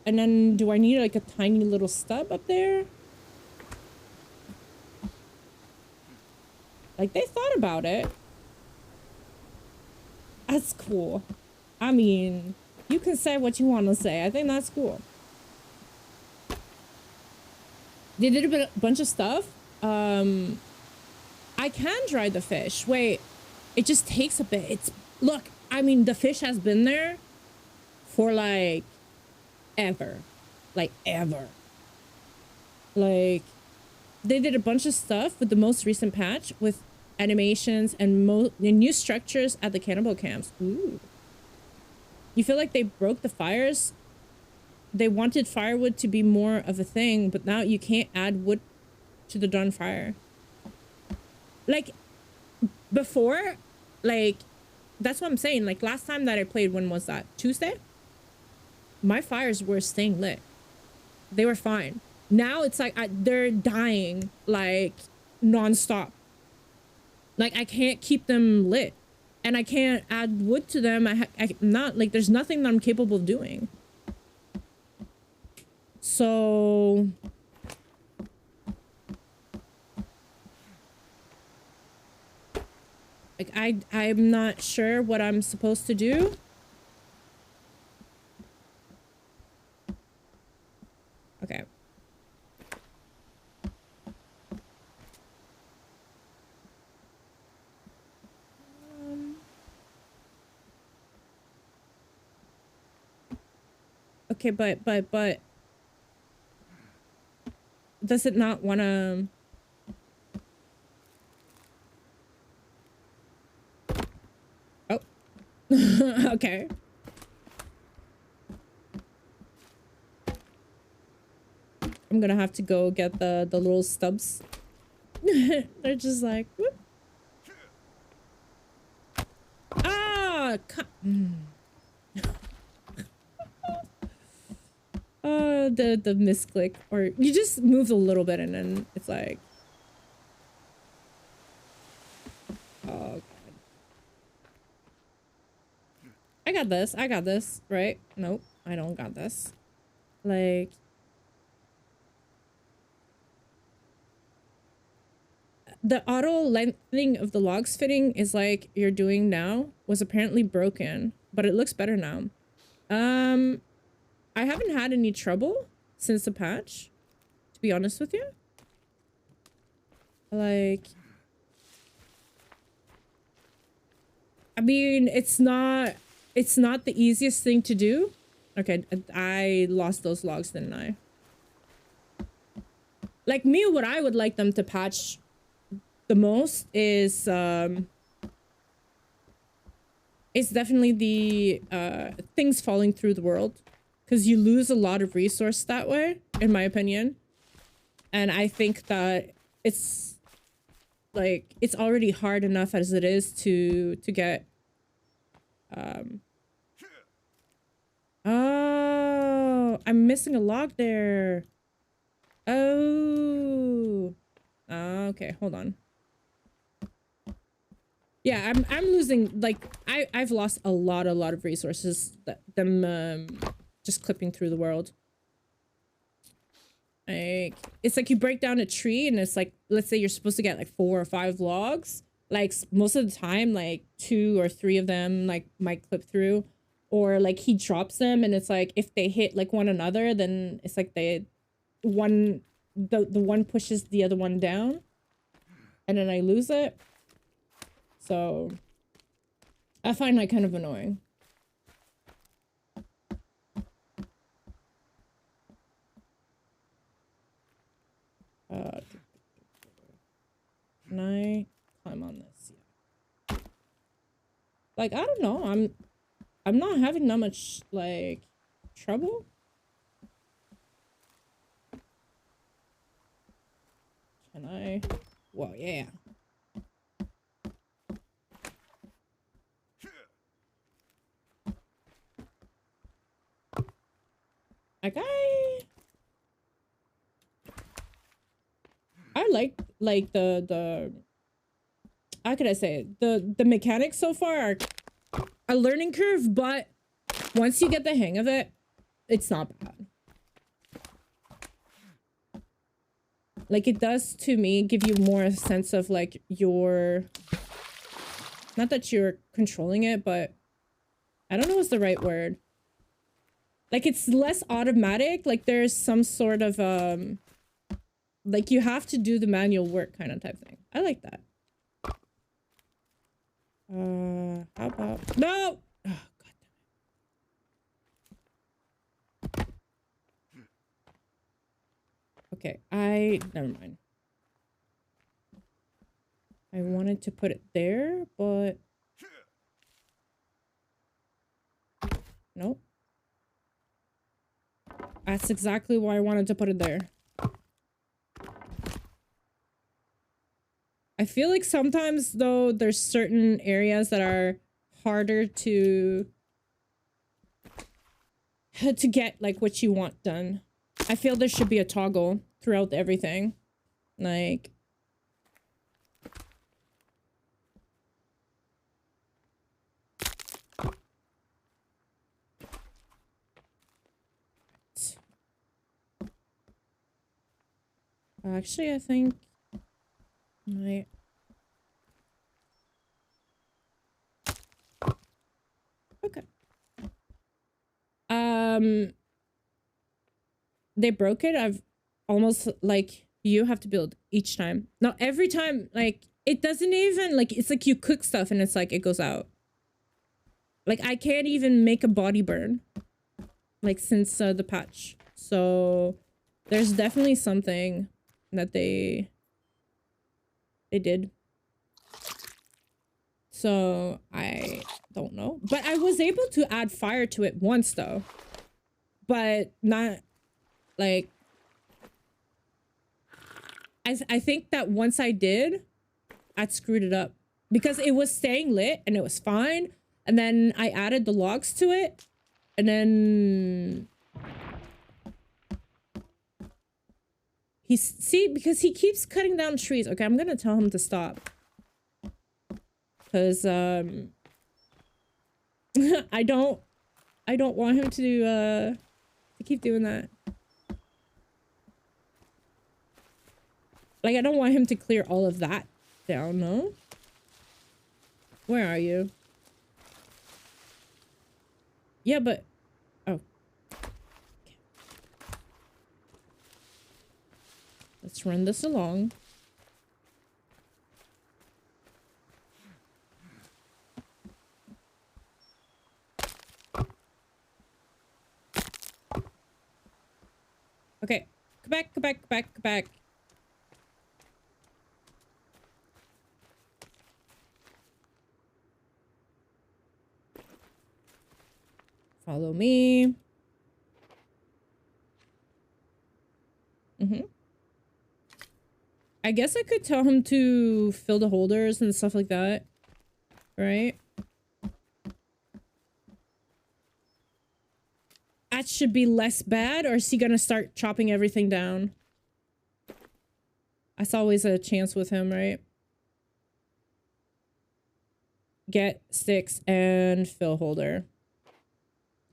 And then, do I need like a tiny little stub up there? Like, they thought about it. That's cool. I mean, you can say what you want to say. I think that's cool. They did a bunch of stuff. I can dry the fish. Wait, it just takes a bit. Look, I mean, the fish has been there for like ever. Like ever. Like, they did a bunch of stuff with the most recent patch with animations and new structures at the cannibal camps. Ooh. You feel like they broke the fires? They wanted firewood to be more of a thing, but now you can't add wood to the darn fire. Like, before, like, that's what I'm saying. Like, last time that I played, when was that? Tuesday? My fires were staying lit. They were fine. Now it's like they're dying, like, non-stop. Like, I can't keep them lit. And I can't add wood to them. I'm not, like, there's nothing that I'm capable of doing. So... like, I'm not sure what I'm supposed to do. Okay. Okay, but does it not want to? Oh. Okay. I'm gonna have to go get the little stubs. They're just like, whoop. Ah, oh, the misclick, or you just move a little bit and then it's like, oh God. I got this, right? Nope, I don't got this. Like, the auto lengthening of the logs fitting is like you're doing now was apparently broken, but it looks better now. I haven't had any trouble since the patch, to be honest with you. Like, I mean, it's not the easiest thing to do. Okay, I lost those logs, didn't I? Like, me, what I would like them to patch the most is definitely the things falling through the world, because you lose a lot of resource that way, in my opinion. And I think that it's like, it's already hard enough as it is to get oh, I'm missing a log there. Oh, okay, hold on. Yeah, I'm losing, like, I've lost a lot of resources that just clipping through the world. Like, it's like you break down a tree and it's like, let's say you're supposed to get like 4 or 5 logs. Like, most of the time, like 2 or 3 of them like might clip through, or like he drops them and it's like if they hit like one another, then it's like the one pushes the other one down, and then I lose it. So I find that kind of annoying. Can I climb on this? Yeah. Like, I don't know. I'm not having that much like trouble. Can I? Well, yeah. Like, I like the how could I say it? The mechanics so far are a learning curve, but once you get the hang of it, it's not bad. Like, it does, to me, give you more a sense of like your, not that you're controlling it, but I don't know what's the right word. Like, it's less automatic. Like, there's some sort of like, you have to do the manual work kind of type thing. I like that. How about no? Oh, God damn it. Okay, never mind. I wanted to put it there, but nope. That's exactly why I wanted to put it there. I feel like sometimes though there's certain areas that are harder to get like what you want done. I feel there should be a toggle throughout everything. Like actually I think might okay. They broke it. I've almost like you have to build each time. Now every time like it doesn't even like it's like you cook stuff and it's like it goes out. Like I can't even make a body burn like since the patch. So there's definitely something that they did. So I don't know, but I was able to add fire to it once though, but not like I think that once I did, I'd screwed it up because it was staying lit and it was fine, and then I added the logs to it, and then because he keeps cutting down trees. Okay, I'm gonna tell him to stop. Because I don't want him to keep doing that. Like I don't want him to clear all of that down, no? Where are you? Yeah, but oh. Okay. Let's run this along. Okay, come back, come back, come back, come back. Follow me. I guess I could tell him to fill the holders and stuff like that, right? That should be less bad, or is he gonna start chopping everything down? That's always a chance with him, right? Get sticks and fill holder.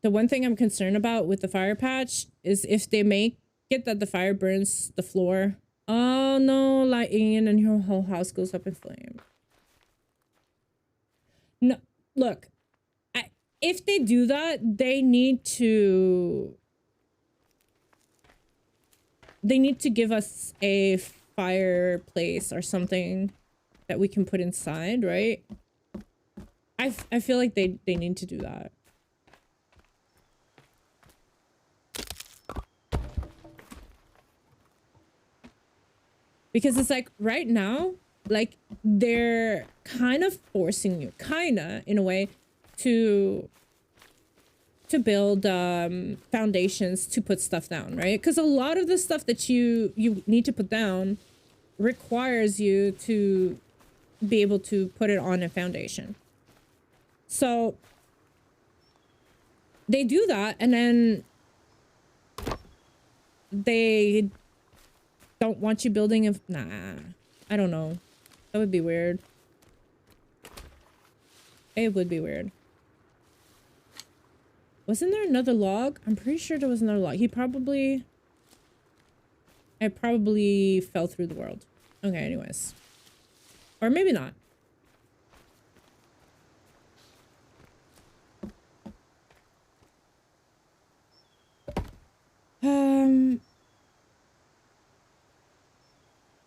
The one thing I'm concerned about with the fire patch is if they make it that the fire burns the floor. Oh no, lightning and your whole house goes up in flames. No, look. If they do that, they need to give us a fireplace or something that we can put inside, right? I feel like they need to do that. Because it's like right now, like they're kind of forcing you, in a way, to build foundations to put stuff down, right? Because a lot of the stuff that you need to put down requires you to be able to put it on a foundation. So they do that, and then they don't want you building nah, I don't know. That would be weird. It would be weird. Wasn't there another log? I'm pretty sure there was another log. I probably fell through the world. Okay, anyways. Or maybe not.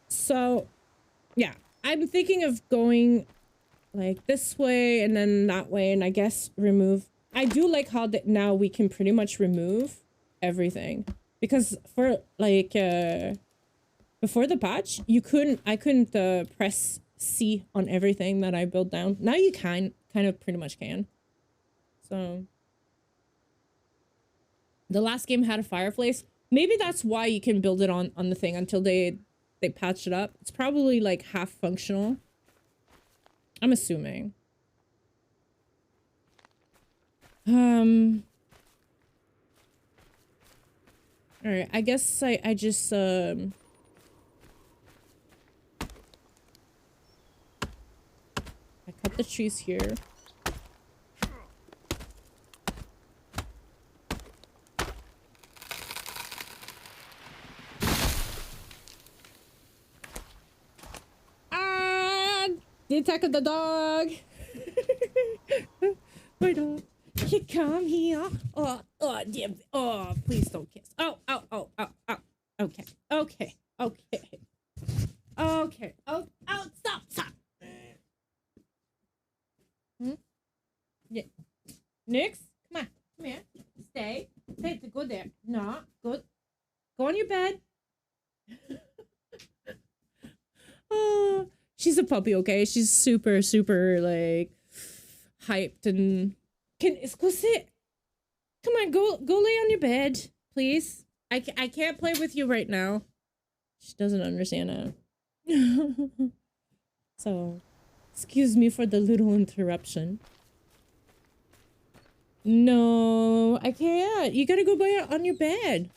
So, yeah. I'm thinking of going like this way and then that way, and I guess remove. I do like how that now we can pretty much remove everything, because for like before the patch I couldn't press C on everything that I built down. Now you kind of pretty much can. So the last game had a fireplace. Maybe that's why you can build it on the thing until they they patched it up. It's probably like half functional. I'm assuming. All right, I guess I just I cut the trees here. Ah, the attack of the dog. My dog. You come here. Oh, damn. Oh, please don't kiss. Oh. Okay. Okay. Oh, stop. Yeah. Nix, come here. Stay. Go there. No, go on your bed. Oh, she's a puppy, okay? She's super, like hyped and go sit. Come on, go lay on your bed, please. I can't play with you right now. She doesn't understand it. So, excuse me for the little interruption. No, I can't. You gotta go on your bed.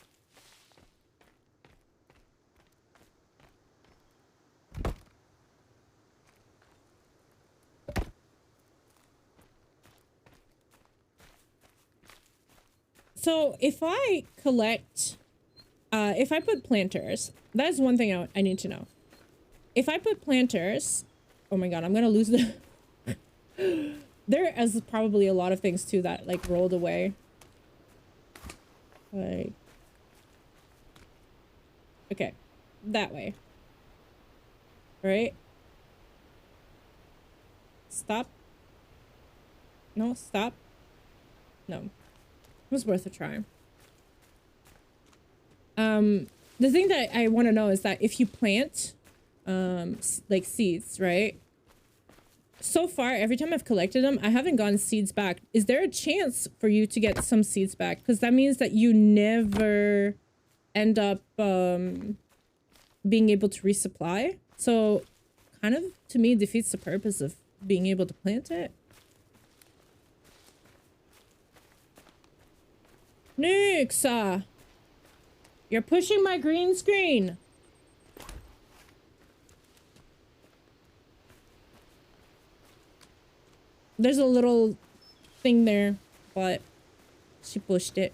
So if I collect, if I put planters, that's one thing I need to know. If I put planters, oh my god, I'm gonna lose the... There is probably a lot of things too that like rolled away. Like, okay, that way. Right? Stop. No, stop. No. It was worth a try. The thing that I want to know is that if you plant, like seeds, right? So far, every time I've collected them, I haven't gotten seeds back. Is there a chance for you to get some seeds back? Because that means that you never end up being able to resupply. So, kind of, to me, defeats the purpose of being able to plant it. Nix! You're pushing my green screen! There's a little thing there, but she pushed it.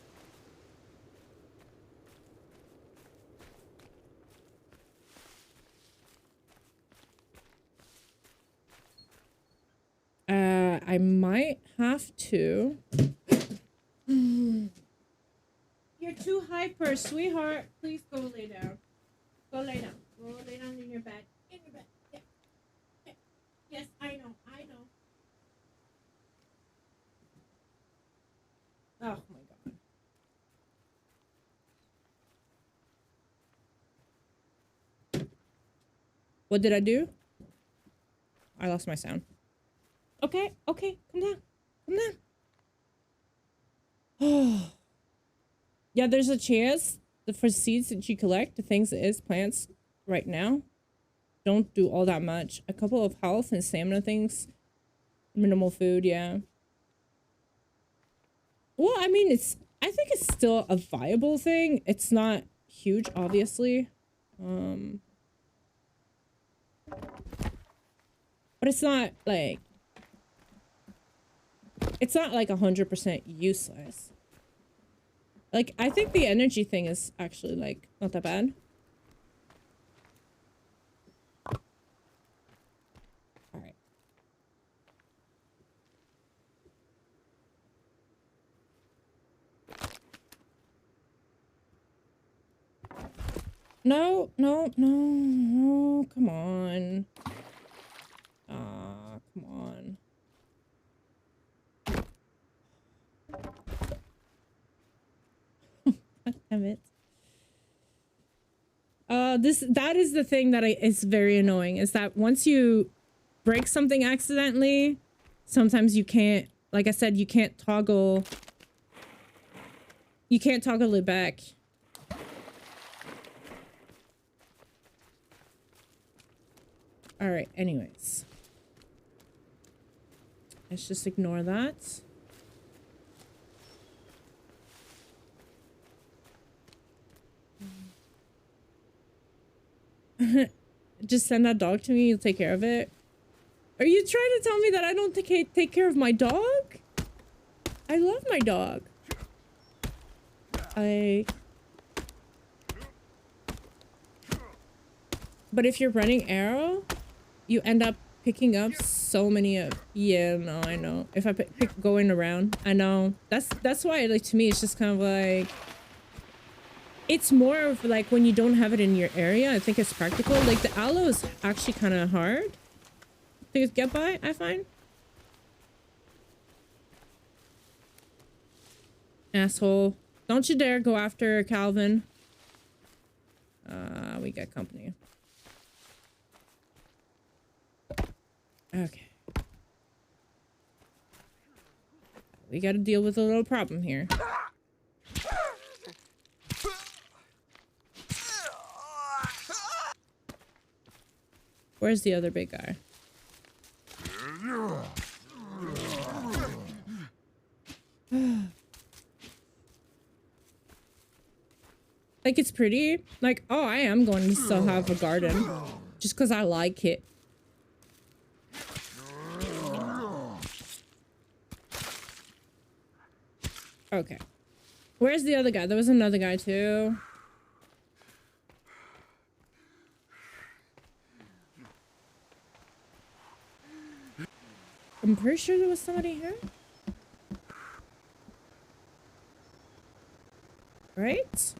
I might have to... You're too hyper, sweetheart. Please go lay down. Go lay down. Go lay down in your bed. In your bed. Yeah. Yeah. Yes, I know. Oh my god. What did I do? I lost my sound. Okay, calm down. Oh. Yeah, there's a chance that for seeds that you collect, the things that is plants right now don't do all that much. A couple of health and stamina things. Minimal food, yeah. Well, I mean, I think it's still a viable thing. It's not huge, obviously. But it's not like 100% useless. Like, I think the energy thing is actually, like, not that bad. Alright. No, come on. Come on. Damn it. That is the thing that is very annoying, is that once you break something accidentally, sometimes you can't, like I said, you can't toggle it back. All right, anyways. Let's just ignore that. Just send that dog to me, you'll take care of it. Are you trying to tell me that I don't take care of my dog? I love my dog. But if you're running arrow, you end up picking up so many of... Yeah, no, I know. If I pick going around, I know. That's why, like, to me, it's just kind of like... It's more of like when you don't have it in your area, I think it's practical. Like the aloe is actually kind of hard to get by, I find. Asshole. Don't you dare go after Calvin. We got company. Okay. We gotta deal with a little problem here. Where's the other big guy? Like, it's pretty. Like, oh, I am going to still have a garden. Just because I like it. Okay. Where's the other guy? There was another guy, too. I'm pretty sure there was somebody here. Right?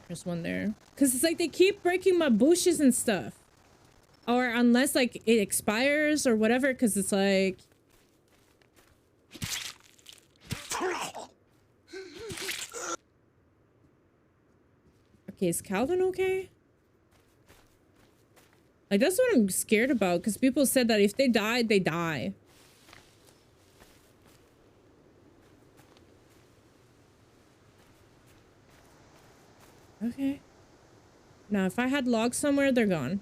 There's one there. Because it's like they keep breaking my bushes and stuff. Or unless like it expires or whatever, because it's like... Okay, is Calvin okay? Like, that's what I'm scared about, because people said that if they died, they die. Okay. Now, if I had logs somewhere, they're gone.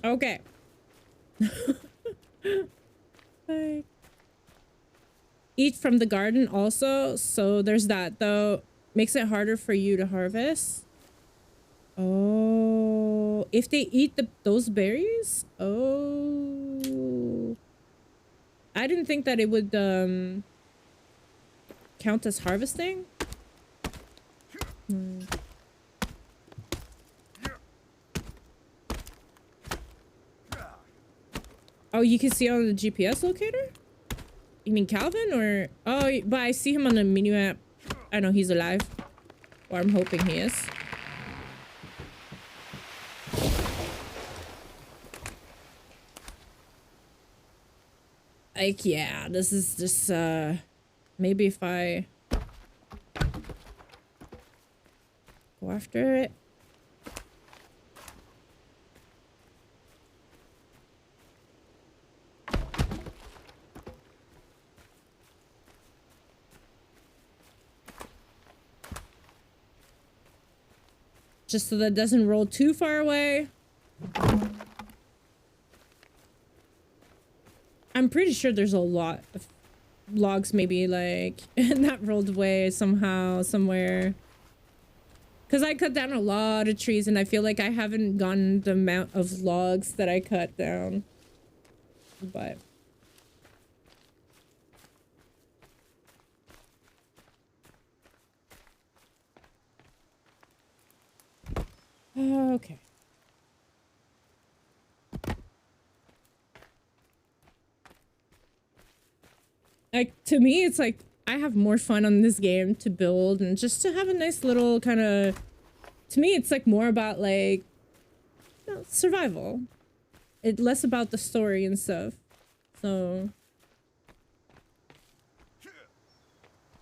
Okay. Like, eat from the garden also, so there's that, though. Makes it harder for you to harvest. Oh, if they eat those berries? Oh. I didn't think that it would count as harvesting. Oh, you can see on the GPS locator? You mean Calvin or... Oh, but I see him on the menu map. I know he's alive. Or I'm hoping he is. Like, yeah, this is just, maybe if I go after it. Just so that it doesn't roll too far away. I'm pretty sure there's a lot of logs maybe like not rolled away somehow, somewhere. Because I cut down a lot of trees and I feel like I haven't gotten the amount of logs that I cut down. But... okay. Like, to me, it's like, I have more fun on this game to build and just to have a nice little kind of... To me, it's like more about, like, you know, survival. It's less about the story and stuff. So...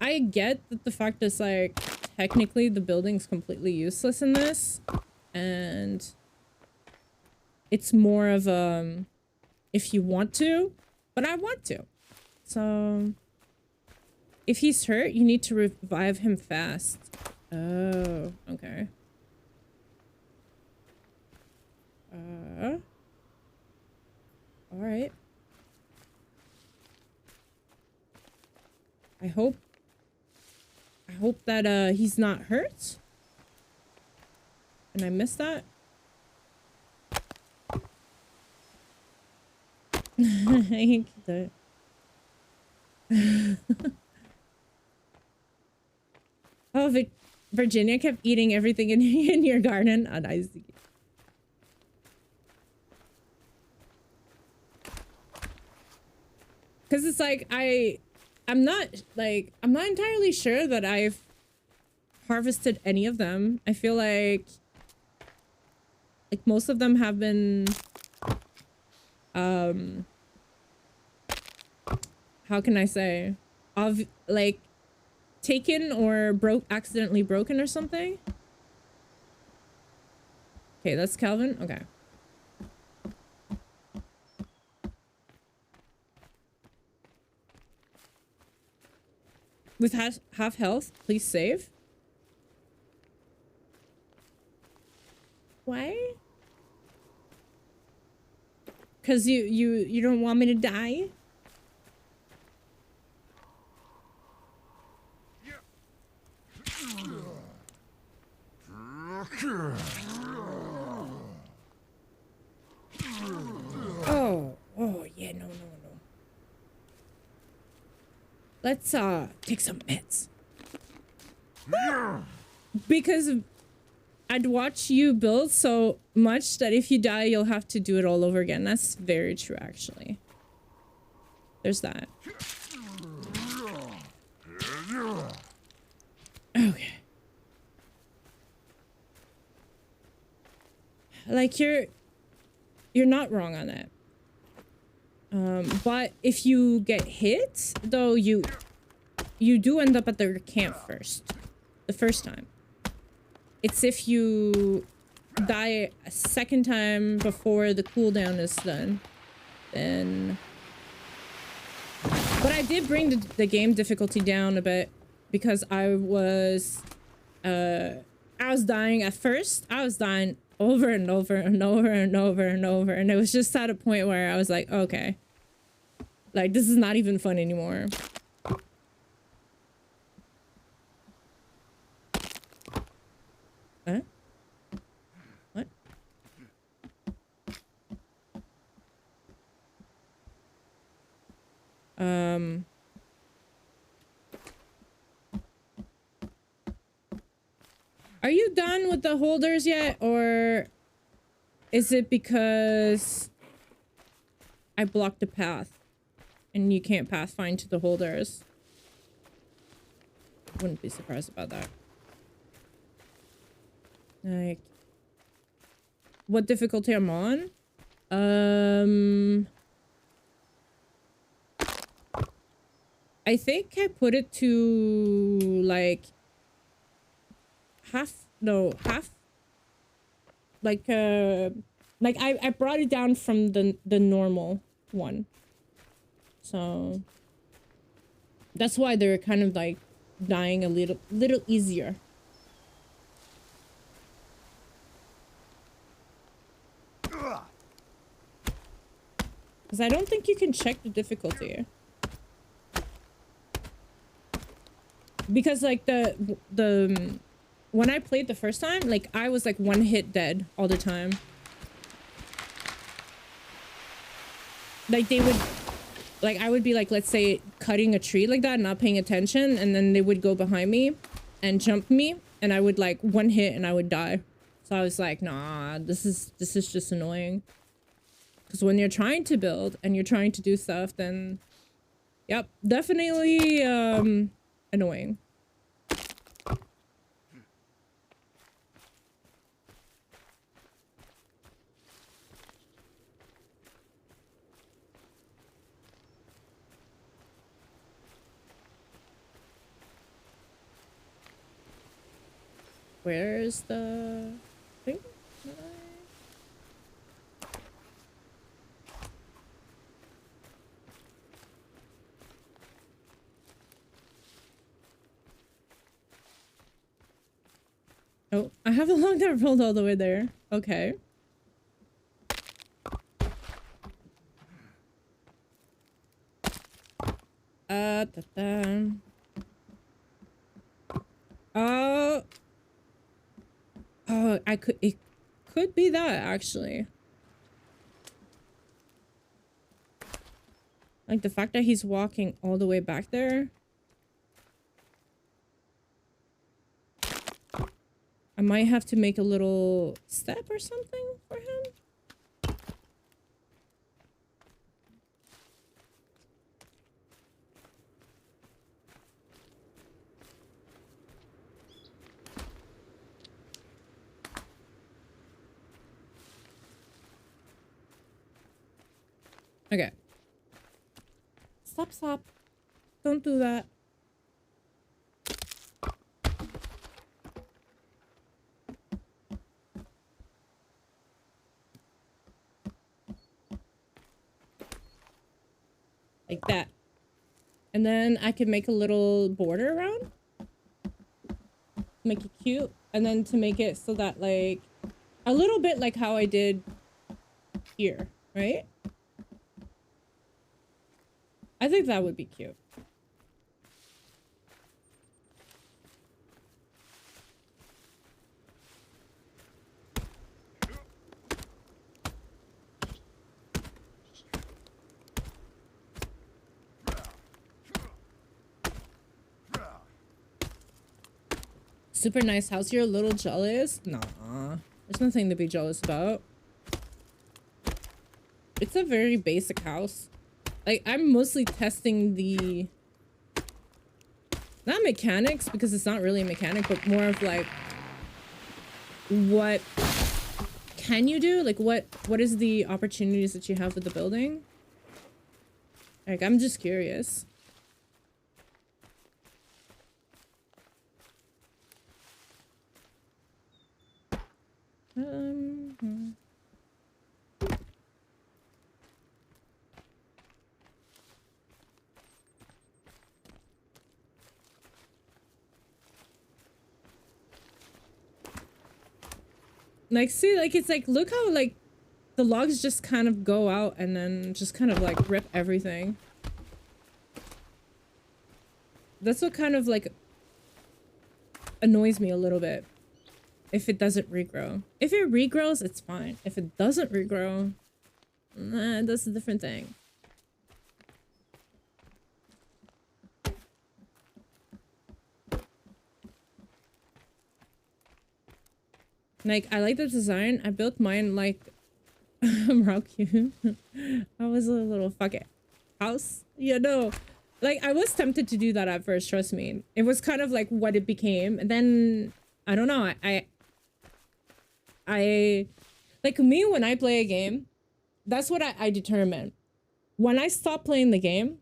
I get that the fact is, like, technically the building's completely useless in this. And... it's more of, if if you want to, but I want to. So if he's hurt, you need to revive him fast. Oh, okay. All right. I hope that he's not hurt. And I missed that. I can't Oh, Virginia kept eating everything in your garden. Oh, nice. Because it's like I'm not entirely sure that I've harvested any of them. I feel like most of them have been how can I say, of like taken or accidentally broken or something. Okay, that's Calvin. Okay. With half health, please save. Why? Cause you don't want me to die? Oh yeah, no. Let's take some meds. Because I'd watch you build so much that if you die, you'll have to do it all over again. That's very true, actually. There's that. Okay. Like, you're not wrong on that. But if you get hit, though, you do end up at the camp first. The first time. It's if you die a second time before the cooldown is done, then... But I did bring the game difficulty down a bit because I was dying at first. I was dying over and over and over and over and over, and it was just at a point where I was like, okay, like, this is not even fun anymore. Huh? What? Are you done with the holders yet, or is it because I blocked the path and you can't pathfind to the holders? Wouldn't be surprised about that. Like, what difficulty I'm on? I think I put it to like half. Like I brought it down from the normal one. So that's why they're kind of like dying a little easier. Because I don't think you can check the difficulty. Because like the when I played the first time, like I was like one hit dead all the time. Like they would, like I would be like, let's say cutting a tree like that, not paying attention, and then they would go behind me and jump me, and I would like one hit and I would die. So I was like, nah, this is just annoying. Because when you're trying to build and you're trying to do stuff, then yep, definitely annoying. Where's the thing? Oh, I have a log that rolled all the way there. Okay. Oh, it could be that actually. Like the fact that he's walking all the way back there. I might have to make a little step or something for him. Okay. Stop. Don't do that. Like that. And then I could make a little border around. Make it cute. And then to make it so that like a little bit like how I did here, right? I think that would be cute. Super nice house. You're a little jealous? Nah. There's nothing to be jealous about. It's a very basic house. Like, I'm mostly testing the... not mechanics, because it's not really a mechanic, but more of like... what can you do? Like, what is the opportunities that you have with the building? Like, I'm just curious. Like, see, like, it's like, look how, like, the logs just kind of go out and then just kind of, like, rip everything. That's what kind of, like, annoys me a little bit. If it doesn't regrow. If it regrows, it's fine. If it doesn't regrow, that's a different thing. Like, I like the design. I built mine like Merauke. I was a little fuck it house. Yeah, no. Like, I was tempted to do that at first, trust me. It was kind of like what it became. And then, I don't know, I like me when I play a game, that's what I determine. When I stop playing the game,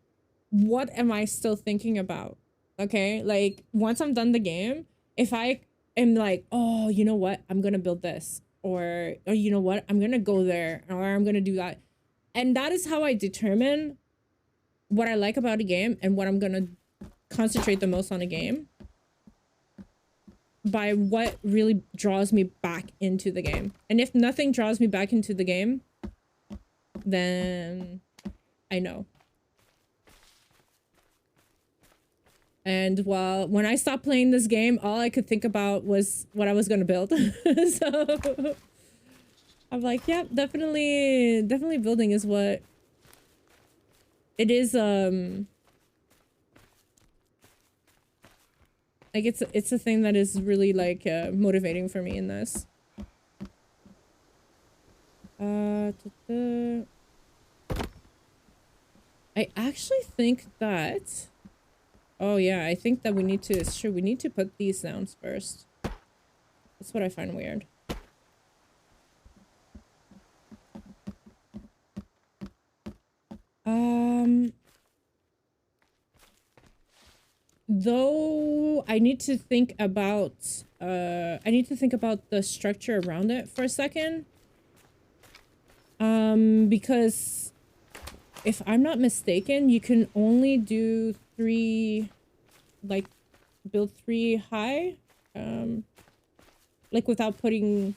what am I still thinking about? Okay, like once I'm done the game, if I am like, oh, you know what, I'm gonna build this, or you know what, I'm gonna go there, or I'm gonna do that, and that is how I determine what I like about a game and what I'm gonna concentrate the most on a game. By what really draws me back into the game. And if nothing draws me back into the game, then I know. And when I stopped playing this game, all I could think about was what I was gonna build. So I'm like, yep, definitely building is what it is. Like, it's a thing that is really, like, motivating for me in this. I actually think that... oh, yeah, I think that we need to... sure, we need to put these down first. That's what I find weird. Though I need to think about the structure around it for a second. Because if I'm not mistaken, you can only do 3, like, build 3 high. like without putting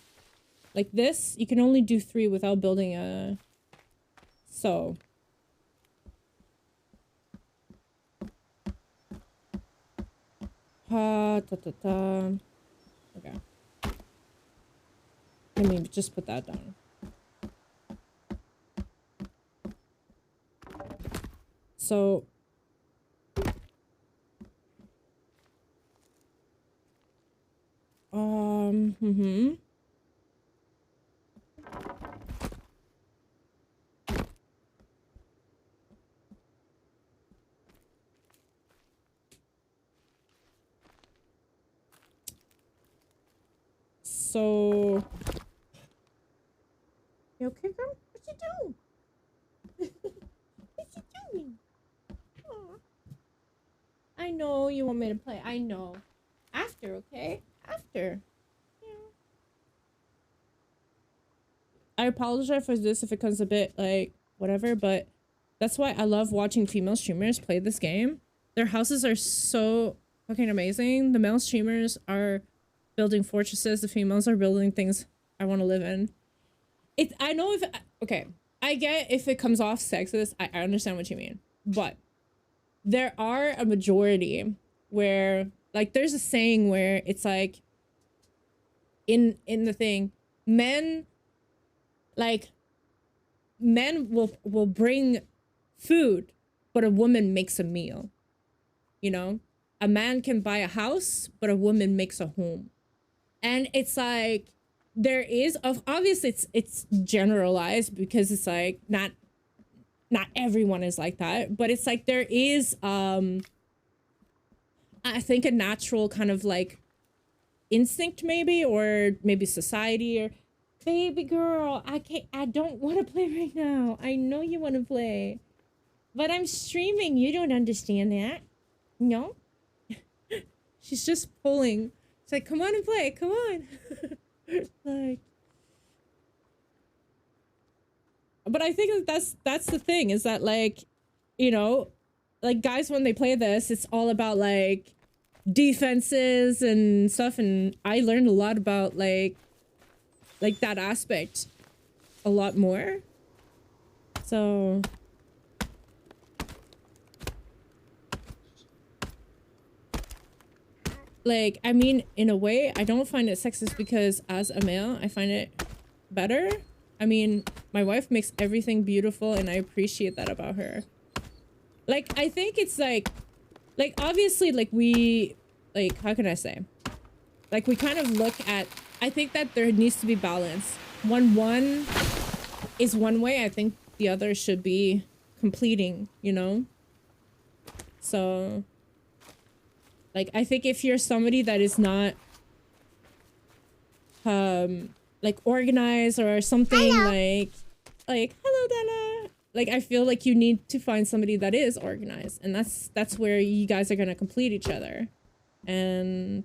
like this. You can only do 3 without building a, so. Okay. Let me just put that down. So So you okay, girl? What you doing? What you doing? Aw. I know you want me to play. I know. After, okay? After. Yeah. I apologize for this if it comes a bit like whatever, but that's why I love watching female streamers play this game. Their houses are so fucking amazing. The male streamers are building fortresses. The females are building things I want to live in. I know if, okay, I get if it comes off sexist, I understand what you mean, but there are a majority where, like, there's a saying where it's like, in the thing, men will bring food, but a woman makes a meal, you know? A man can buy a house, but a woman makes a home. And it's like, there is, obviously it's generalized because it's like not everyone is like that, but it's like there is I think a natural kind of like instinct maybe, or maybe society, or baby girl, I don't want to play right now. I know you want to play, but I'm streaming. You don't understand that. No. She's just pulling. It's like, come on and play, come on. Like, but I think that's the thing, is that, like, you know, like, guys, when they play this, it's all about like defenses and stuff, and I learned a lot about like that aspect a lot more. So like, I mean, in a way, I don't find it sexist because as a male, I find it better. I mean, my wife makes everything beautiful and I appreciate that about her. Like, I think it's like obviously, like, we, like, how can I say? Like, we kind of look at, I think that there needs to be balance. One is one way, I think the other should be completing, you know? So, like, I think if you're somebody that is not, like, organized or something, hello. like, hello, Della. Like, I feel like you need to find somebody that is organized, and that's where you guys are gonna complete each other. And,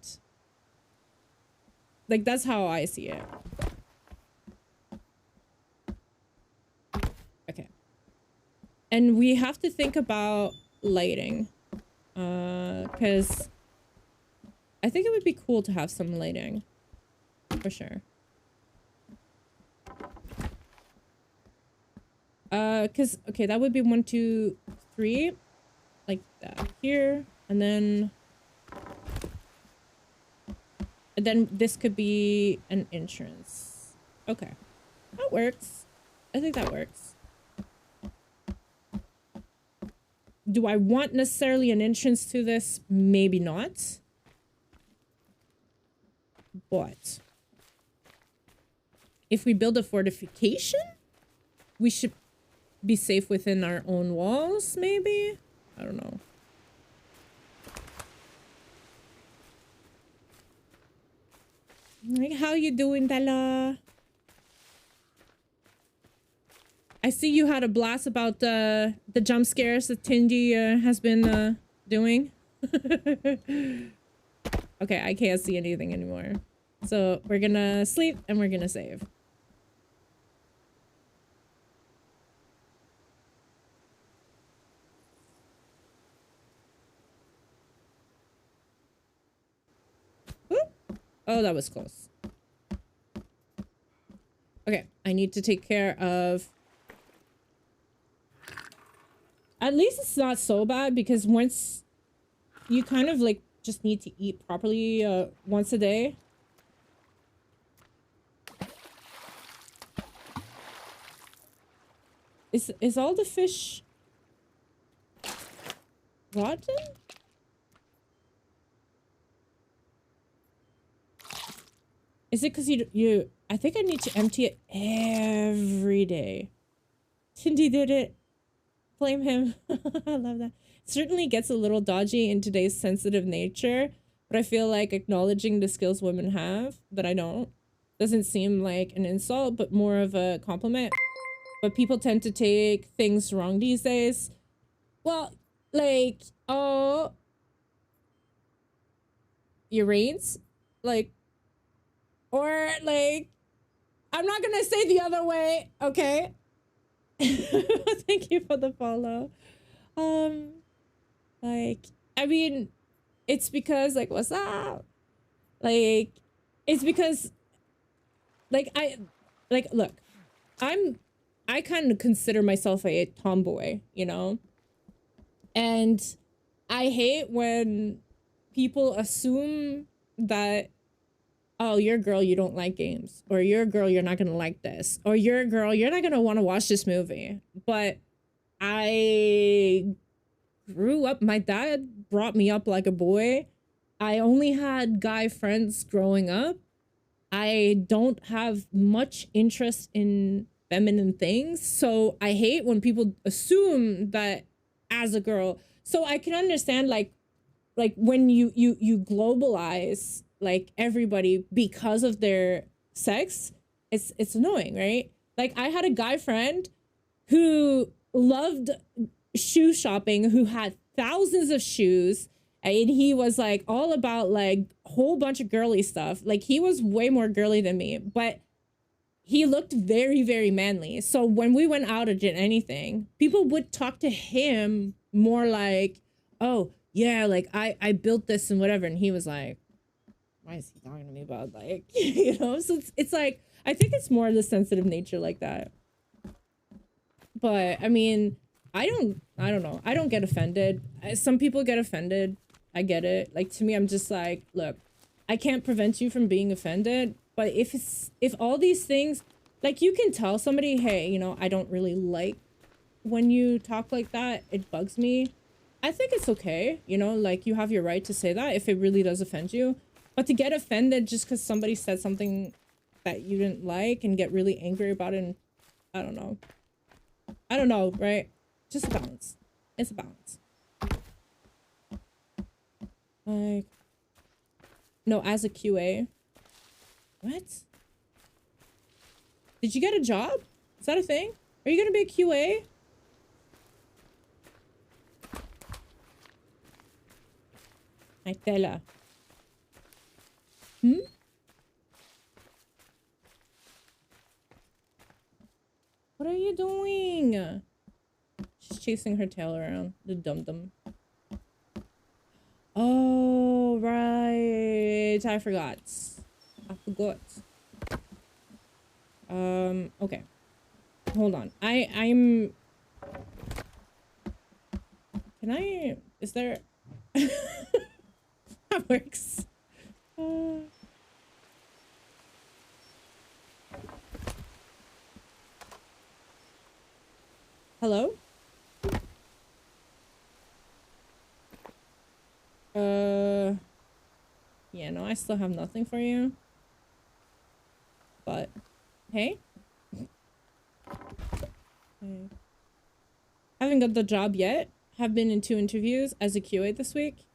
like, that's how I see it. Okay. And we have to think about lighting. Because I think it would be cool to have some lighting. For sure. Because, okay, that would be 1, 2, 3. Like that here. And then this could be an entrance. Okay. That works. I think that works. Do I want necessarily an entrance to this? Maybe not. But if we build a fortification, we should be safe within our own walls, maybe? I don't know. Like, how you doing, Bella? I see you had a blast about the jump scares that Tindy has been doing. Okay, I can't see anything anymore. So we're gonna sleep and we're gonna save. Oop. Oh, that was close. Okay, I need to take care of... At least it's not so bad, because once you kind of like just need to eat properly once a day. Is all the fish rotten? Is it because you I think I need to empty it every day. Tindy did it. Blame him. I love that. Certainly gets a little dodgy in today's sensitive nature, but I feel like acknowledging the skills women have that I don't doesn't seem like an insult, but more of a compliment. But people tend to take things wrong these days. Well, like, oh, your reigns, like, or like, I'm not gonna say the other way, okay? Thank you for the follow. Like, I mean, it's because, like, what's up? Like, it's because, like, look, I kind of consider myself a tomboy, you know? And I hate when people assume that, oh, you're a girl, you don't like games, or you're a girl, you're not gonna like this, or you're a girl, you're not gonna want to watch this movie. But I grew up, my dad brought me up like a boy. I only had guy friends growing up. I don't have much interest in feminine things, so I hate when people assume that as a girl. So I can understand like when you globalize like everybody because of their sex, it's annoying, right? Like I had a guy friend who loved shoe shopping, who had thousands of shoes, and he was like all about like a whole bunch of girly stuff. Like he was way more girly than me, but he looked very, very manly. So when we went out or did anything, people would talk to him more like, oh yeah, like I built this and whatever. And he was like, why is he talking to me about like, you know? So it's like, I think it's more the sensitive nature like that. But I mean, I don't know. I don't get offended. Some people get offended. I get it. Like to me, I'm just like, look, I can't prevent you from being offended. But if all these things, like you can tell somebody, hey, you know, I don't really like when you talk like that. It bugs me. I think it's okay. You know, like you have your right to say that if it really does offend you. But to get offended just because somebody said something that you didn't like and get really angry about it, and I don't know. I don't know, right? Just a balance. It's a balance. Like, no, as a QA. What? Did you get a job? Is that a thing? Are you gonna be a QA? I tell her. Hmm? What are you doing? She's chasing her tail around. The dum-dum. Oh, right. I forgot. Okay. Hold on. I'm... Can I... Is there... That works. Hello? Yeah, no, I still have nothing for you. But, hey? Okay. Haven't got the job yet. Have been in 2 interviews as a QA this week.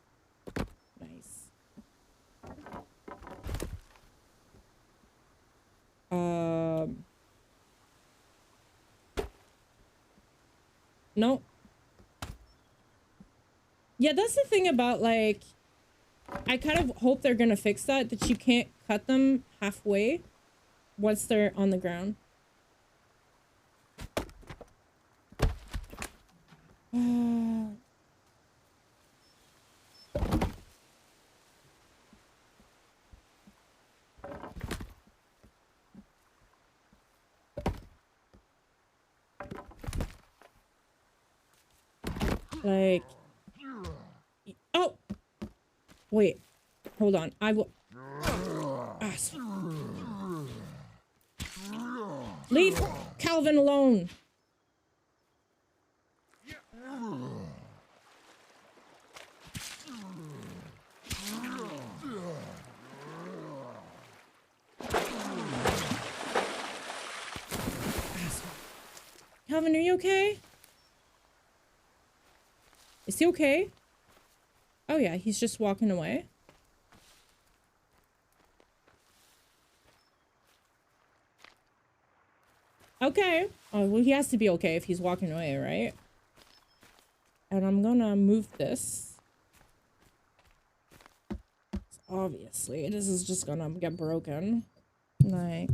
Nice. No. Yeah, that's the thing about, like, I kind of hope they're gonna fix that you can't cut them halfway once they're on the ground. Like, oh, wait, hold on. I will. Leave Calvin alone. Calvin, are you okay? Is he okay? Oh yeah, he's just walking away. Okay. Oh, well, he has to be okay if he's walking away, right? And I'm gonna move this. Obviously, this is just gonna get broken. Like...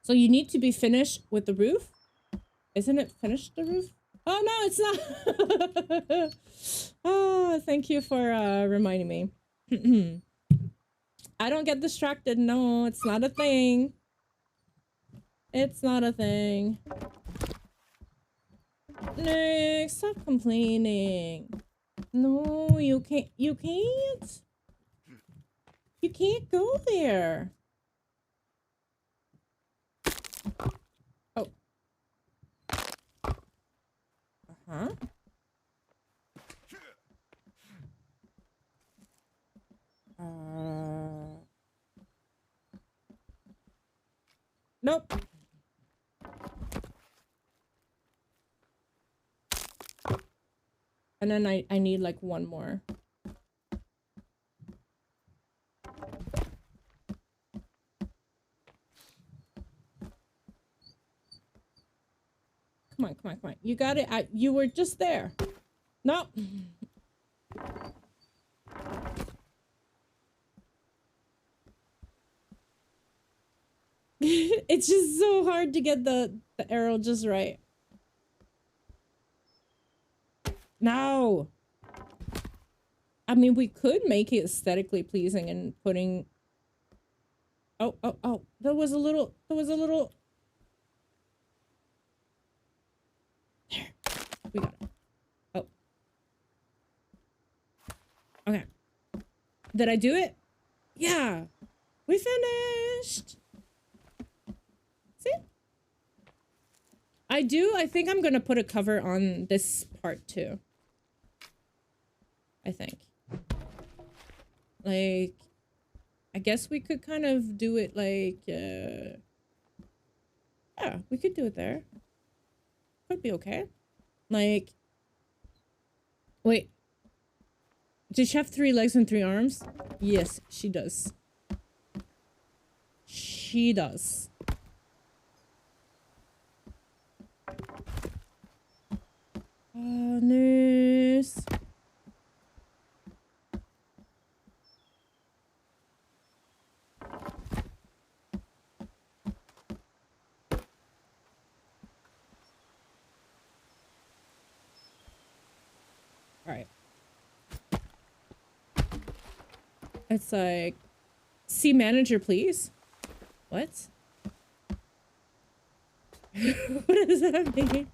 So you need to be finished with the roof? Isn't it finished, the roof? Oh, no, it's not! Oh, thank you for reminding me. I don't get distracted. No, it's not a thing. It's not a thing. Nick, stop complaining. No, you can't. You can't. You can't go there. Oh. Uh-huh. Nope. And then I need like one more. Come on, come on, come on. You got it. You were just there. Nope. It's just so hard to get the arrow just right. No. I mean, we could make it aesthetically pleasing and putting... Oh, oh, oh. There was a little... There. We got it. Oh. Okay. Did I do it? Yeah. We finished. See? I think I'm gonna put a cover on this part too. I think. Like, I guess we could kind of do it like, yeah, we could do it there. Could be okay. Like, wait. Does she have 3 legs and 3 arms? Yes, she does. She does. Oh, nurse. Alright. It's like... See manager, please? What? What does that mean?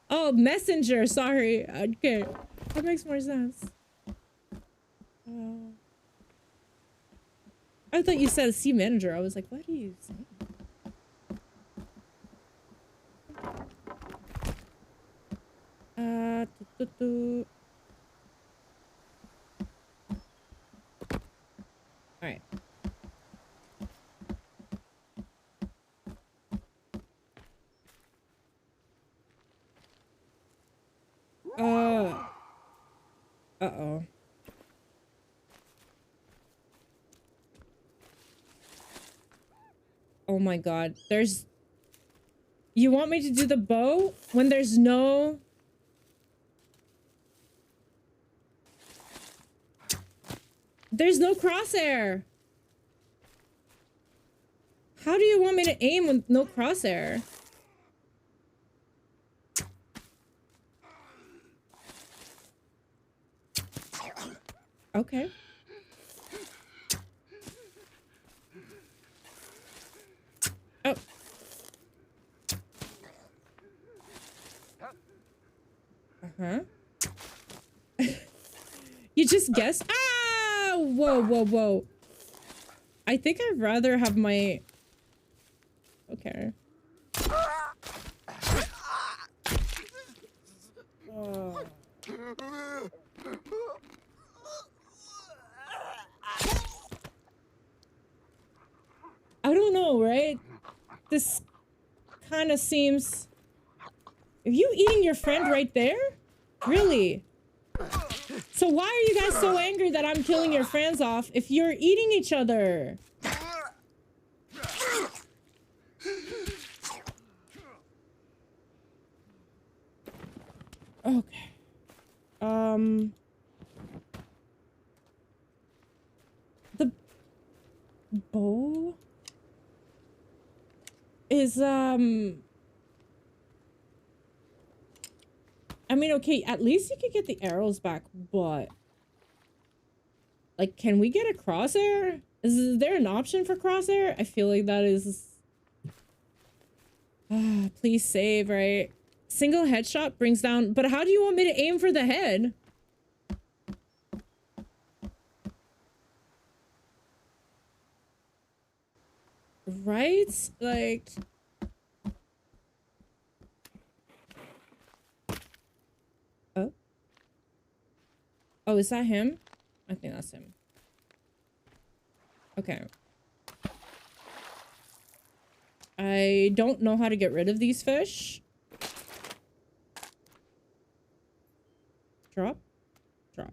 Oh, messenger, sorry. Okay. That makes more sense. I thought you said see manager. I was like, what are you saying? Alright. Uh-oh. Oh my god. There's... You want me to do the bow when there's no... There's no crosshair. How do you want me to aim with no crosshair? Okay. Oh. Uh-huh. You just guessed? Ah! Whoa, whoa, whoa. I think I'd rather have my... Okay. I don't know, right? This kind of seems... Are you eating your friend right there? Really? So why are you guys so angry that I'm killing your friends off if you're eating each other? Okay. The bow is, I mean, okay, at least you could get the arrows back, but... Like, can we get a crosshair? Is there an option for crosshair? I feel like that is... please save, right? Single headshot brings down... But how do you want me to aim for the head? Right? Like... Oh? Oh, is that him? I think that's him. Okay. I don't know how to get rid of these fish. Drop. Drop.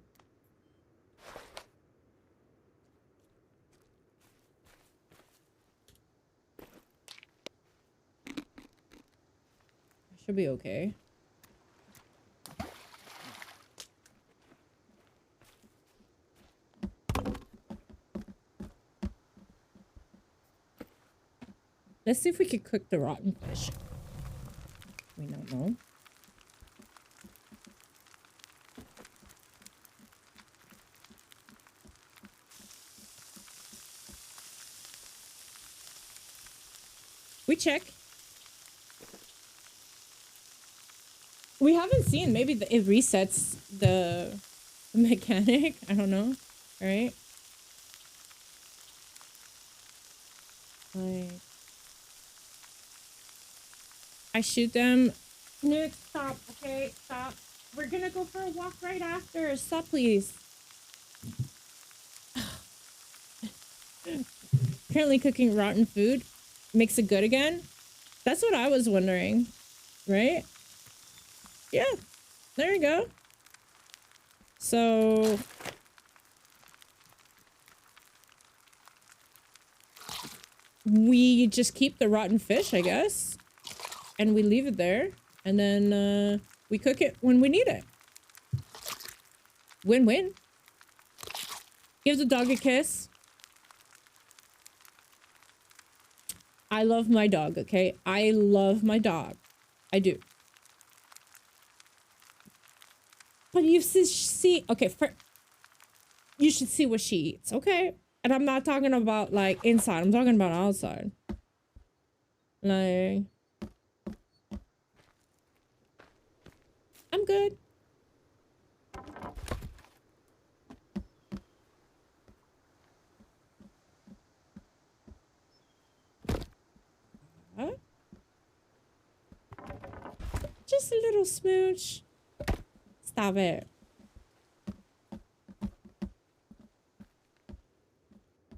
Should be okay. Let's see if we could cook the rotten fish. We don't know. We check. We haven't seen. Maybe it resets the mechanic. I don't know. All right. Like... I shoot them. Nick, stop. Okay, stop. We're gonna go for a walk right after. Stop, please. Currently cooking rotten food. Makes it good again? That's what I was wondering. Right? Yeah. There you go. So... we just keep the rotten fish, I guess. And we leave it there. And then we cook it when we need it. Win-win. Give the dog a kiss. I love my dog, okay? I love my dog. I do. But you see... Okay, you should see what she eats, okay? And I'm not talking about, like, inside. I'm talking about outside. Like... I'm good. Huh? Just a little smooch. Stop it.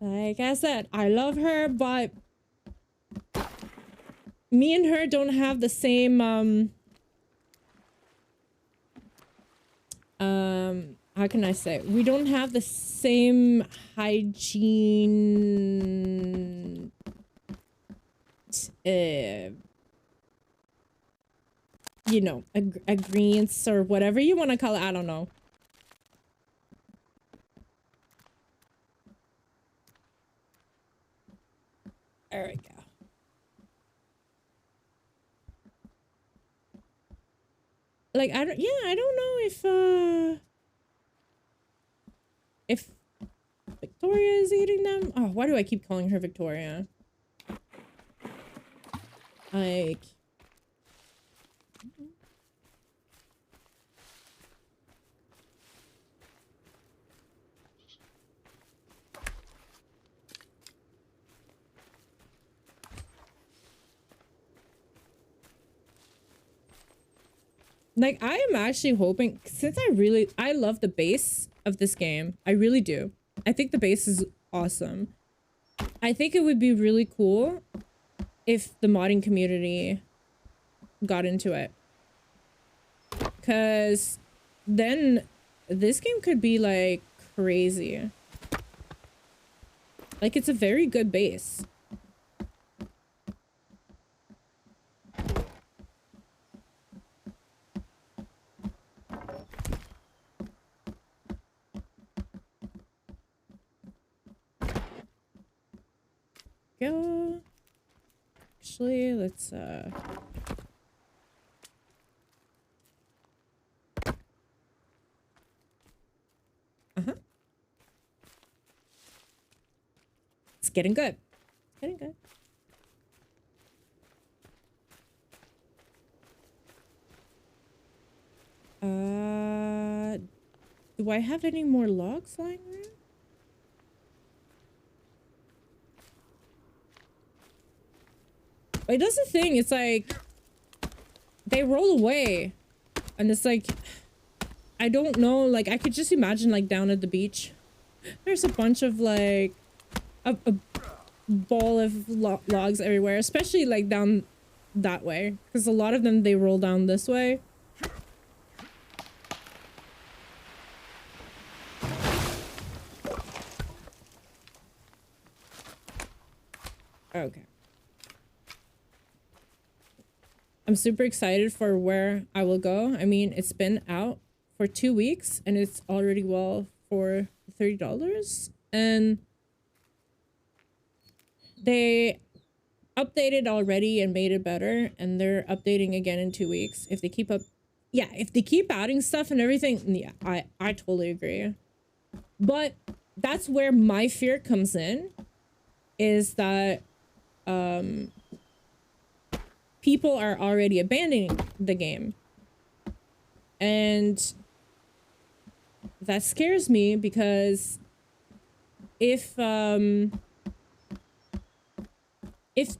Like I said, I love her, but me and her don't have the same, how can I say? We don't have the same hygiene, you know, agreements or whatever you want to call it. I don't know. There we go. Like, I don't know if Victoria is eating them. Oh, why do I keep calling her Victoria? Like... Like, I am actually hoping, since I love the base of this game. I really do. I think the base is awesome. I think it would be really cool if the modding community got into it. Because then this game could be like crazy. Like, it's a very good base. Go. Actually, let's it's getting good. It's getting good. Do I have any more logs lying around? Like, that's the thing. It's like they roll away, and it's like I don't know. Like, I could just imagine like down at the beach, there's a bunch of like a ball of logs everywhere, especially like down that way, because a lot of them they roll down this way. Okay. I'm super excited for where I will go. I mean, it's been out for 2 weeks and it's already well for $30. And they updated already and made it better, and they're updating again in 2 weeks. If they keep up, yeah, if they keep adding stuff and everything, yeah, I totally agree. But that's where my fear comes in, is that people are already abandoning the game, and that scares me, because if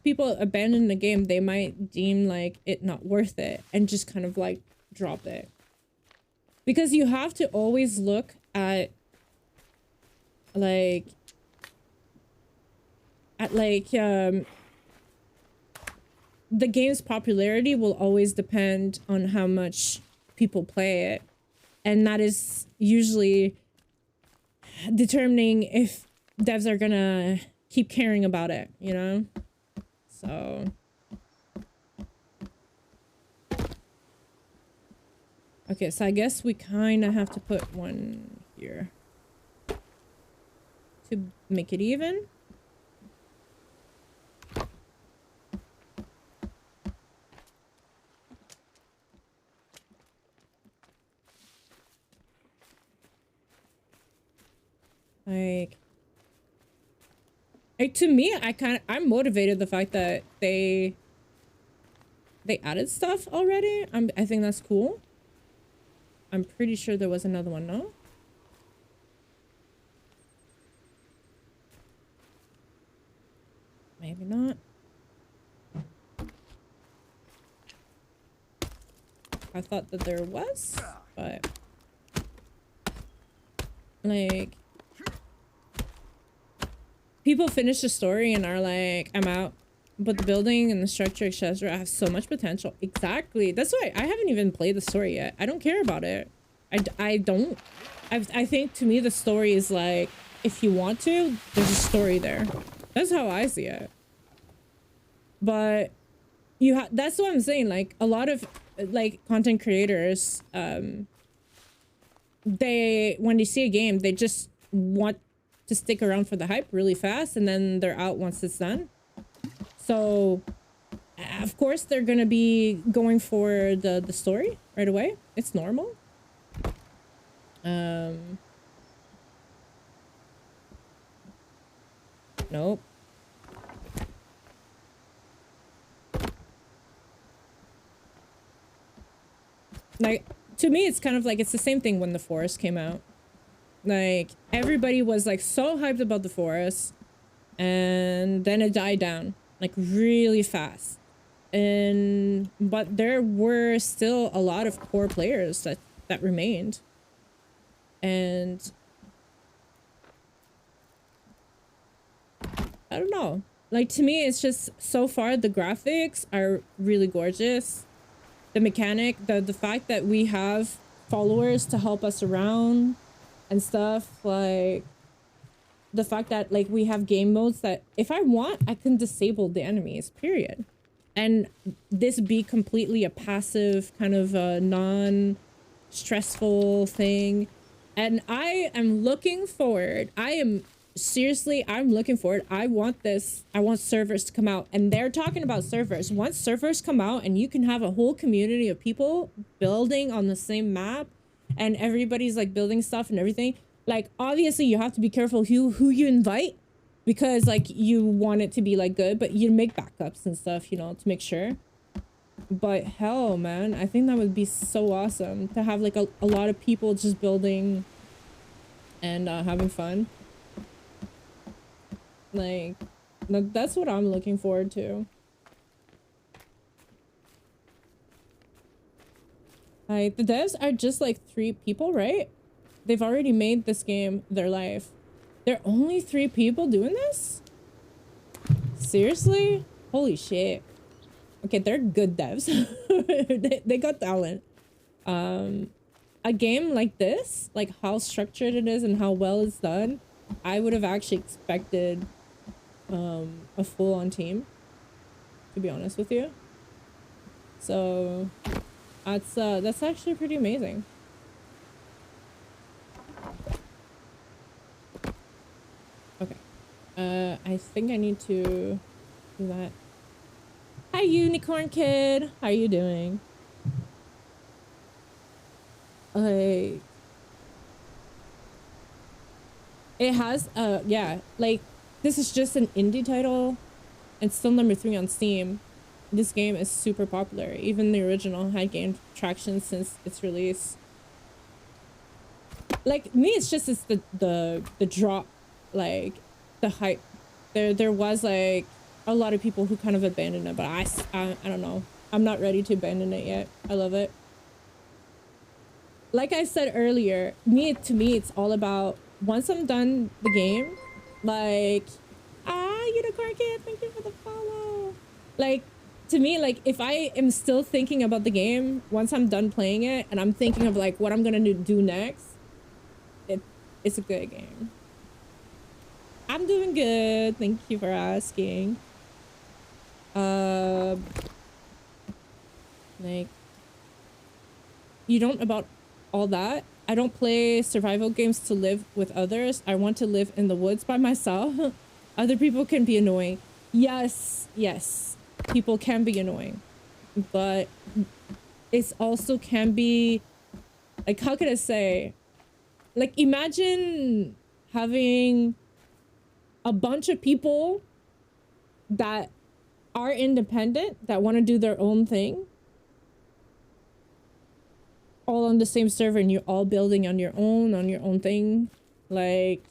people abandon the game, they might deem like it not worth it and just kind of like drop it. Because you have to always look at the game's popularity will always depend on how much people play it, and that is usually determining if devs are gonna keep caring about it, you know? So okay, so I guess we kind of have to put one here to make it even. Like to me, I'm motivated the fact that they added stuff already. I think that's cool. I'm pretty sure there was another one, no? Maybe not. I thought that there was, but like people finish the story and are like, I'm out. But the building and the structure, etc., have so much potential. Exactly. That's why I haven't even played the story yet. I don't care about it. I don't. I think to me the story is like, if you want to, there's a story there. That's how I see it. But that's what I'm saying. Like a lot of like content creators, when they see a game, they just want to stick around for the hype really fast, and then they're out once it's done. So of course they're gonna be going for the story right away. It's normal. Nope. Like to me it's kind of like, it's the same thing when The Forest came out. Like everybody was like so hyped about The Forest, and then it died down like really fast, and gone, but there were still a lot of core players that remained. And I don't know. Like, to me, it's just, so far the graphics are really gorgeous. The mechanic, the fact that we have followers to help us around and stuff, like the fact that like we have game modes that if I want, I can disable the enemies, period. And this be completely a passive kind of a non-stressful thing. And I am looking forward. I'm looking forward. I want servers to come out, and they're talking about servers. Once servers come out and you can have a whole community of people building on the same map and everybody's like building stuff and everything. Like, obviously you have to be careful who you invite, because like you want it to be like good, but you make backups and stuff, you know, to make sure. But hell, man, I think that would be so awesome to have like a lot of people just building and having fun. Like, that's what I'm looking forward to. Like, the devs are just like 3 people, right? They've already made this game their life. There are only 3 people doing this? Seriously? Holy shit. Okay, they're good devs. they got talent. A game like this, like how structured it is and how well it's done, I would have actually expected a full-on team, to be honest with you. So that's actually pretty amazing. Okay, I think I need to do that. Hi, Unicorn Kid. How are you doing? Like, it has yeah, like, this is just an indie title and still number 3 on Steam. This game is super popular. Even the original had gained traction since its release. Like, me, it's just the drop, like the hype. There was like a lot of people who kind of abandoned it, but I don't know. I'm not ready to abandon it yet. I love it. Like I said earlier, to me, it's all about, once I'm done the game, like, Unicorn Kid, thank you for the follow. Like, to me, like, if I am still thinking about the game, once I'm done playing it, and I'm thinking of like what I'm gonna do next, it's a good game. I'm doing good. Thank you for asking. Like, you don't about all that. I don't play survival games to live with others. I want to live in the woods by myself. Other people can be annoying. Yes, people can be annoying, but it's also can be, like, how could I say, like, imagine having a bunch of people that are independent, that want to do their own thing, all on the same server, and you're all building on your own thing. Like,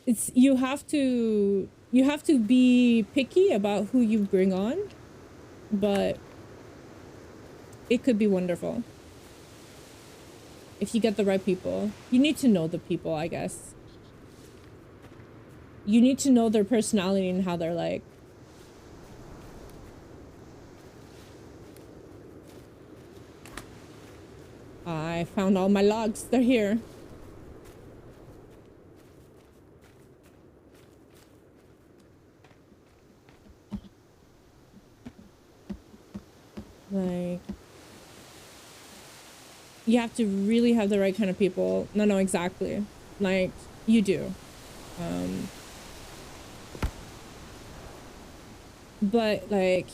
it's, you have to be picky about who you bring on, but it could be wonderful if you get the right people. You need to know the people, I guess. You need to know their personality and how they're like. I found all my logs. They're here. Like, you have to really have the right kind of people. No, exactly. Like, you do. But like,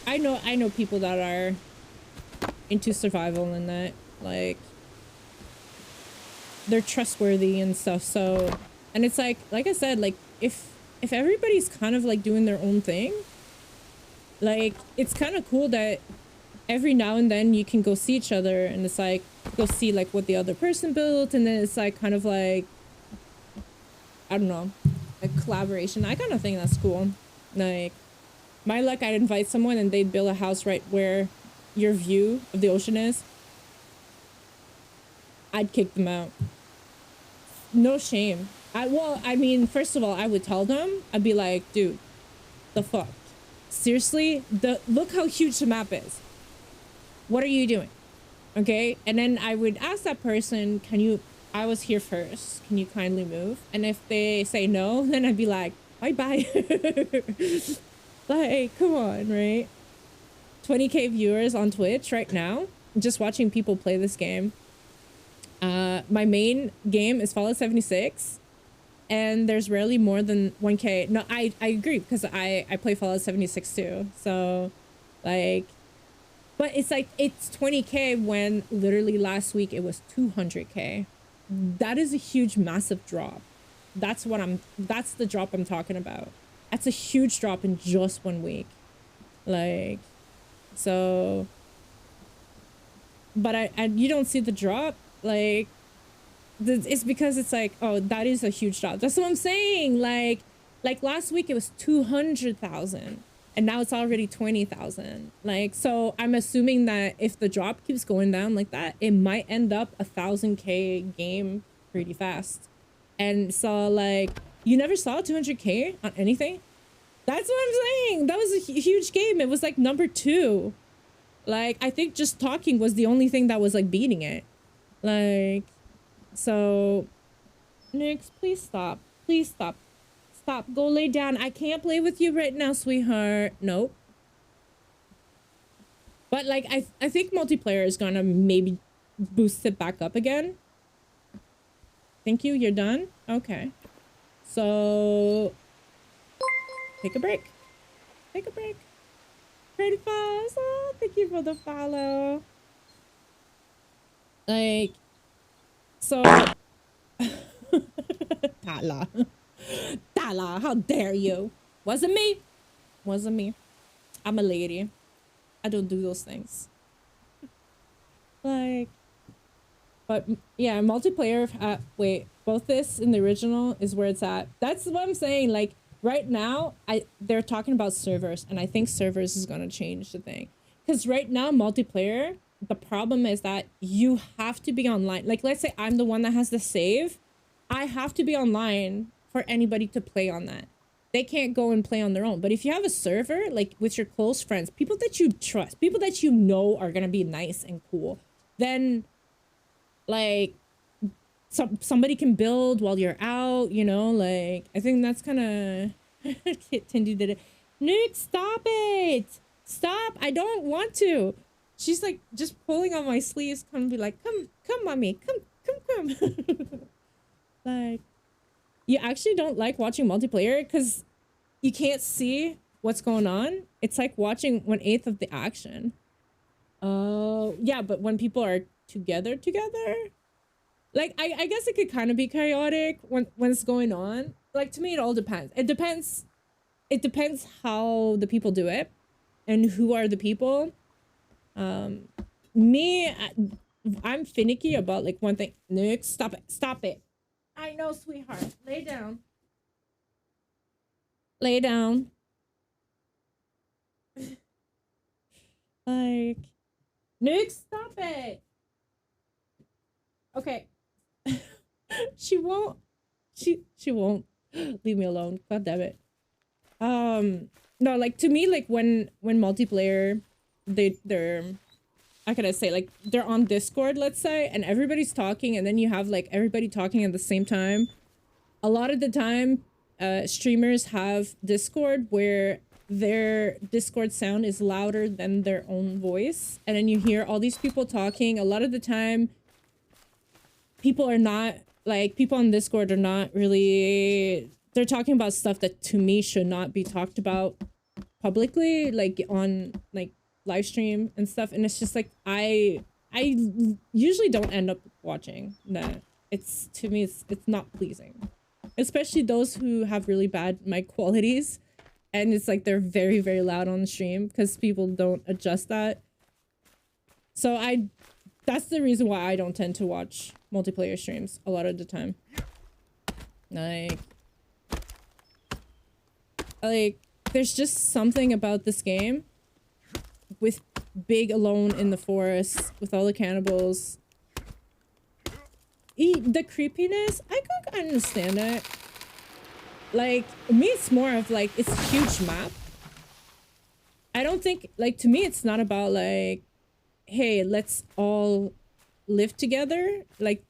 I know people that are into survival and that, like, they're trustworthy and stuff. So, and it's like I said, like, if everybody's kind of like doing their own thing, like, it's kind of cool that every now and then you can go see each other, and it's like, go see like what the other person built, and then it's like kind of like, I don't know, a collaboration. I kind of think that's cool. Like, My luck, I'd invite someone and they'd build a house right where your view of the ocean is. I'd kick them out. No shame. Well, I mean, first of all, I would tell them. I'd be like, dude, the fuck? Seriously? Look how huge the map is. What are you doing? Okay? And then I would ask that person, I was here first. Can you kindly move? And if they say no, then I'd be like, bye-bye. Like, come on, right? 20K viewers on Twitch right now, just watching people play this game. My main game is Fallout 76, and there's rarely more than 1K. No, I agree, because I play Fallout 76 too. So, like, but it's like, it's 20K when literally last week it was 200K. That is a huge, massive drop. That's the drop I'm talking about. That's a huge drop in just 1 week. Like, so, but you don't see the drop. Like, it's because it's like, oh, that is a huge drop. That's what I'm saying. Like last week it was 200,000 and now it's already 20,000. Like, so I'm assuming that if the drop keeps going down like that, it might end up 1,000K game pretty fast. And so, like, you never saw 200K on anything? That's what I'm saying. That was a huge game. It was like number 2. Like, I think just talking was the only thing that was like beating it. Like, so, Nix, please stop. Please stop. Stop. Go lay down. I can't play with you right now, sweetheart. Nope. But like, I think multiplayer is gonna maybe boost it back up again. Thank you. You're done? Okay. So, take a break. Take a break. Pretty fast. Oh, thank you for the follow. Like, so, Tala, how dare you? Wasn't me. Wasn't me. I'm a lady. I don't do those things. Like, but yeah, multiplayer, wait, both this and the original is where it's at. That's what I'm saying. Like, right now, they're talking about servers, and I think servers is gonna change the thing. Because right now, multiplayer, the problem is that you have to be online. Like, let's say I'm the one that has the save. I have to be online for anybody to play on that. They can't go and play on their own. But if you have a server, like with your close friends, people that you trust, people that you know are gonna be nice and cool, then like somebody can build while you're out, you know, like I think that's kind of Tindy did it. Nick, stop it. Stop. I don't want to. She's like just pulling on my sleeves, come be like, come, mommy, come. Like, you actually don't like watching multiplayer because you can't see what's going on. It's like watching 1/8 of the action. Oh, yeah, but when people are together, like, I guess it could kind of be chaotic when it's going on. Like, to me, it all depends. It depends how the people do it and who are the people. Me, I'm finicky about like one thing. Nick, stop it. I know, sweetheart. Lay down. Like, Nick, stop it. Okay. She won't leave me alone. God damn it. No, like, to me, like, when multiplayer, they're how can I say, like, they're on Discord, let's say, and everybody's talking, and then you have like everybody talking at the same time. A lot of the time, streamers have Discord where their Discord sound is louder than their own voice, and then you hear all these people talking. A lot of the time, people are not, like, people on Discord are not really, they're talking about stuff that to me should not be talked about publicly, like on like live stream and stuff, and it's just like I usually don't end up watching that. It's, to me, it's not pleasing, especially those who have really bad mic qualities, and it's like they're very, very loud on the stream because people don't adjust that. So that's the reason why I don't tend to watch multiplayer streams a lot of the time. Like there's just something about this game with Big alone in the forest with all the cannibals. The creepiness, I can understand it. Like, me, it's more of like, it's a huge map. I don't think, like, to me, it's not about like, hey, let's all live together. Like,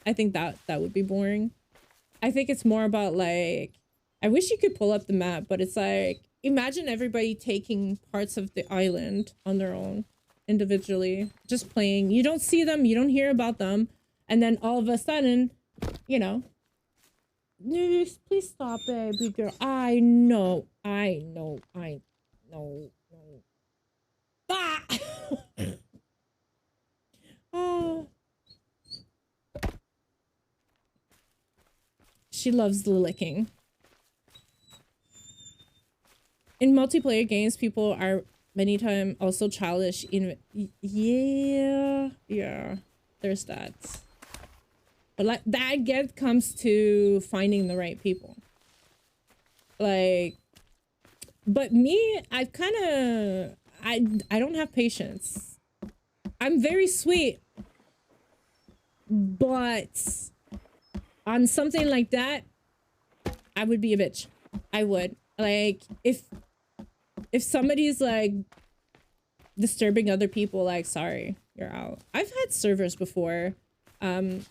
I think that would be boring. I think it's more about like, I wish you could pull up the map, but it's like, imagine everybody taking parts of the island on their own, individually, just playing. You don't see them, you don't hear about them, and then all of a sudden, you know, please stop, baby girl. I know. Ah! Oh. She loves the licking. In multiplayer games, people are many times also childish in yeah, there's that. But like that comes to finding the right people. Like, but me, I don't have patience. I'm very sweet, but on something like that, I would be a bitch. I would. Like, if somebody's like disturbing other people, like, sorry, you're out. I've had servers before. Tindy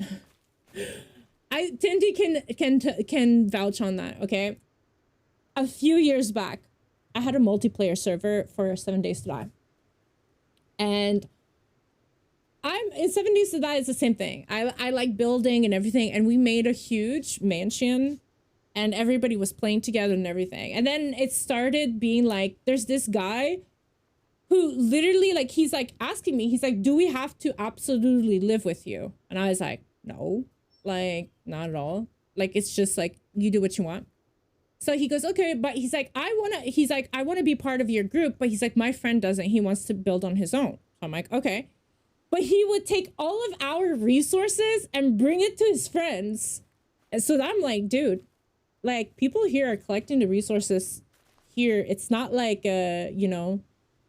can vouch on that, okay? A few years back, I had a multiplayer server for 7 Days to Die. And in 7 Days to Die, it's the same thing. I like building and everything, and we made a huge mansion, and everybody was playing together and everything. And then it started being like, there's this guy who literally, like, he's like asking me, he's like, do we have to absolutely live with you? And I was like, no, like, not at all. Like, it's just like, you do what you want. So he goes, okay, but he's like, I want to be part of your group, but he's like, my friend doesn't, he wants to build on his own. So I'm like, okay. But he would take all of our resources and bring it to his friends. And so I'm like, dude, like, people here are collecting the resources here. It's not like a, you know,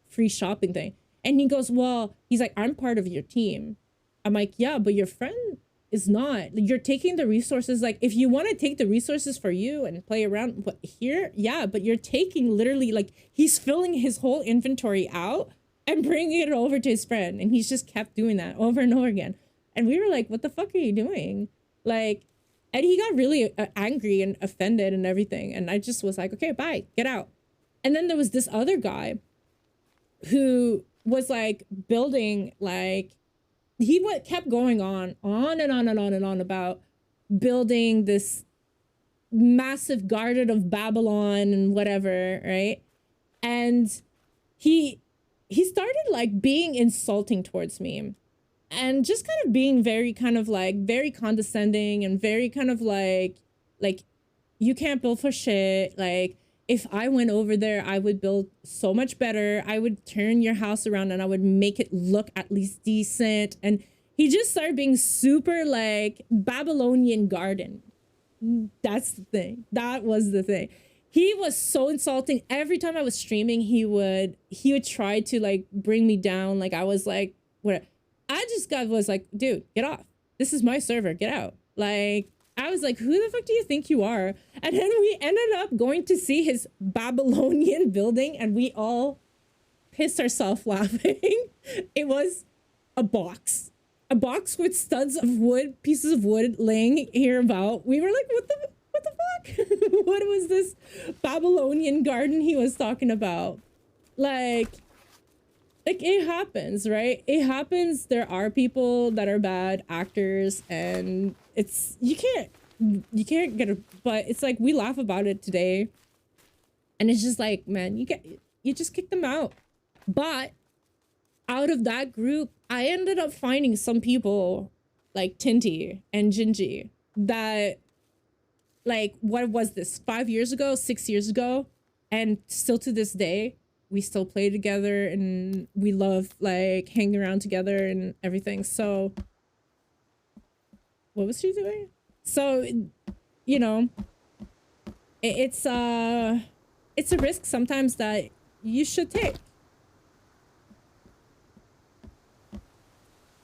free shopping thing. And he goes, well, he's like, I'm part of your team. I'm like, yeah, but your friend is not. You're taking the resources. Like, if you want to take the resources for you and play around, but here, yeah, but you're taking literally, like, he's filling his whole inventory out and bringing it over to his friend. And he's just kept doing that over and over again. And we were like, what the fuck are you doing? Like, and he got really angry and offended and everything. And I just was like, okay, bye, get out. And then there was this other guy who was like building, like, he kept going on and on and on and on about building this massive garden of Babylon and whatever, right? And he started like being insulting towards me. And just kind of being very kind of like very condescending and very kind of like you can't build for shit. Like, if I went over there, I would build so much better. I would turn your house around and I would make it look at least decent. And he just started being super like Babylonian garden. That's the thing. That was the thing. He was so insulting. Every time I was streaming, he would try to like bring me down. Like, I was like, what? I just was like, dude, get off. This is my server. Get out. Like, I was like, who the fuck do you think you are? And then we ended up going to see his Babylonian building and we all pissed ourselves laughing. It was a box with studs of wood, pieces of wood laying here about. We were like, what the fuck? What was this Babylonian garden he was talking about? Like, it happens, right? It happens. There are people that are bad actors, and it's, you can't get a, but it's like, we laugh about it today. And it's just like, man, you just kick them out. But out of that group, I ended up finding some people like Tinty and Gingy that, like, what was this, 5 years ago, 6 years ago? And still to this day, we still play together and we love like hanging around together and everything. So what was she doing? So, you know, it's it's a risk sometimes that you should take.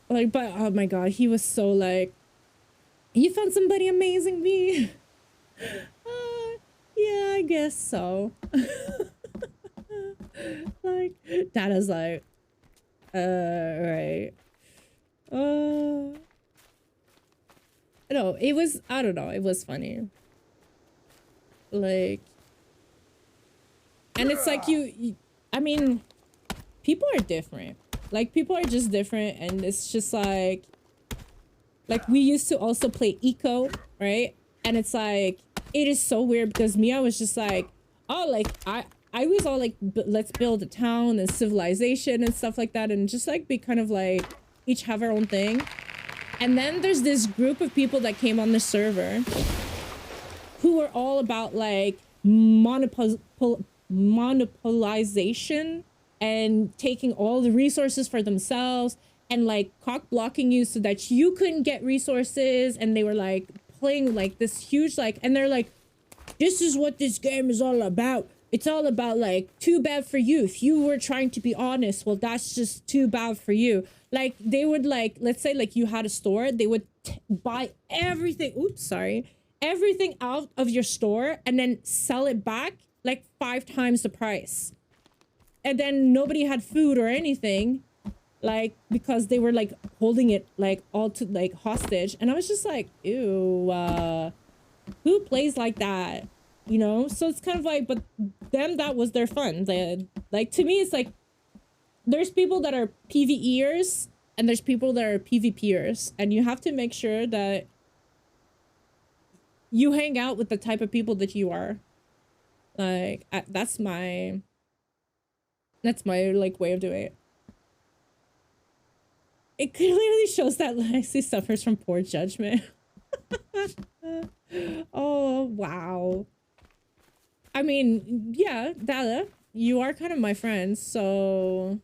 Like, but oh my god, he was so like, you found somebody amazing, V. Yeah, I guess so. Like, Dada's like, right. No, it was, I don't know, it was funny. Like, and it's like I mean, people are different. Like, people are just different, and it's just like we used to also play Eco, right? And it's like, it is so weird because Mia was just like, oh, like, I was all like, let's build a town and civilization and stuff like that, and just like be kind of like, each have our own thing. And then there's this group of people that came on the server who were all about like monopolization and taking all the resources for themselves and like cock blocking you so that you couldn't get resources. And they were like playing like this huge like, and they're like, this is what this game is all about. It's all about like, too bad for you. If you were trying to be honest, well, that's just too bad for you. Like, they would like, let's say like you had a store, they would buy everything. Oops, sorry. Everything out of your store and then sell it back like 5 times the price. And then nobody had food or anything, like, because they were like holding it like all to like hostage. And I was just like, ew, who plays like that? You know? So it's kind of like, but them, that was their fun. Like, to me, it's like, there's people that are PvEers and there's people that are PvPers, and you have to make sure that you hang out with the type of people that you are. Like, that's my like way of doing it. It clearly shows that Lexi suffers from poor judgment. Oh, wow. I mean, yeah, Dada, you are kind of my friend, so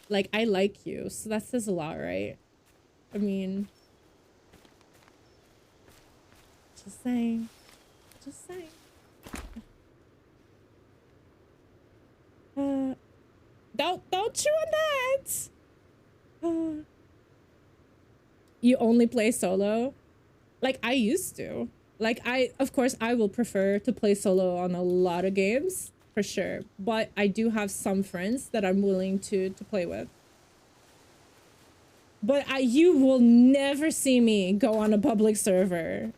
like, I like you, so that says a lot, right? I mean, just saying. Just saying. Don't chew on that! You only play solo? Like, I used to. Like, of course, I will prefer to play solo on a lot of games, for sure. But I do have some friends that I'm willing to play with. But you will never see me go on a public server.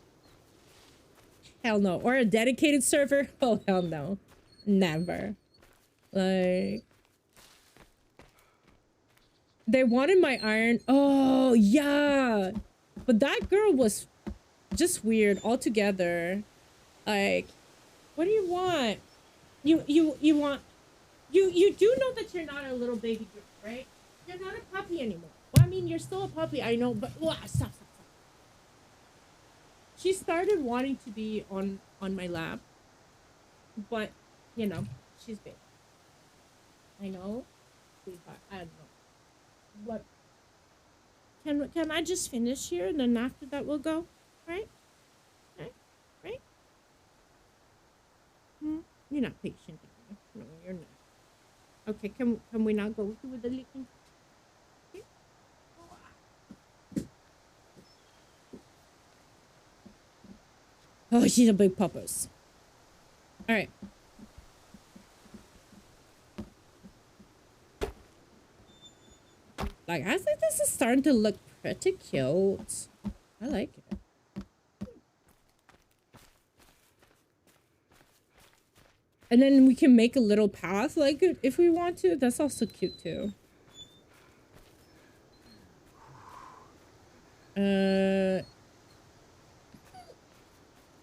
Hell no. Or a dedicated server? Oh, hell no. Never. Like, they wanted my iron. Oh, yeah. But that girl was just weird altogether. Like, what do you want? You want... You do know that you're not a little baby girl, right? You're not a puppy anymore. Well, I mean, you're still a puppy, I know, but... Stop. She started wanting to be on my lap. But, you know, she's big. I know. Sweetheart, I don't know. What? Can I just finish here and then after that we'll go? Right? Right? You're not patient. No, you're not. Okay, can we not go through with the licking? Okay. Oh, she's a big puppus. All right. Like, I think this is starting to look pretty cute. I like it. And then we can make a little path, like, if we want to. That's also cute, too.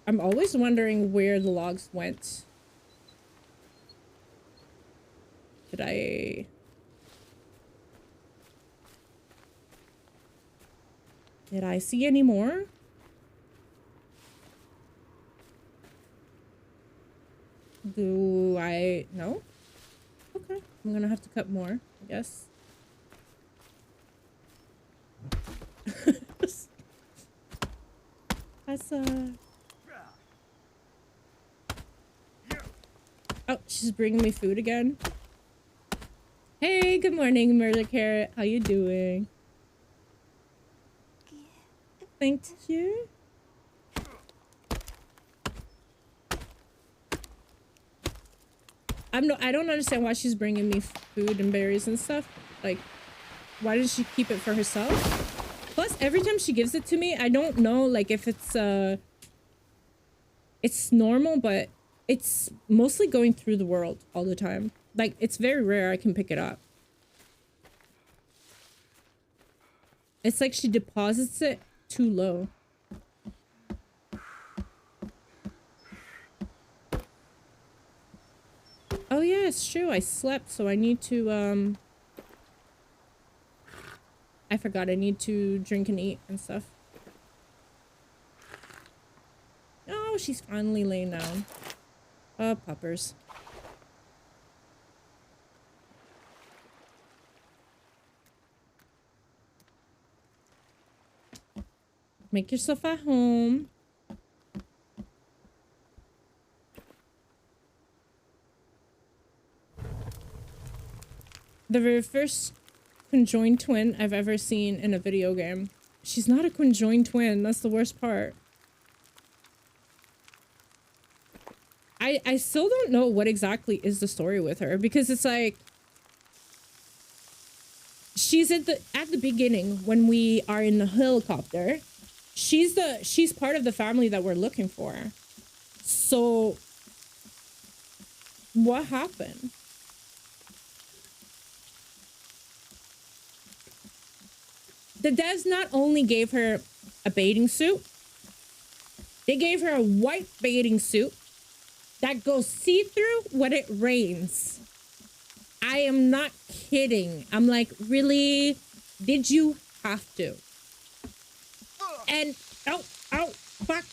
I'm always wondering where the logs went. Did I see any more? Do I... No? Okay. I'm gonna have to cut more, I guess. That's Oh, she's bringing me food again. Hey, good morning, Murder Carrot. How you doing? Thank you. I don't understand why she's bringing me food and berries and stuff. Like, why does she keep it for herself? Plus, every time she gives it to me, I don't know, like, if it's normal, but it's mostly going through the world all the time. Like, it's very rare I can pick it up. It's like she deposits it too low. Oh yeah, it's true. I slept, so I need to, I forgot I need to drink and eat and stuff. Oh, she's finally laying down. Oh, puppers. Make yourself at home. The very first conjoined twin I've ever seen in a video game. She's not a conjoined twin. That's the worst part. I still don't know what exactly is the story with her, because it's like she's at the beginning when we are in the helicopter. She's part of the family that we're looking for. So what happened? The devs not only gave her a bathing suit, they gave her a white bathing suit that goes see-through when it rains. I am not kidding. I'm like, really? Did you have to? And, oh, fuck.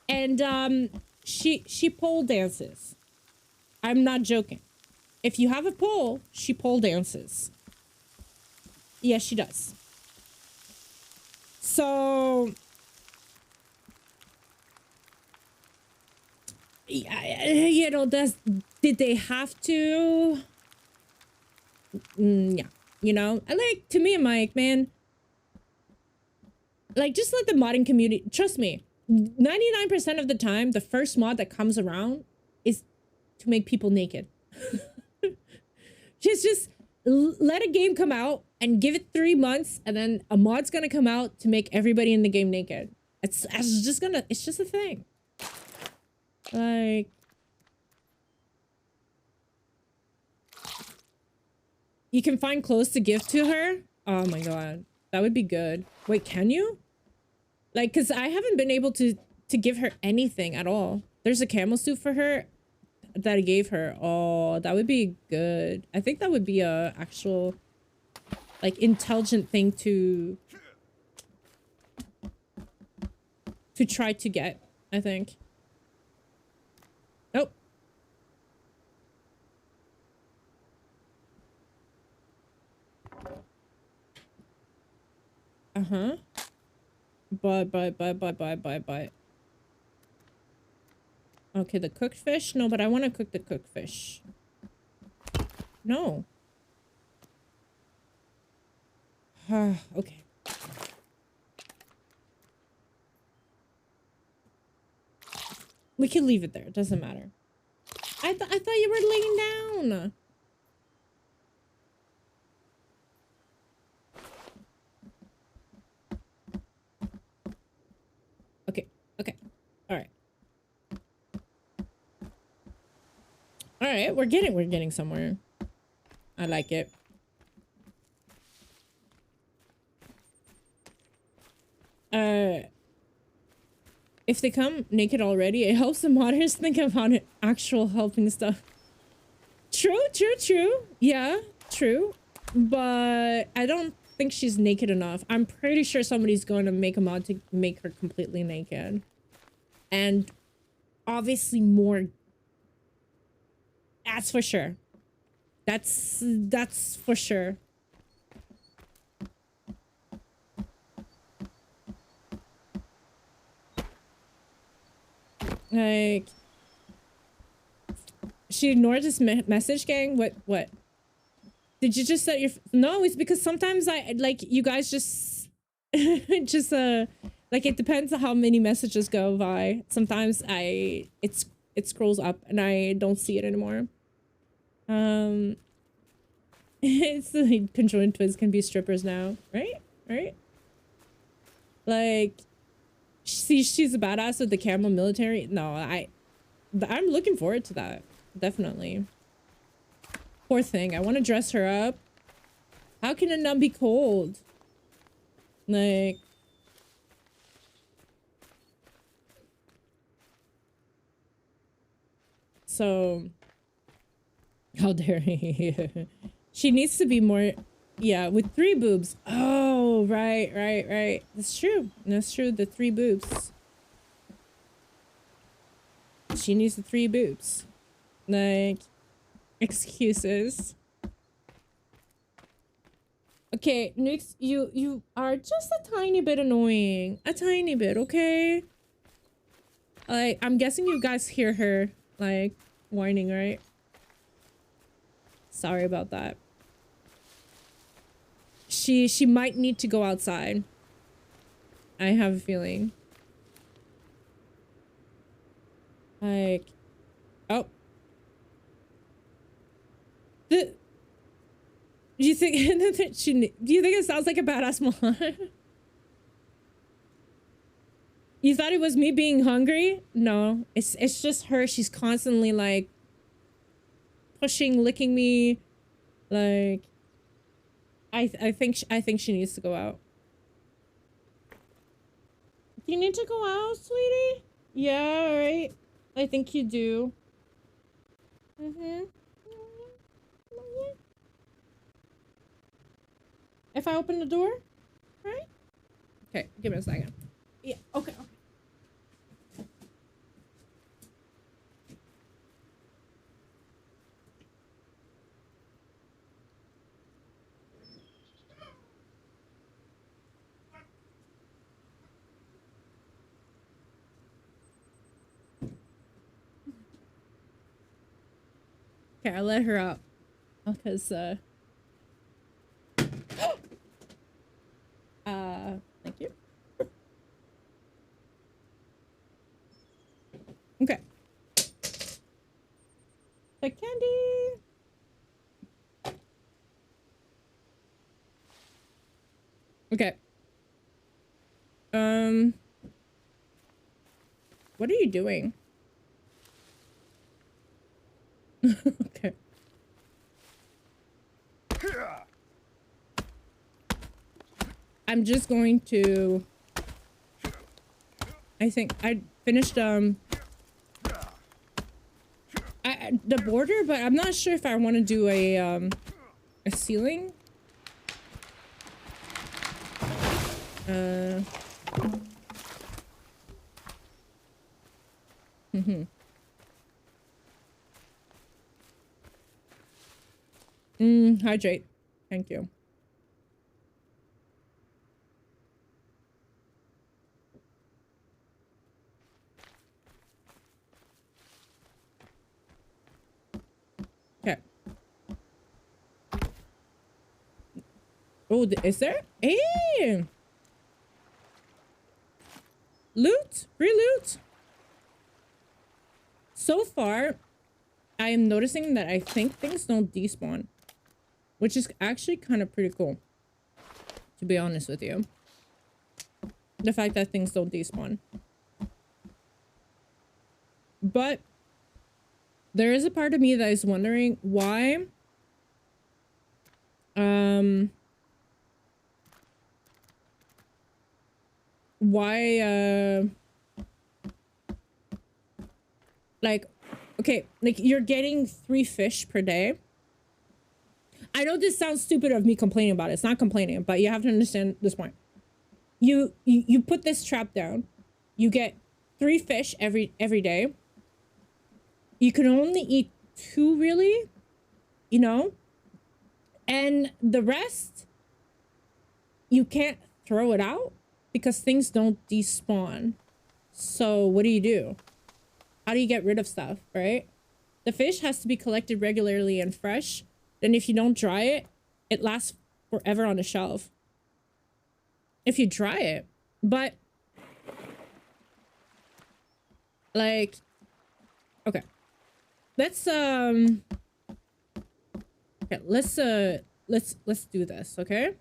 And, she pole dances. I'm not joking. If you have a pole, she pole dances. Yes, she does. So, you know, did they have to? Yeah, you know, to me, I'm like, man, like, just let the modding community, trust me, 99% of the time, the first mod that comes around is to make people naked. just let a game come out and give it 3 months, and then a mod's gonna come out to make everybody in the game naked. It's just a thing. Like, you can find clothes to give to her. Oh my god, that would be good. Wait, can you? Like, cause I haven't been able to give her anything at all. There's a camel suit for her that I gave her. Oh, that would be good. I think that would be a actual, like, intelligent thing to try to get, I think. Nope. Uh-huh. Bye. Okay, the cooked fish? No, but I want to cook the cooked fish. No. Okay. We can leave it there. It doesn't matter. I thought you were laying down. Okay. All right. All right, we're getting somewhere. I like it. If they come naked already, it helps the modders think about it, actual helping stuff. True. Yeah, true. But I don't think she's naked enough. I'm pretty sure somebody's going to make a mod to make her completely naked. And obviously more. That's for sure. That's for sure. Like, she ignored this message, gang. What? Did you just set your? No, it's because sometimes I like you guys just just like it depends on how many messages go by. Sometimes it scrolls up and I don't see it anymore. It's like conjoined twins can be strippers now, right? Right? Like, she's a badass with the camel military. No, I'm looking forward to that. Definitely. Poor thing. I want to dress her up. How can it not be cold? Like, so how dare he? She needs to be more, yeah, with 3 boobs. Oh, right. That's true. That's true. The 3 boobs. She needs the 3 boobs. Like, excuses. Okay, Nix, you are just a tiny bit annoying. A tiny bit, okay? Like, I'm guessing you guys hear her, like, whining, right? Sorry about that. She might need to go outside. I have a feeling. Like, oh. Do you think do you think it sounds like a badass mom? You thought it was me being hungry? No, it's just her. She's constantly like pushing, licking me. Like, I think she needs to go out. Do you need to go out, sweetie? Yeah, all right. I think you do. If I open the door, right? Okay, give me a second. Yeah, okay. Okay, I let her out. Because, thank you. Okay. The candy. Okay. What are you doing? Okay. I'm just going to, I think I finished the border, but I'm not sure if I want to do a ceiling. Hydrate. Thank you. Okay. Oh, is there? Hey! Loot! Free loot! So far, I am noticing that I think things don't despawn. Which is actually kind of pretty cool. To be honest with you. The fact that things don't despawn. But there is a part of me that is wondering why like, okay, like you're getting 3 fish per day. I know this sounds stupid of me complaining about it. It's not complaining, but you have to understand this point. You put this trap down. You get 3 fish every day. You can only eat 2, really, you know? And the rest, you can't throw it out because things don't despawn. So what do? How do you get rid of stuff, right? The fish has to be collected regularly and fresh. Then if you don't dry it, it lasts forever on the shelf. If you dry it. But like, okay. Let's okay, let's do this, okay?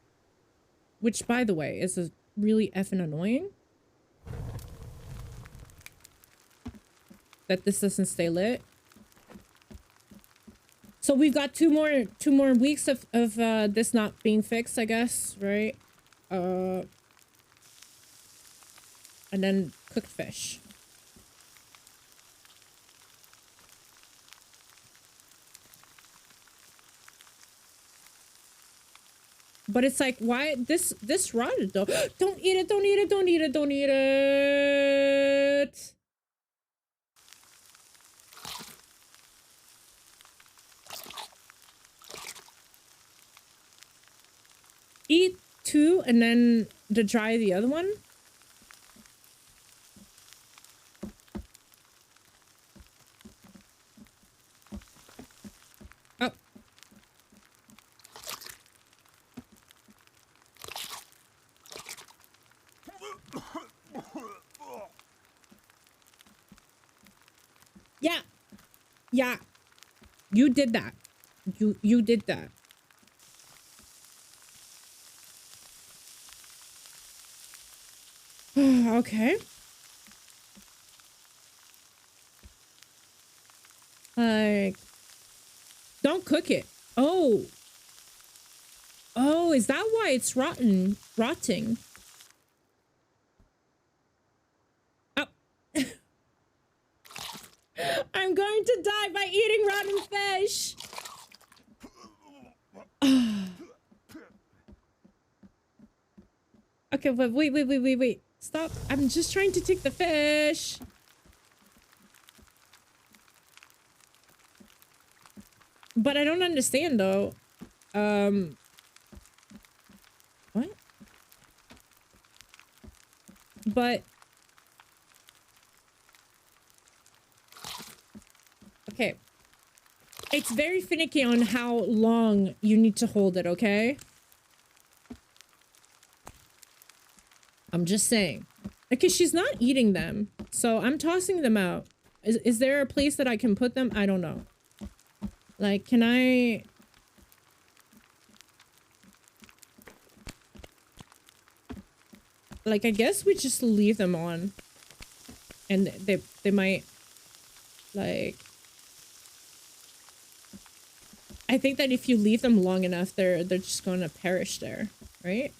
Which, by the way, is really effing annoying. That this doesn't stay lit. So we've got two more weeks of this not being fixed, I guess, right? And then cooked fish. But it's like, why this rotted though? Don't eat it, don't eat it, don't eat it, don't eat it. Eat two and then to dry the other one. Oh. Yeah. Yeah. You did that. You did that. Okay. Like, don't cook it. Oh. Oh, is that why it's rotting? Rotting. Oh. I'm going to die by eating rotten fish. Okay, but wait. Stop. I'm just trying to take the fish. But I don't understand though. What? But okay. It's very finicky on how long you need to hold it, okay? I'm just saying. Because she's not eating them. So I'm tossing them out. Is there a place that I can put them? I don't know. Like, can I... Like, I guess we just leave them on. And they might... Like... I think that if you leave them long enough, they're just gonna perish there, right?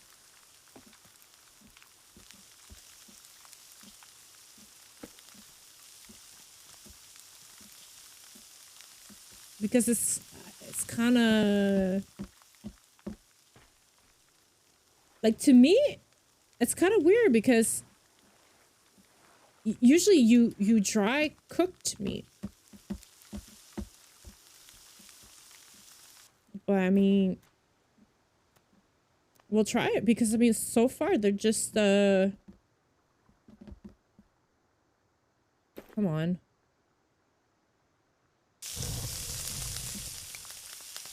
Because it's kind of like, to me it's kind of weird because usually you dry cooked meat, but I mean, we'll try it because I mean, so far they're just come on.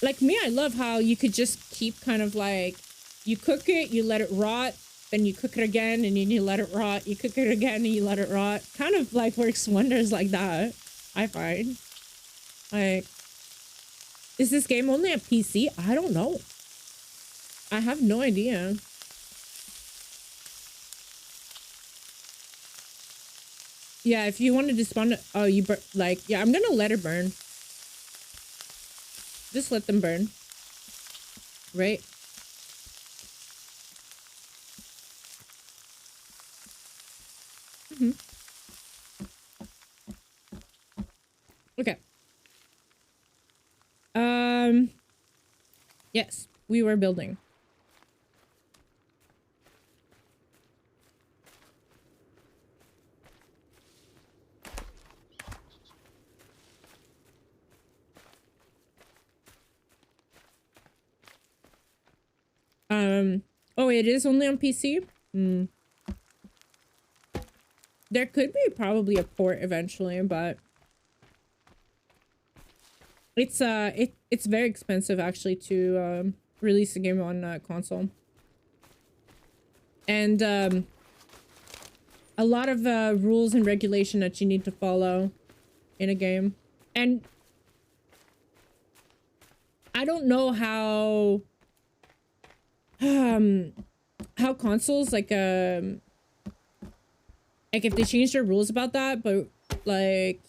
Like me, I love how you could just keep kind of like, you cook it, you let it rot, then you cook it again, and then you let it rot, you cook it again, and you let it rot. Kind of like works wonders like that, I find. Like, is this game only on PC? I don't know. I have no idea. Yeah, if you wanted to spawn it, oh, you like, yeah, I'm gonna let it burn. Just let them burn. Right? Mm-hmm. Okay. Yes, we were building. Oh, it is only on PC? Hmm. There could be probably a port eventually, but it's very expensive actually to release a game on console. And a lot of rules and regulation that you need to follow in a game. And I don't know how consoles like if they change their rules about that, but like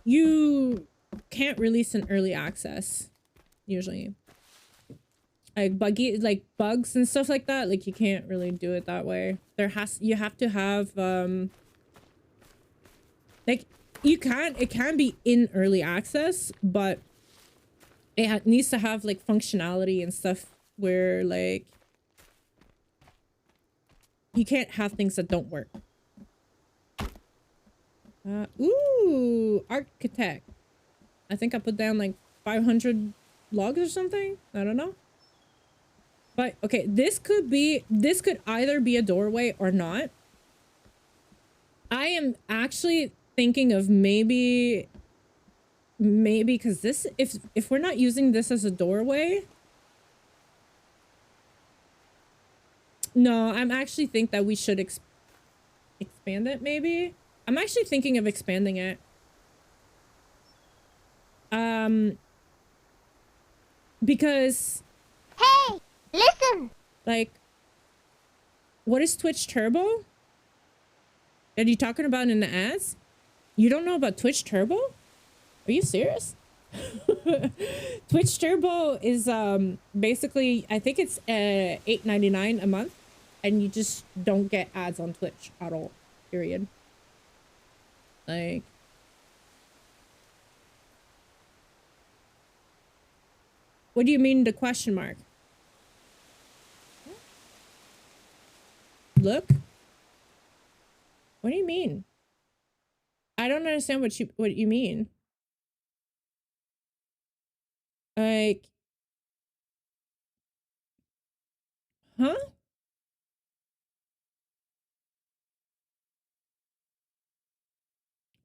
you can't release an early access usually. Like bugs and stuff like that, like you can't really do it that way. You have to have like it can be in early access, but it needs to have like functionality and stuff where like you can't have things that don't work. Ooh, architect. I think I put down like 500 logs or something. I don't know. But okay, this could either be a doorway or not. I am actually thinking of maybe because this, if we're not using this as a doorway, no, I'm actually think that we should expand it. Maybe I'm actually thinking of expanding it. Because Hey, listen! like, what is Twitch Turbo? Are you talking about in the ads? You don't know about Twitch Turbo? Are you serious? Twitch Turbo is basically, I think it's $8.99 a month, and you just don't get ads on Twitch at all. Period. Like, what do you mean the question mark? Look. What do you mean? I don't understand what you mean. Like, huh?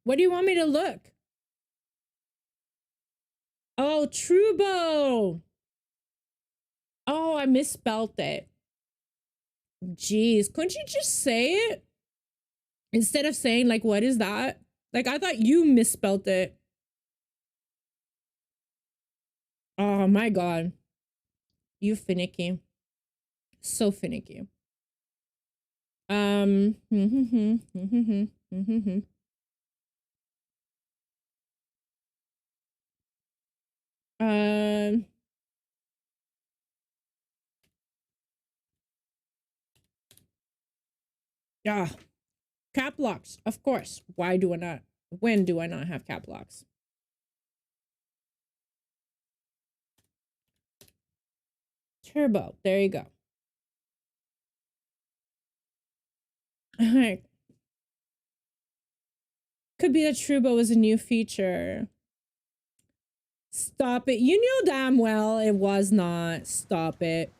What do you want me to look? Oh, Trubo. Oh, I misspelled it. Jeez, couldn't you just say it? Instead of saying, like, what is that? Like, I thought you misspelled it. Oh my god. You finicky. So finicky. Yeah. Cap locks, of course. Why do I not? When do I not have cap locks? Turbo. There you go. Alright. Could be that Trubo is a new feature. Stop it. You knew damn well it was not. Stop it.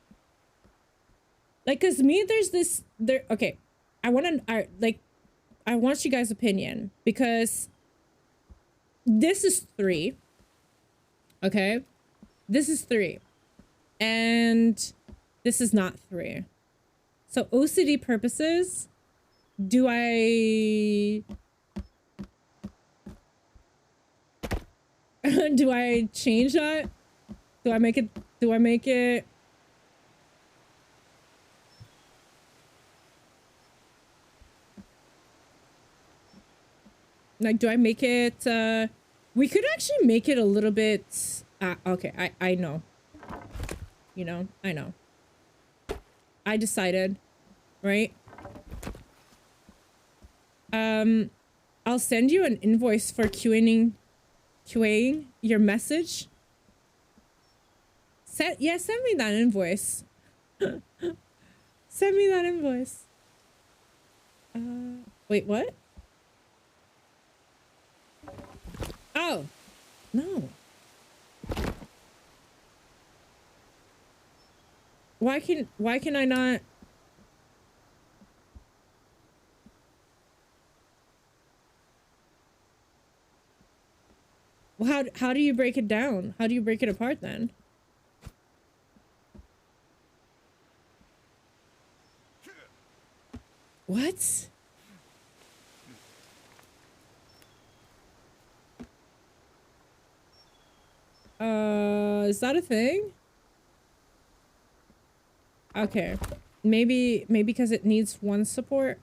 Like, cause me, there's this there. Okay. I want you guys' opinion, because this is 3. Okay. This is 3. And this is not 3. So OCD purposes, do I do I change that? Do I make it like, do I make it we could actually make it a little bit okay, I know. You know, I know. I decided, right? I'll send you an invoice for QAing your message. Send me that invoice. Send me that invoice. Wait, what? Oh, no. Why can I not? Well, how do you break it down? How do you break it apart then? What? Is that a thing? Okay. Maybe because it needs one support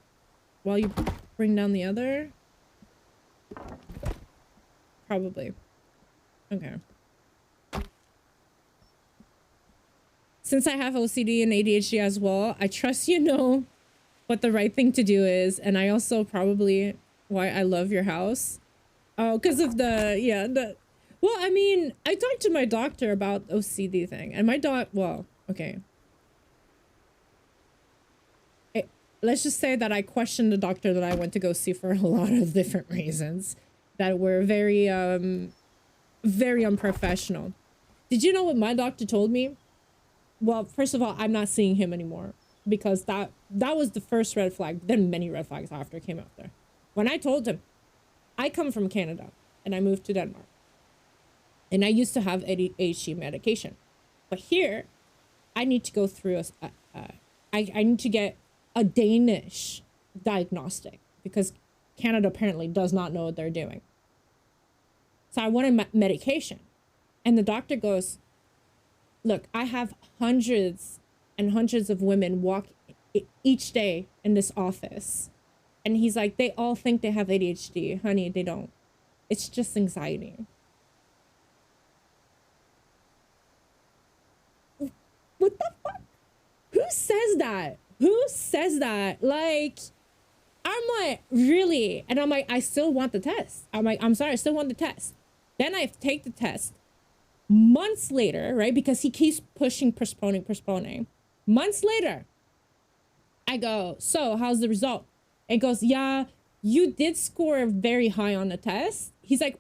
while you bring down the other? Probably. Okay. Since I have OCD and ADHD as well, I trust you know what the right thing to do is, and I also probably why I love your house. Oh, because of well, I mean, I talked to my doctor about OCD thing, and my okay. Let's just say that I questioned the doctor that I went to go see for a lot of different reasons that were very unprofessional. Did you know what my doctor told me? Well, first of all, I'm not seeing him anymore because that was the first red flag. Then many red flags after came out there. When I told him, I come from Canada and I moved to Denmark. And I used to have ADHD medication. But here, I need to go through I need to get a Danish diagnostic because Canada apparently does not know what they're doing. So I wanted medication. And the doctor goes, look, I have hundreds and hundreds of women walk each day in this office. And he's like, they all think they have ADHD. Honey, they don't. It's just anxiety. What the fuck? Who says that? Who says that? Like, I'm like, really? And I'm like, I still want the test. I'm like, I'm sorry, I still want the test. Then I take the test. Months later, right? Because he keeps pushing, postponing. Months later, I go, so how's the result? It goes, yeah, you did score very high on the test. He's like,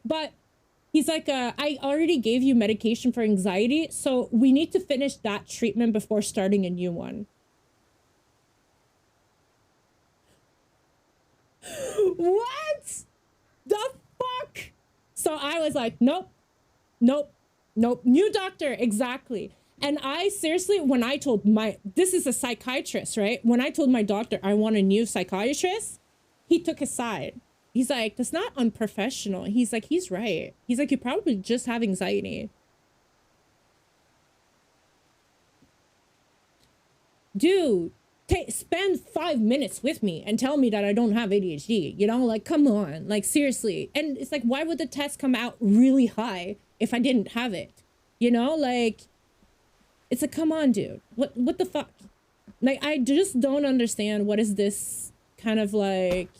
I already gave you medication for anxiety, so we need to finish that treatment before starting a new one. What the fuck? So I was like, nope, new doctor, exactly. And I seriously, when I told this is a psychiatrist, right? When I told my doctor I want a new psychiatrist, he took his side. He's like, that's not unprofessional. He's like, he's right. He's like, you probably just have anxiety. Dude, spend 5 minutes with me and tell me that I don't have ADHD. You know, like, come on, like, seriously. And it's like, why would the test come out really high if I didn't have it? You know, like, it's like, come on, dude. What the fuck? Like, I just don't understand what is this kind of like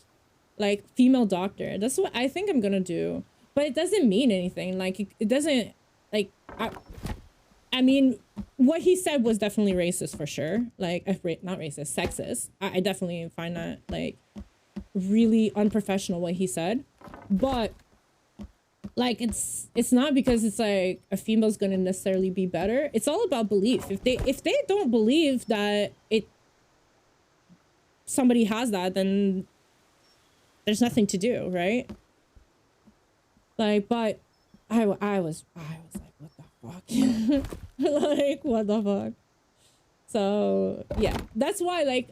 female doctor. That's what I think I'm gonna do. But it doesn't mean anything. Like, it doesn't, like, I mean, what he said was definitely racist for sure. Like, not racist, sexist. I definitely find that, like, really unprofessional what he said. But, like, it's not because it's like a female's gonna necessarily be better. It's all about belief. If they don't believe that somebody has that, then there's nothing to do, right? Like, but I was like, what the fuck? Like, what the fuck? So yeah, that's why, like,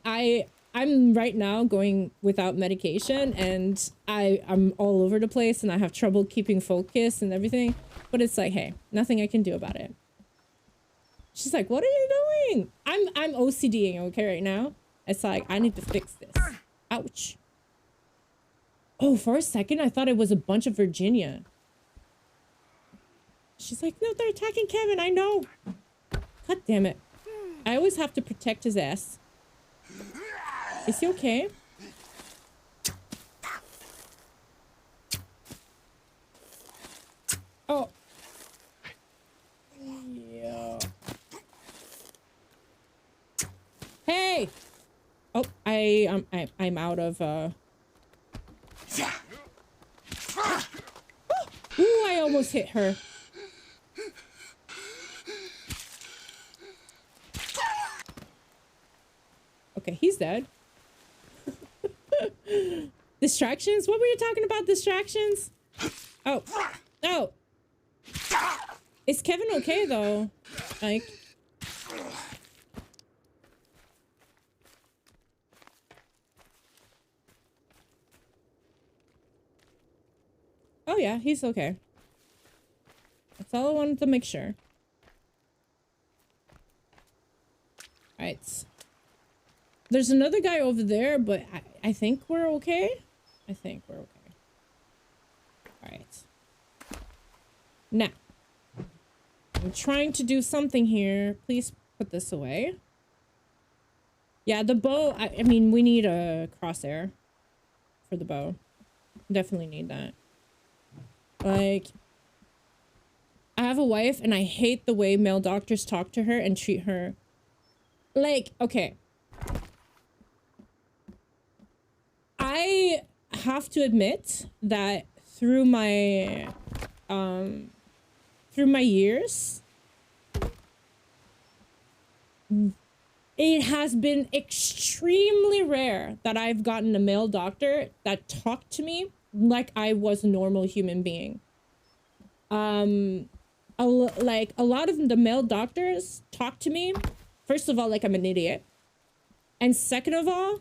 I'm right now going without medication, and I'm all over the place, and I have trouble keeping focus and everything. But it's like, hey, nothing I can do about it. She's like, what are you doing? I'm OCDing, okay, right now. It's like, I need to fix this. Ouch. Oh, for a second, I thought it was a bunch of Virginia. She's like, no, they're attacking Kevin. I know. God damn it. I always have to protect his ass. Is he okay? Oh. Yeah. Hey. Oh, I'm out of Ooh, I almost hit her. Okay, he's dead. Distractions? What were you talking about? Distractions? Oh. Oh. Is Kevin okay though? Like, oh yeah, he's okay. That's all I wanted to make sure. Right. There's another guy over there, but I think we're okay. I think we're okay. All right. Now, I'm trying to do something here. Please put this away. Yeah, the bow, I mean, we need a crosshair for the bow. Definitely need that. Like, I have a wife and I hate the way male doctors talk to her and treat her. Like, okay. I have to admit that through my years, it has been extremely rare that I've gotten a male doctor that talked to me like I was a normal human being. Like a lot of the male doctors talk to me, first of all, like I'm an idiot. And second of all,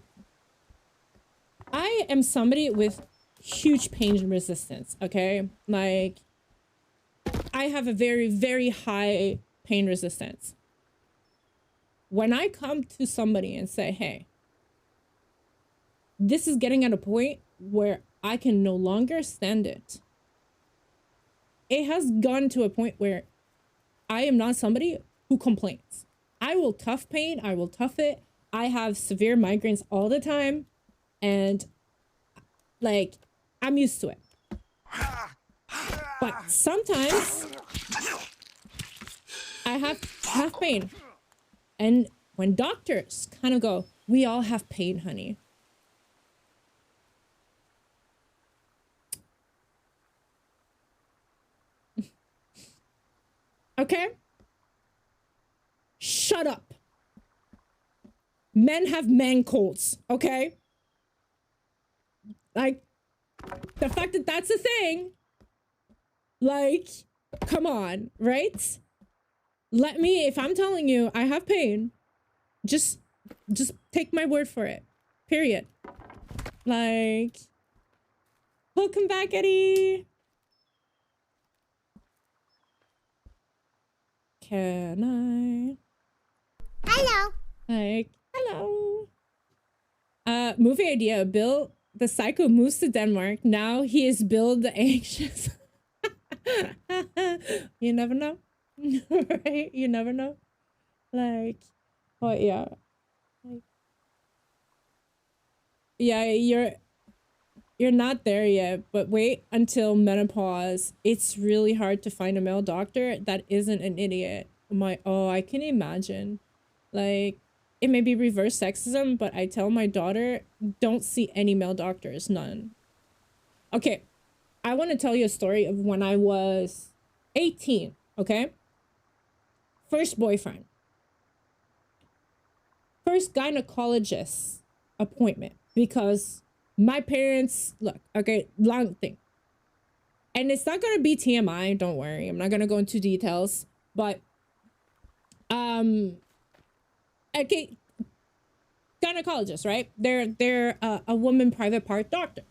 I am somebody with huge pain resistance, okay? Like, I have a very, very high pain resistance. When I come to somebody and say, hey, this is getting at a point where I can no longer stand it. It has gone to a point where I am not somebody who complains. I will tough pain, I will tough it. I have severe migraines all the time. And like, I'm used to it. But sometimes I have pain. And when doctors kind of go, we all have pain, honey. Okay? Shut up. Men have man colds, okay? Like, the fact that that's a thing, like, come on, right? Let me, if I'm telling you I have pain, just take my word for it. Period. Like, welcome back, Eddie. Can I? Hello. Like, hello. Movie idea. Bill the psycho moves to Denmark. Now he is Bill the anxious. You never know. Right? You never know. Like, oh yeah. Like, yeah, you're not there yet, but wait until menopause. It's really hard to find a male doctor that isn't an idiot. I can imagine. Like, it may be reverse sexism, but I tell my daughter, don't see any male doctors, none. Okay, I want to tell you a story of when I was 18, okay? First boyfriend. First gynecologist appointment, because my parents, look, okay, long thing. And it's not going to be TMI, don't worry. I'm not going to go into details, but, okay, gynecologist, right? They're a woman private part doctor.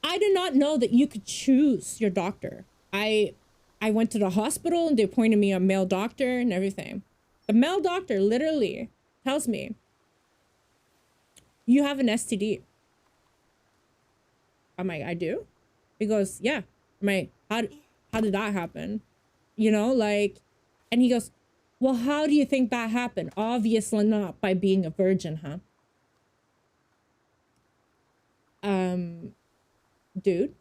I did not know that you could choose your doctor. I went to the hospital and they appointed me a male doctor and everything. The male doctor literally tells me, you have an STD. I'm like, I do? He goes, yeah. I'm like, how did that happen? You know, like, and he goes, well, how do you think that happened? Obviously not by being a virgin, huh? Dude.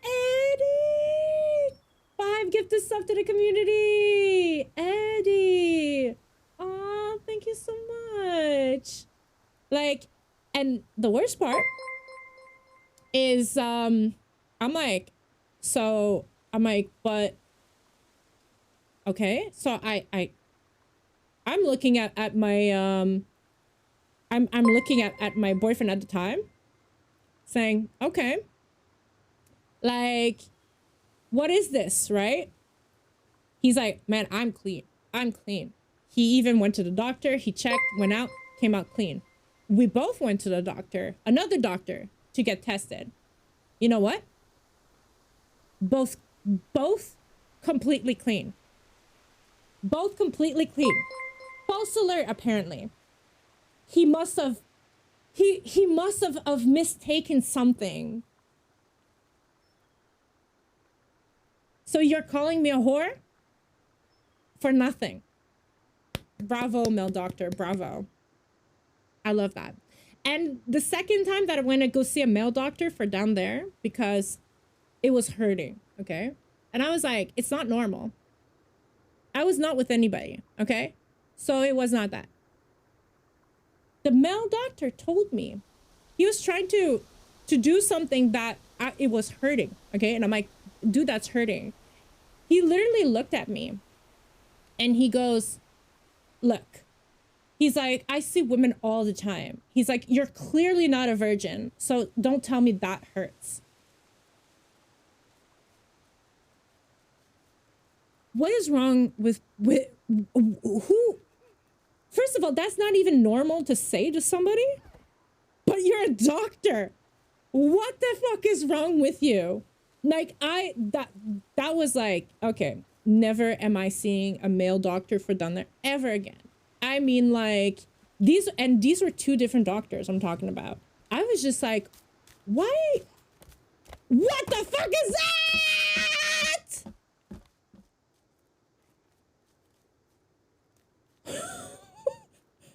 Eddie! 5 gifted sub to the community! Eddie! Oh, thank you so much. Like, and the worst part is, I'm like, but, okay. So I'm looking at my, I'm looking at my boyfriend at the time saying, okay, like, what is this, right? He's like, man, I'm clean. I'm clean. He even went to the doctor. He checked, went out, came out clean. We both went to the doctor, another doctor, to get tested. You know what? Both completely clean. Both completely clean. False alert, apparently. He must have mistaken something. So you're calling me a whore? For nothing. Bravo, male doctor, bravo. I love that. And the second time that I went to go see a male doctor for down there, because it was hurting, okay? And I was like, it's not normal. I was not with anybody, okay? So it was not that. The male doctor told me he was trying to do something that it was hurting, okay? And I'm like, dude, that's hurting. He literally looked at me and he goes, look, he's like, I see women all the time. He's like, you're clearly not a virgin, so don't tell me that hurts. What is wrong with who? First of all, that's not even normal to say to somebody, but you're a doctor. What the fuck is wrong with you? Like, that was like, okay, never am I seeing a male doctor for down there ever again. I mean, like, these were two different doctors I'm talking about. I was just like, why? What the fuck is that?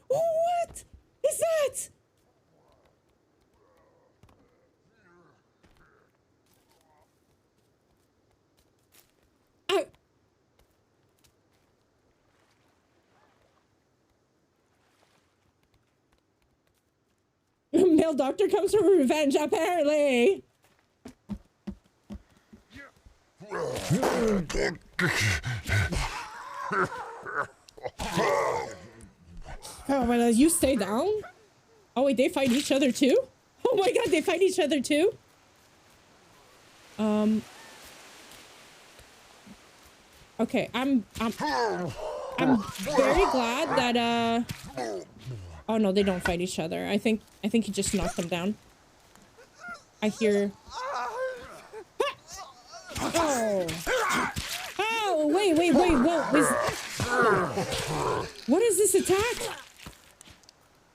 What is that? Male doctor comes for revenge, apparently. Oh my god, you stay down? Oh wait, they fight each other too? Oh my god, they fight each other too? Okay, I'm very glad that oh no, they don't fight each other. I think he just knocked them down. I hear. Oh. Oh, wait, what is this attack?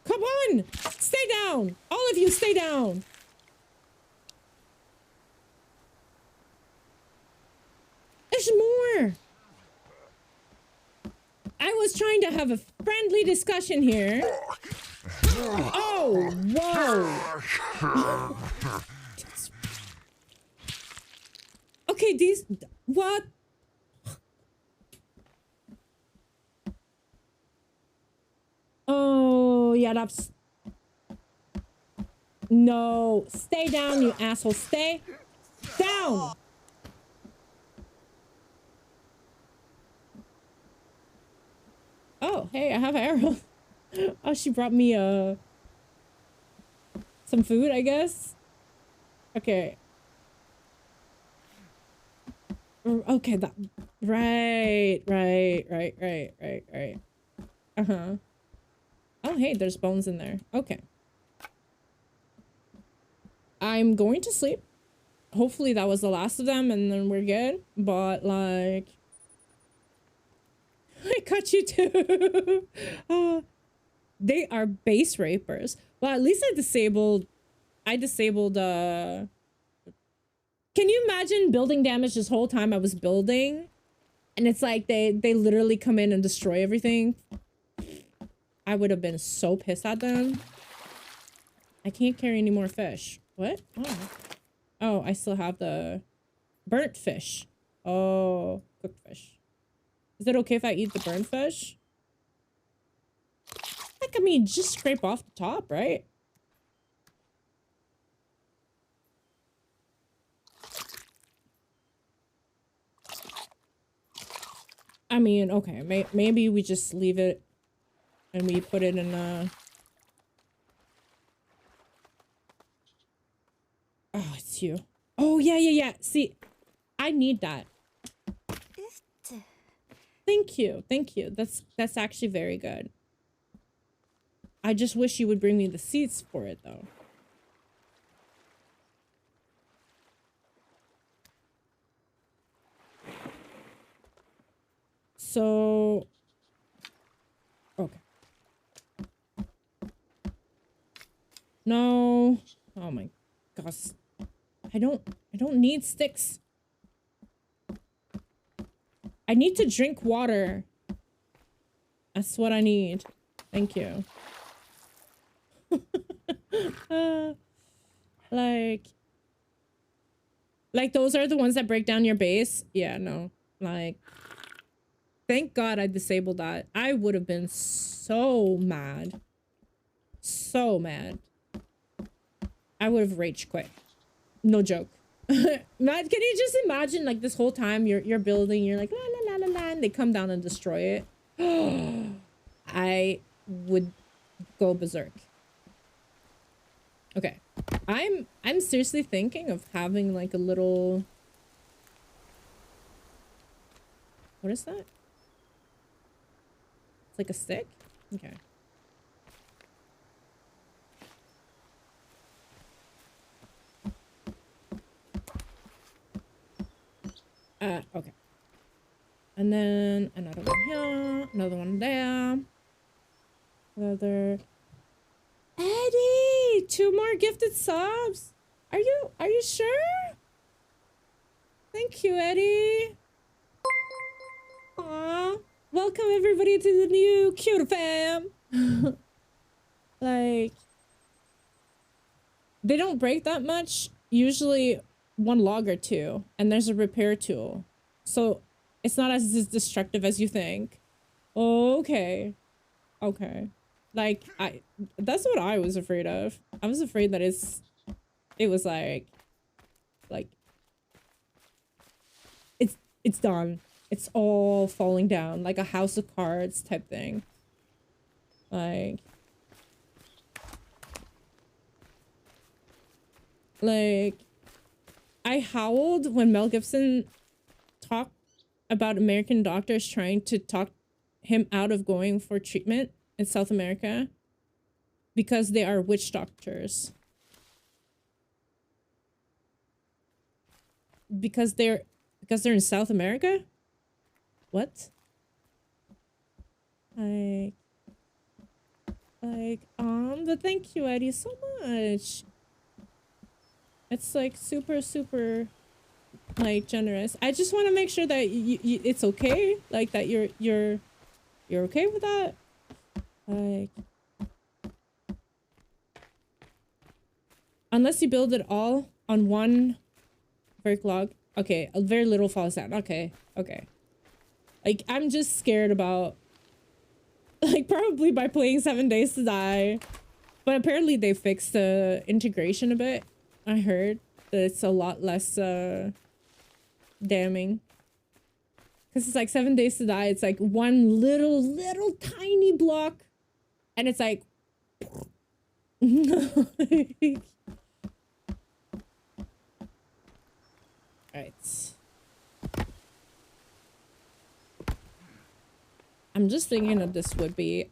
Come on! Stay down! All of you stay down! There's more! I was trying to have a friendly discussion here. Oh, whoa! Okay, these... What? Oh, yeah, that's... No. Stay down, you asshole. Stay down! Oh, hey, I have arrows. Oh, she brought me, some food, I guess. Okay. Okay, that... Right. Uh-huh. Oh, hey, there's bones in there. Okay. I'm going to sleep. Hopefully that was the last of them and then we're good. But, like... I cut you too. They are base rapers. Well, at least I disabled, can you imagine building damage this whole time I was building? And it's like they literally come in and destroy everything. I would have been so pissed at them. I can't carry any more fish. What? Oh, I still have the burnt fish. Oh, cooked fish. Is it okay if I eat the burnt fish? Like, I mean, just scrape off the top, right? I mean, okay, maybe we just leave it and we put it in Oh, it's you. Oh, yeah. See, I need that. Thank you. Thank you. That's actually very good. I just wish you would bring me the seeds for it though. So okay. No. Oh my gosh. I don't need sticks. I need to drink water. That's what I need. Thank you. Like those are the ones that break down your base? Yeah, no. Like, thank God I disabled that. I would have been so mad. So mad. I would have rage quit. No joke. Matt, can you just imagine like this whole time you're building, you're like la la la la la, and they come down and destroy it? I would go berserk. Okay. I'm seriously thinking of having like a little, what is that? It's like a stick? Okay. Okay. And then another one here, another one there. Another. Eddie! 2 more gifted subs! Are you sure? Thank you, Eddie. Aw. Welcome everybody to the new cute fam. Like, they don't break that much. Usually 1 log or 2, and there's a repair tool. So it's not as destructive as you think. Okay. Okay. Like, that's what I was afraid of. I was afraid that it was like it's done. It's all falling down, like a house of cards type thing. Like I howled when Mel Gibson talked about American doctors trying to talk him out of going for treatment in South America because they are witch doctors. Because they're in South America? What? But thank you, Eddie, so much. It's like super like generous. I just want to make sure that it's okay, like that you're okay with that. Like, unless you build it all on 1 brick log. Okay, a very little falls down. Okay. Like, I'm just scared about, like, probably by playing 7 Days to Die. But apparently they fixed the integration a bit. I heard that it's a lot less damning. Because it's like 7 Days to Die. It's like 1 little tiny block. And it's like... Alright. I'm just thinking that this would be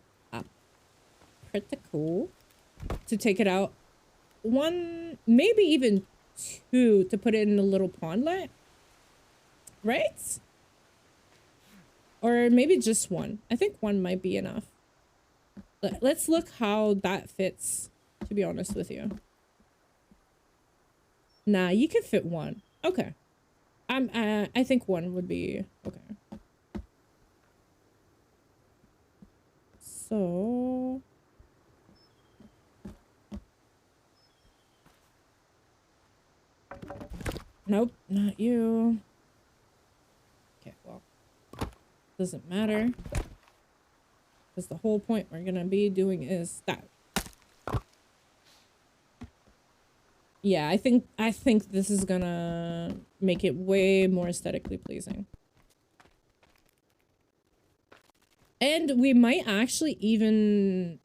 pretty cool to take it out 1, maybe even 2 to put it in a little pondlet, right? Or maybe just 1. I think 1 might be enough. Let's look how that fits, to be honest with you. Nah, you can fit 1. Okay. I think 1 would be okay. So nope, not you. Okay, well, doesn't matter, because the whole point we're gonna be doing is that. Yeah, I think this is gonna make it way more aesthetically pleasing. And we might actually even...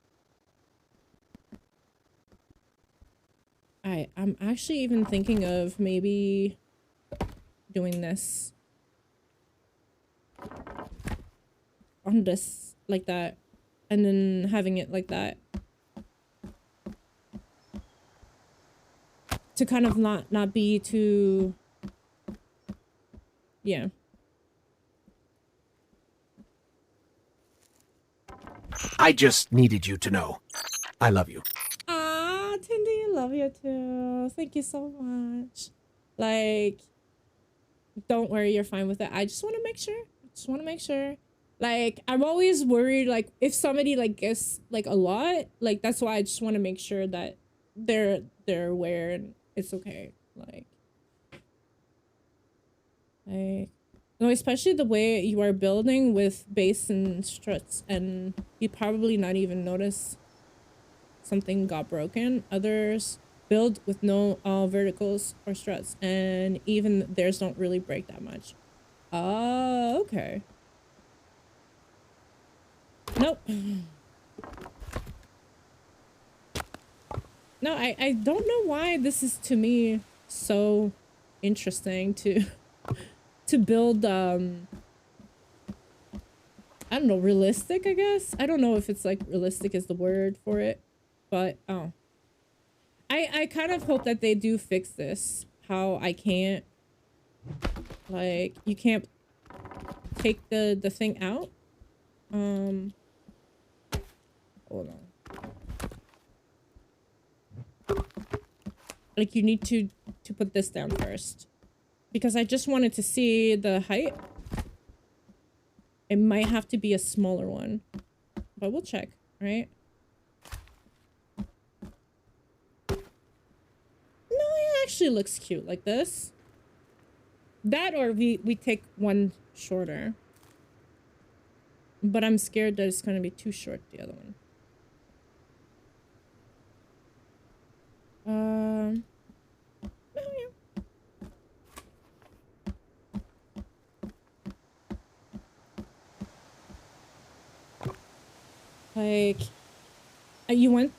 I'm actually even thinking of maybe doing this on this like that and then having it like that to kind of not be too, yeah. I just needed you to know. I love you. Ah, Tindy, love you too. Thank you so much. Like, don't worry, you're fine with it. I just want to make sure. Like, I'm always worried, like, if somebody, like, gets, like, a lot, like, that's why I just want to make sure that they're aware and it's okay. Like, no, especially the way you are building with base and struts, and you probably not even notice something got broken. Others build with no verticals or struts, and even theirs don't really break that much. Oh, okay. Nope. No, I don't know why this is to me so interesting to build I don't know, realistic, I guess. I don't know if it's like realistic is the word for it, but oh. I kind of hope that they do fix this. How I can't, like, you can't take the thing out. Hold on. Like, you need to put this down first. Because I just wanted to see the height. It might have to be a smaller one. But we'll check, right? No, it actually looks cute like this. That or we take one shorter. But I'm scared that it's going to be too short, the other one. Oh, yeah. Like, you went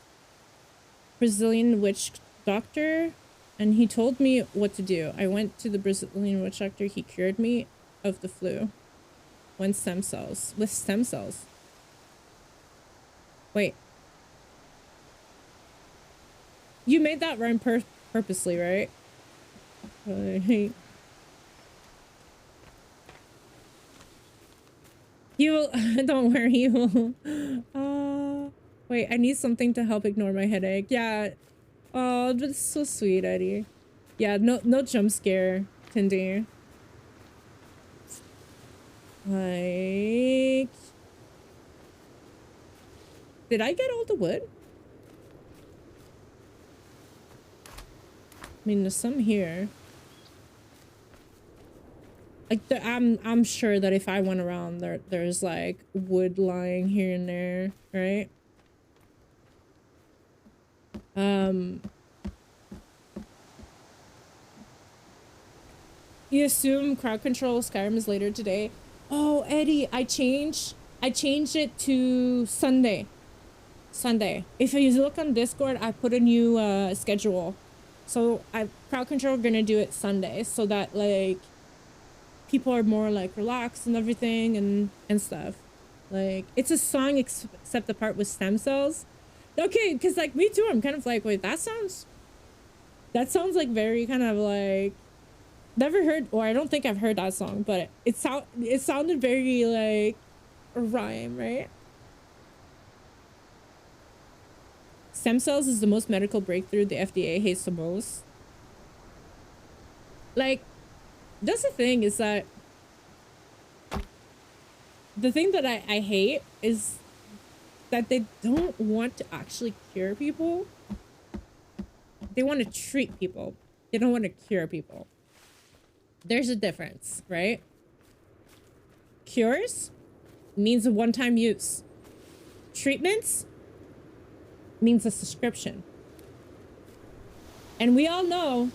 Brazilian witch doctor, and he told me what to do. I went to the Brazilian witch doctor. He cured me of the flu. With stem cells. Wait. You made that rhyme purposely, right? He will. Don't worry, he will. Wait, I need something to help ignore my headache. Yeah. Oh, that's so sweet, Eddie. Yeah, no jump scare, Tindy. Like, did I get all the wood? I mean, there's some here. Like, I'm sure that if I went around, there's like wood lying here and there, right? You assume crowd control Skyrim is later today. Oh, Eddie, I changed it to Sunday. If you look on Discord, I put a new schedule. So crowd control gonna do it Sunday so that like people are more like relaxed and everything and stuff. Like, it's a song except the part with stem cells. Okay, because like me too, I'm kind of like, wait, that sounds like very kind of like, never heard, or I don't think I've heard that song, but it sounded very like a rhyme, right? Stem cells is the most medical breakthrough the FDA hates the most. Like, that's the thing, is that the thing that I hate is that they don't want to actually cure people. They want to treat people. They don't want to cure people. There's a difference, right? Cures means a one-time use. Treatments means a subscription. And we all know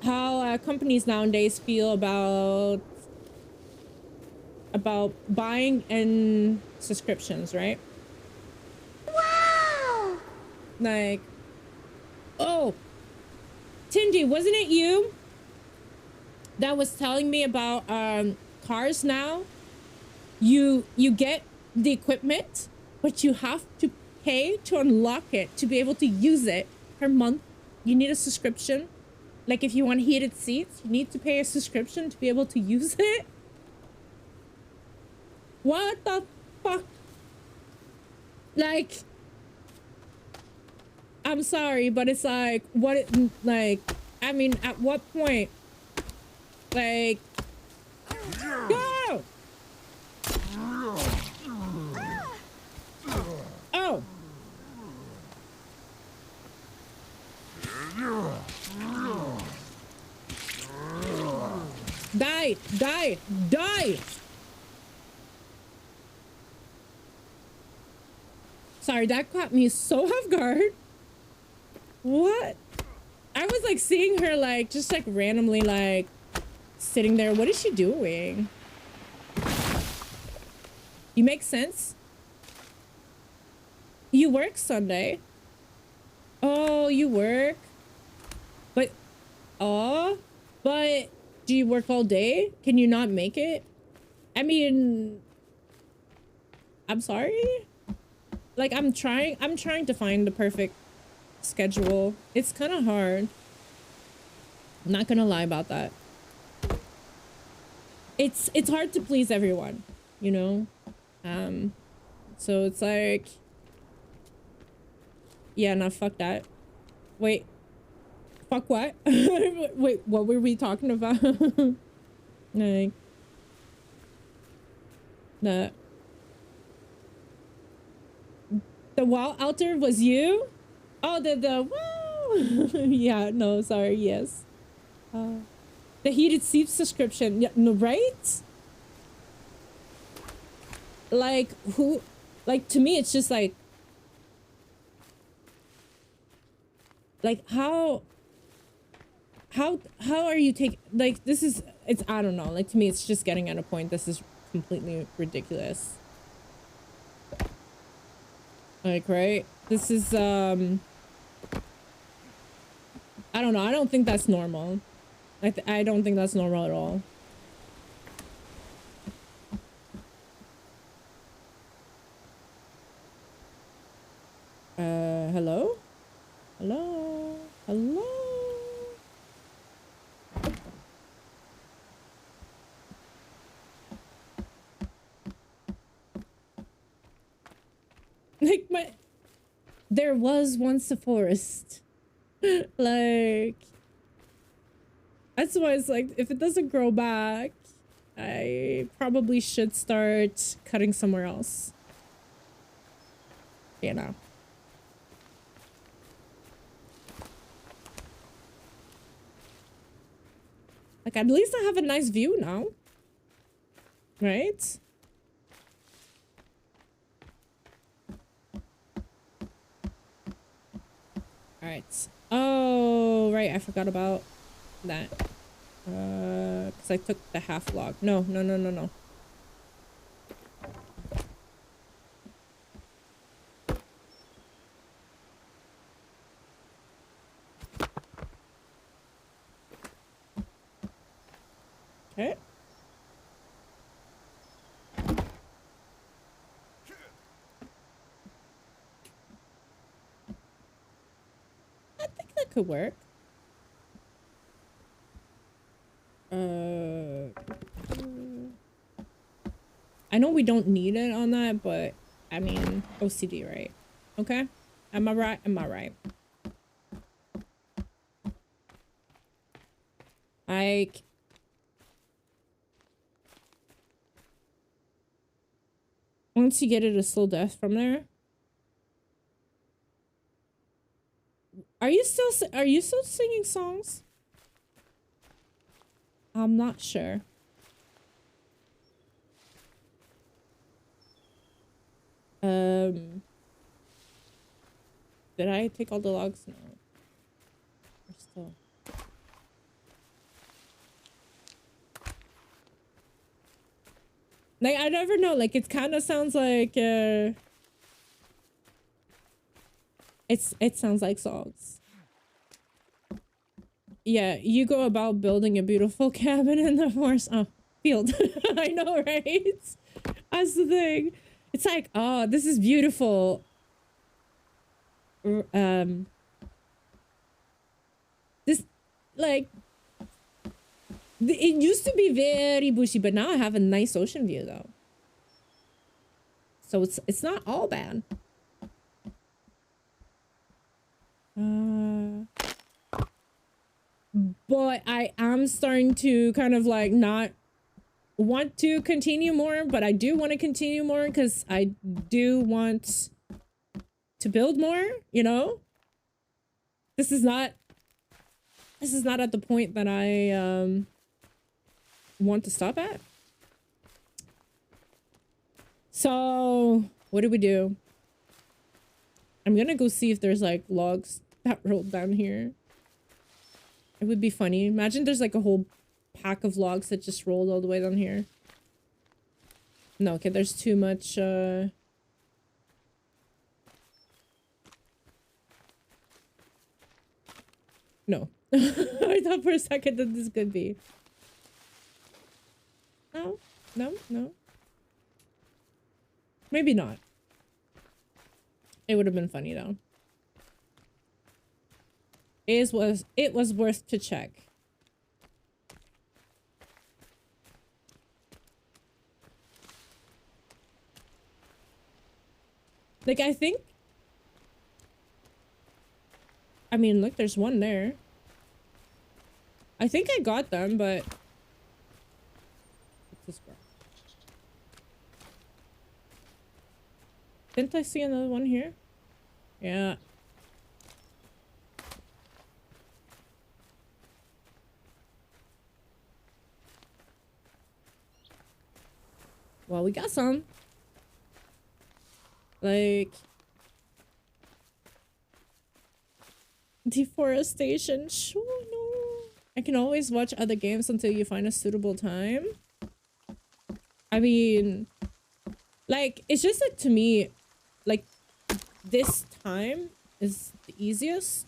how companies nowadays feel about buying and subscriptions, right? Wow! Like, oh, Tindy, wasn't it you that was telling me about cars now. You get the equipment, but you have to pay to unlock it to be able to use it per month. You need a subscription. Like if you want heated seats, you need to pay a subscription to be able to use it. What the fuck? Like, I'm sorry, but it's like, like, I mean, at what point? Like, go! Oh. Die, die, die! Sorry, that caught me so off guard. What? I was like seeing her like just like randomly like sitting there. What is she doing? You make sense? You work Sunday. Oh, you work? But but do you work all day? Can you not make it? I mean, I'm sorry. Like I'm trying to find the perfect schedule. It's kind of hard. I'm not gonna lie about that. It's hard to please everyone, you know? So it's like, yeah, no, fuck that. Wait, fuck what? Wait, what were we talking about? Like, the wall altar was you? Oh, the woo! Yeah, no, sorry, yes. The heated seat subscription, yeah, no, right? Like, who, like, to me, it's just like how are you taking, like, this is, it's, I don't know, like, to me, it's just getting at a point. This is completely ridiculous. Like, right? This is, I don't know. I don't think that's normal. I don't think that's normal at all. Hello? Hello? Hello? Like, there was once a forest. Like, that's why it's like, if it doesn't grow back, I probably should start cutting somewhere else. You know. Like, at least I have a nice view now. Right? Alright. Oh, right. I forgot about that. Because I took the half log. No. Okay. I think that could work. I know we don't need it on that, but I mean, OCD, right? Okay. Am I right? Am I right? Like, once you get it a slow death from there. Are you still singing songs? I'm not sure. Did I take all the logs? No. We're still. Like, I never know. Like, it kind of sounds like, it sounds like songs. Yeah, you go about building a beautiful cabin in the forest. Oh, field. I know, right? That's the thing. It's like, oh, this is beautiful. This, like, it used to be very bushy, but now I have a nice ocean view though. So it's not all bad. But I am starting to kind of like not want to continue more, but I do want to continue more because I do want to build more, you know? This is not at the point that I want to stop at. So what do? I'm gonna go see if there's like logs that rolled down here. It would be funny. Imagine there's like a whole pack of logs that just rolled all the way down here. No, okay, there's too much no. I thought for a second that this could be. No. Maybe not. It would have been funny though. It was worth to check. Like, I think... I mean, look, there's one there. I think I got them, but... What's this girl? Didn't I see another one here? Yeah. Well, we got some. Like... Deforestation. Sure, no. I can always watch other games until you find a suitable time. I mean... Like, it's just like, to me... Like, this time is the easiest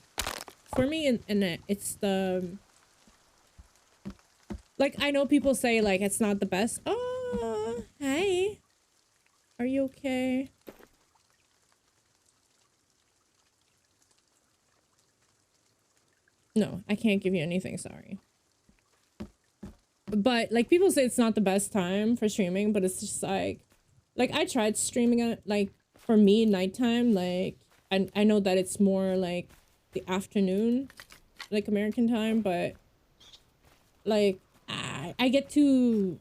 for me, and it's the... Like, I know people say, like, it's not the best. Oh, hi. Are you okay? No, I can't give you anything, sorry. But, like, people say it's not the best time for streaming, but it's just, like, I tried streaming it, like, for me, nighttime, like, I know that it's more, like, the afternoon, like, American time, but, like, I get to...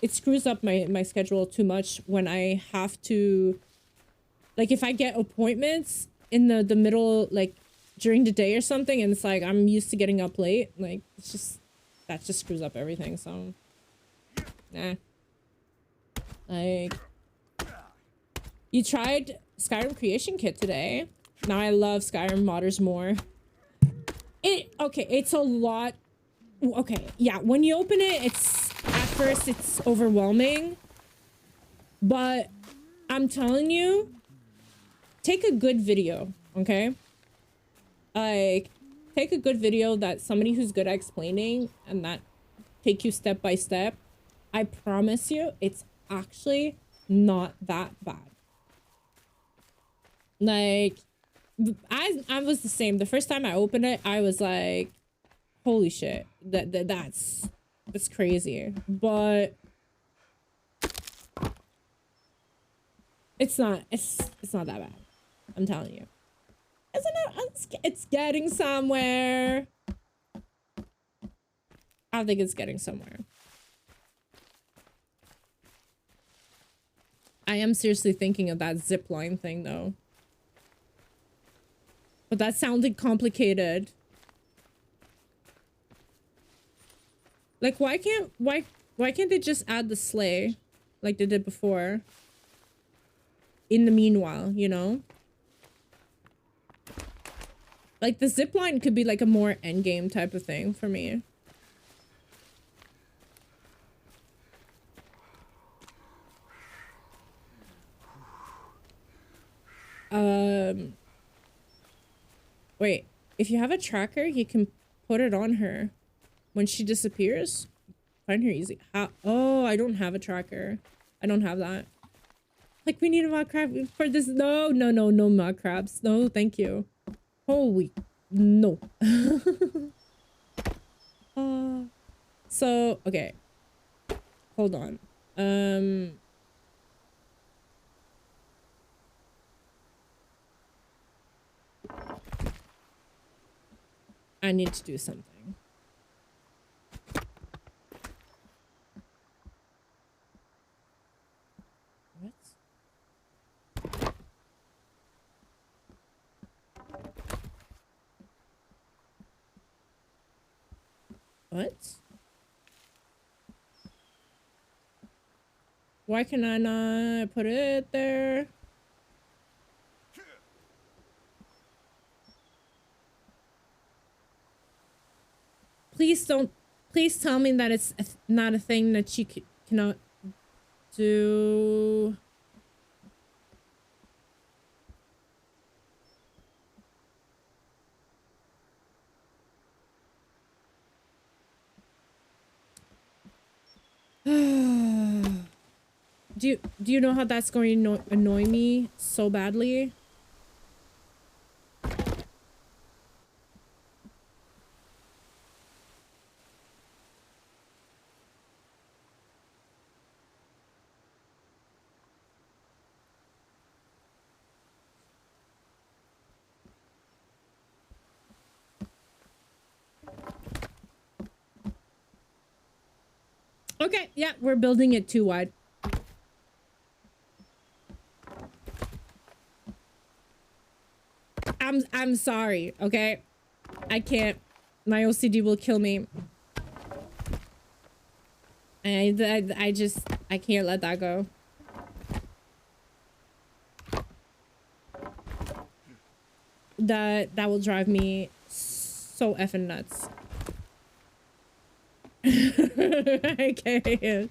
It screws up my schedule too much when I have to... Like, if I get appointments in the middle, like, during the day or something, and it's like, I'm used to getting up late, like, it's just... That just screws up everything, so... Nah. Like... You tried Skyrim Creation Kit today. Now I love Skyrim modders more. Okay, it's a lot. Okay, yeah, when you open it, at first it's overwhelming. But I'm telling you, take a good video, okay? Like, take a good video that somebody who's good at explaining and that take you step by step. I promise you, it's actually not that bad. Like, I was the same. The first time I opened it, I was like, holy shit, that's crazy. But it's not that bad. I'm telling you. It's getting somewhere. I think it's getting somewhere. I am seriously thinking of that zip line thing though. But that sounded complicated. Like, why can't they just add the sleigh like they did before? In the meanwhile, you know? Like, the zipline could be like a more endgame type of thing for me. Wait, if you have a tracker, you can put it on her when she disappears. Find her easy. How? Oh, I don't have a tracker. I don't have that. Like, we need a mud crab for this. No, no, no, no mud crabs. No, thank you. Holy, no. So, okay. Hold on. I need to do something. What? What? Why can I not put it there? Please don't. Please tell me that it's not a thing that you cannot do. Do you know how that's going to annoy me so badly? Okay, yeah, we're building it too wide. I'm sorry, okay? I can't. My OCD will kill me. I just can't let that go. That will drive me so effing nuts. I can't.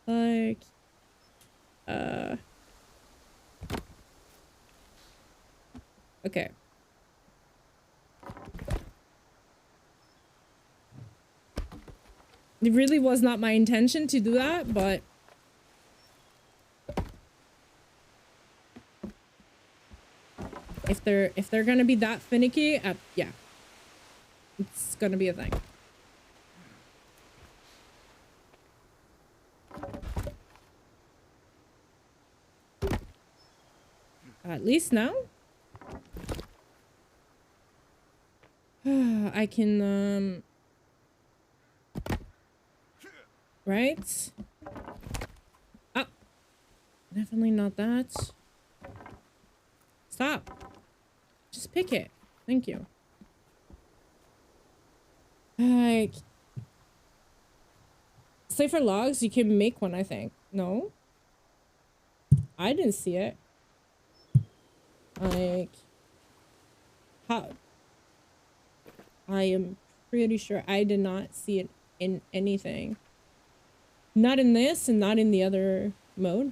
Like, okay. It really was not my intention to do that, but if they're gonna be that finicky, yeah, it's gonna be a thing. At least now I can right? Oh, definitely not that. Stop. Just pick it. Thank you. Like, say for logs, you can make one, I think. No? I didn't see it. Like, how? I am pretty sure I did not see it in anything. Not in this and not in the other mode.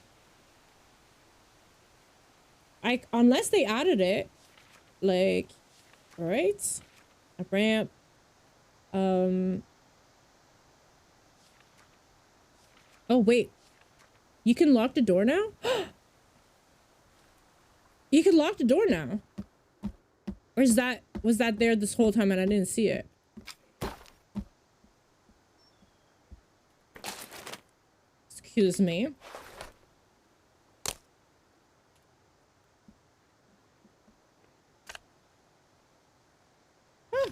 Unless they added it. Like, right? A ramp. Oh, wait. You can lock the door now? You can lock the door now. Or was that there this whole time and I didn't see it? Excuse me. Huh.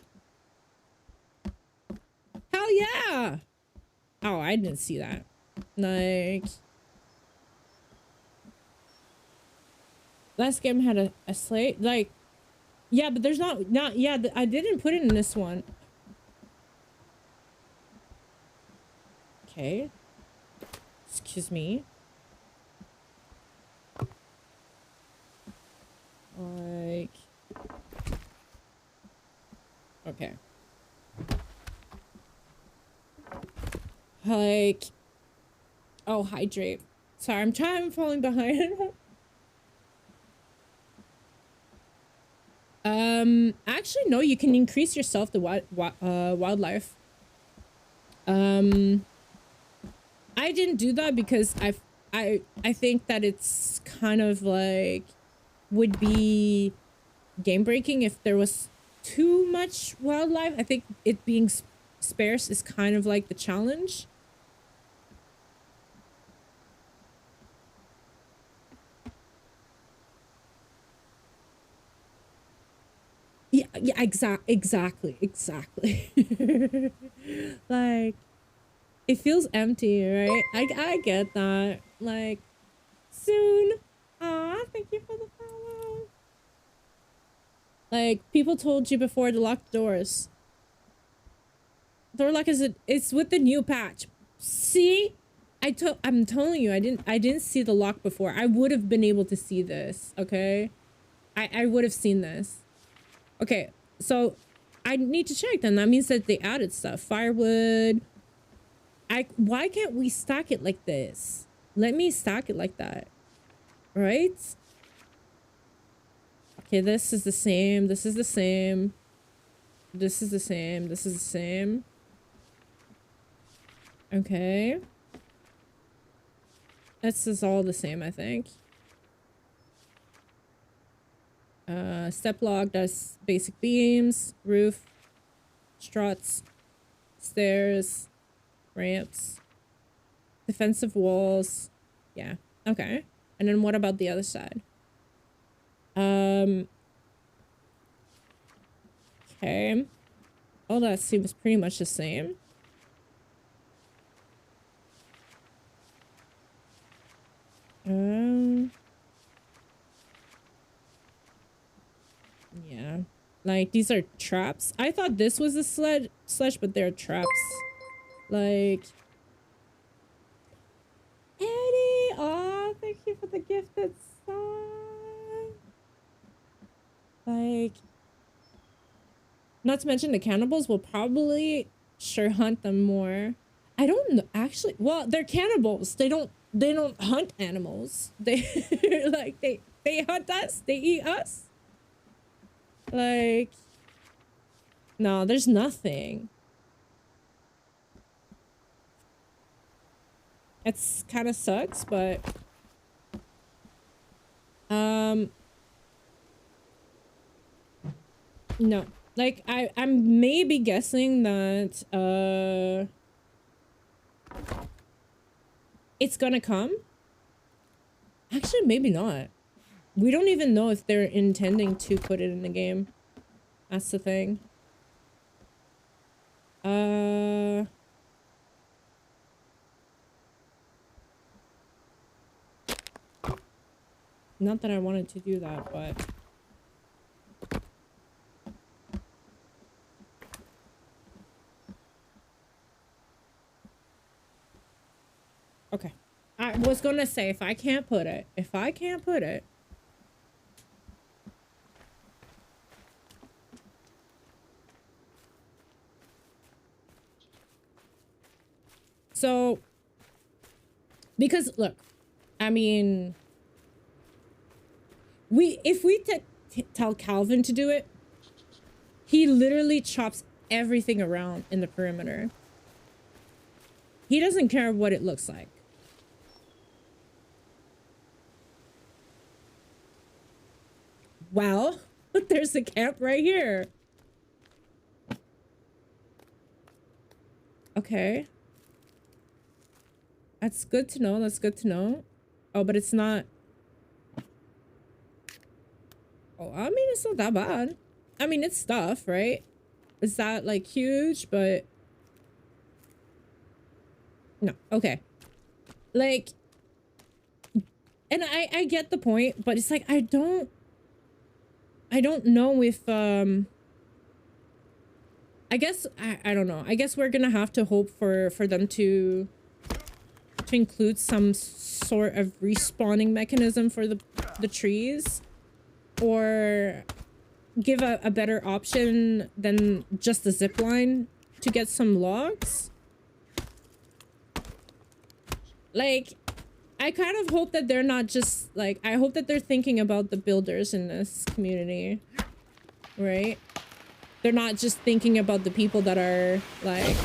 Hell yeah! Oh, I didn't see that. Like, last game had a slate. Like, yeah, but there's not yeah, I didn't put it in this one. Okay. Excuse me. Like, okay. Like, oh, hydrate. Sorry, I'm falling behind. Actually, no, you can increase yourself the wildlife. I didn't do that because I think that it's kind of like would be game breaking if there was too much wildlife. I think it being sparse is kind of like the challenge. Yeah, exactly. Like, it feels empty, right? I get that. Like, soon. Ah, thank you for the follow. Like, people told you before to lock the doors. Door lock it's with the new patch. See? I'm telling you, I didn't see the lock before. I would have been able to see this, okay? I would have seen this. Okay, so I need to check then. That means that they added stuff. Firewood. Why can't we stack it like this? Let me stack it like that. Right? Okay, this is the same. This is the same. This is the same. This is the same. Okay. This is all the same, I think. Step log does basic beams, roof, struts, stairs, ramps, defensive walls. Yeah. Okay. And then what about the other side? Okay. All that seems pretty much the same. Yeah. Like, these are traps. I thought this was a sledge, but they're traps. Like, Eddie! Aw, thank you for the gifted song. Like, not to mention the cannibals will probably sure hunt them more. I don't know, actually. Well, they're cannibals. They don't hunt animals. They like they hunt us. They eat us. Like, no, there's nothing. It's kind of sucks, but no. Like, I'm maybe guessing that it's gonna come. Actually, maybe not. We don't even know if they're intending to put it in the game. That's the thing. Not that I wanted to do that, but okay. I was gonna say if I can't put it. So, because look, I mean, if we tell Calvin to do it, he literally chops everything around in the perimeter. He doesn't care what it looks like. Well, there's a camp right here. Okay. That's good to know. That's good to know. Oh, but it's not. Oh, I mean, it's not that bad. I mean, it's stuff, right? Is that like huge? But no. Okay. Like, and I get the point, but it's like I don't know if I guess I don't know. I guess we're gonna have to hope for them to include some sort of respawning mechanism for the trees, or give a better option than just the zip line to get some logs. Like, I kind of hope that they're not just like, I hope that they're thinking about the builders in this community. right? They're not just thinking about the people that are like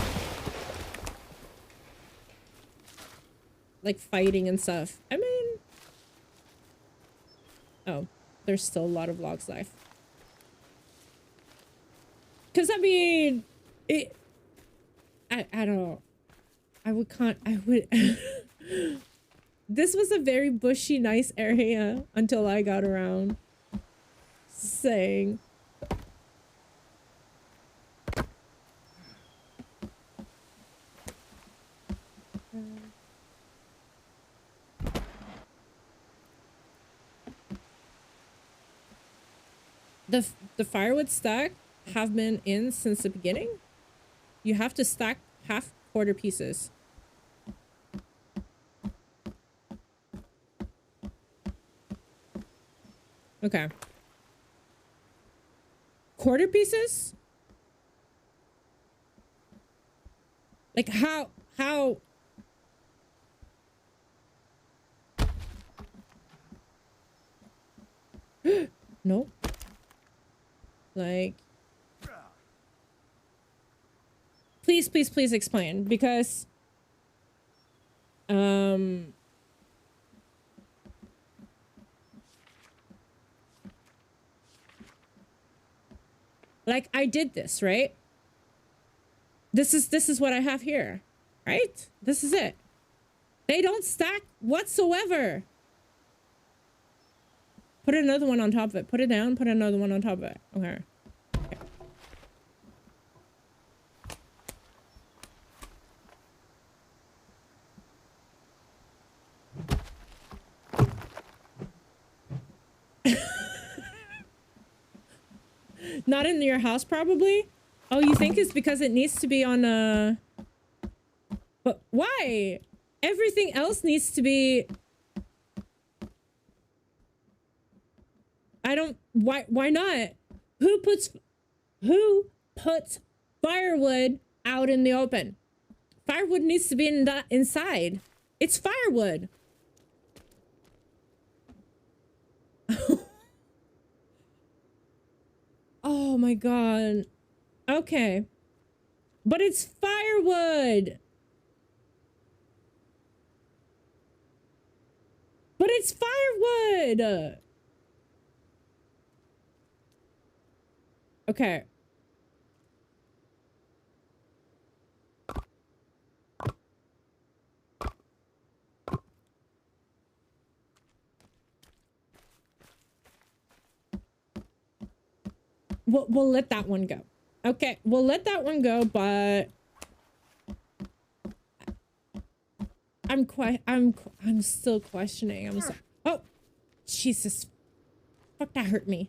fighting and stuff. I mean, oh, there's still a lot of logs left. Cause I mean, I don't know. I would. This was a very bushy, nice area until I got around saying. The firewood stack have been in since the beginning. You have to stack half quarter pieces. Okay. Quarter pieces? Like how no. Like please explain, because like I did this, right? This is what I have here, right? This is it. They don't stack whatsoever. Put another one on top of it. Put it down, put another one on top of it. Okay. Not in your house, probably? Oh, you think it's because it needs to be on a... But why? Everything else needs to be... I don't... Why not? Who puts firewood out in the open? Firewood needs to be inside. It's firewood. Oh my god. Okay. But it's firewood. But it's firewood. Okay. We'll let that one go. Okay, we'll let that one go, but I'm still questioning. I'm so... Oh, Jesus. Fuck, that hurt me.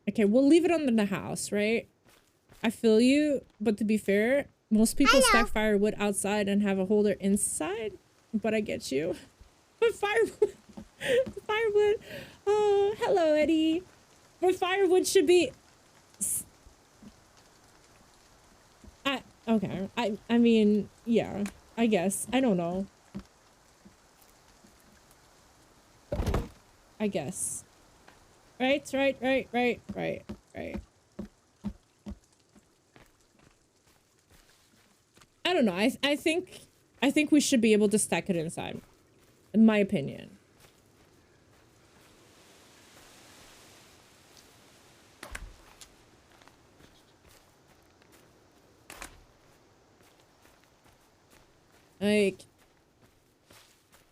Okay, we'll leave it on the house, right? I feel you, but to be fair, most people stack firewood outside and have a holder inside, but I get you. But firewood, oh, hello, Eddie. But firewood should be... Okay, I mean, yeah, I guess. I don't know. I guess. Right. I don't know. I think we should be able to stack it inside. In my opinion. Like,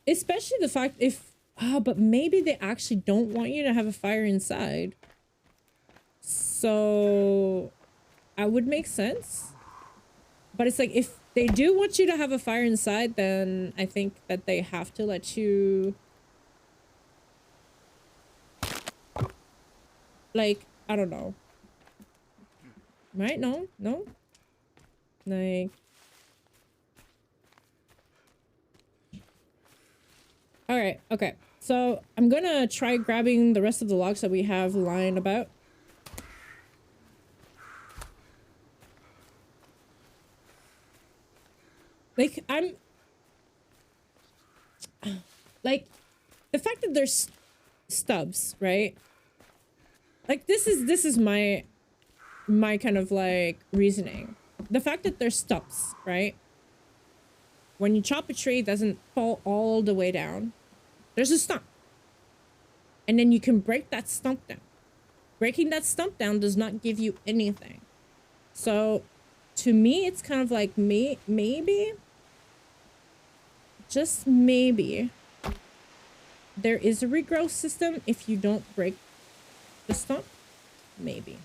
especially the fact if, but maybe they actually don't want you to have a fire inside. So, I would make sense. But it's like, if they do want you to have a fire inside, then I think that they have to let you... Like, I don't know. Right? No? Like... Alright, okay. So, I'm gonna try grabbing the rest of the logs that we have lying about. Like, like the fact that there's stubs, right? Like this is my kind of like reasoning. The fact that there's stubs, right? When you chop a tree, it doesn't fall all the way down. There's a stump. And then you can break that stump down. Breaking that stump down does not give you anything. So to me, it's kind of like maybe, just maybe, there is a regrowth system if you don't break the stump. Maybe.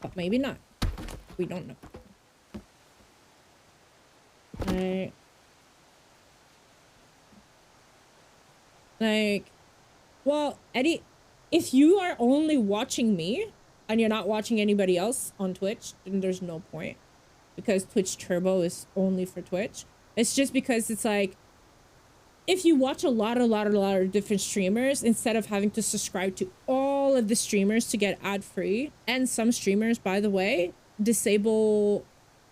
But maybe not. We don't know. Like, well, Eddie, if you are only watching me and you're not watching anybody else on Twitch, then there's no point. Because Twitch Turbo is only for Twitch. It's just because it's like, if you watch a lot of different streamers, instead of having to subscribe to all of the streamers to get ad-free, and some streamers, by the way, disable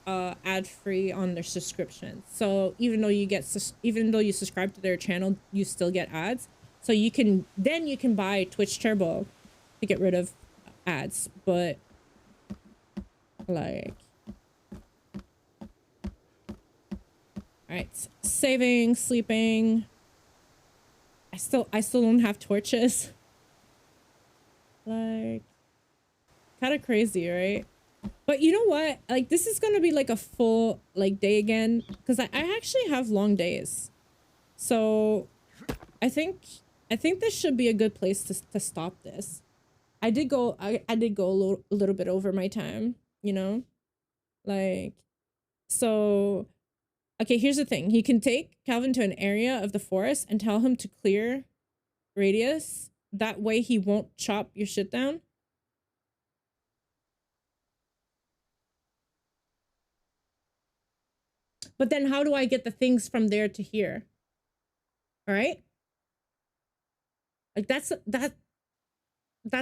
ad-free on their subscriptions. So even though you subscribe to their channel, you still get ads. So you can buy Twitch Turbo to get rid of ads. But like, all right, saving, sleeping. I still don't have torches. Like, kind of crazy, right? But you know what? Like, this is gonna be like a full like day again, because I actually have long days. So I think this should be a good place to stop this. I did go a little bit over my time, you know? Like, so okay, here's the thing. You can take Calvin to an area of the forest and tell him to clear radius. That way he won't chop your shit down. But then how do I get the things from there to here? All right? Like that's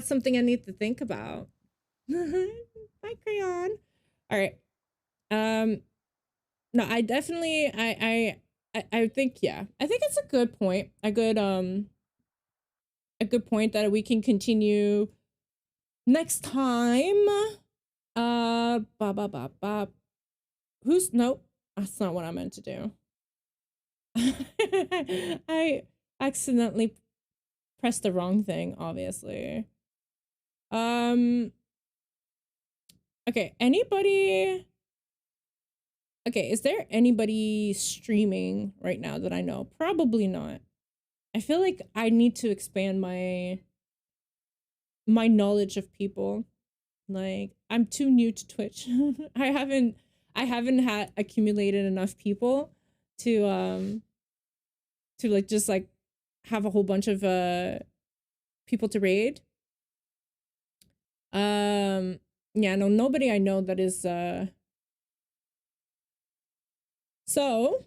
something I need to think about. Bye, Crayon. All right. No, I definitely I think, yeah. I think it's a good point. A good point that we can continue next time. Who's, nope, that's not what I meant to do. I accidentally pressed the wrong thing, obviously. Okay, anybody? Okay, is there anybody streaming right now that I know? Probably not. I feel like I need to expand my knowledge of people. Like, I'm too new to Twitch. I haven't had accumulated enough people to like just like have a whole bunch of people to raid. Yeah, no, nobody I know that is so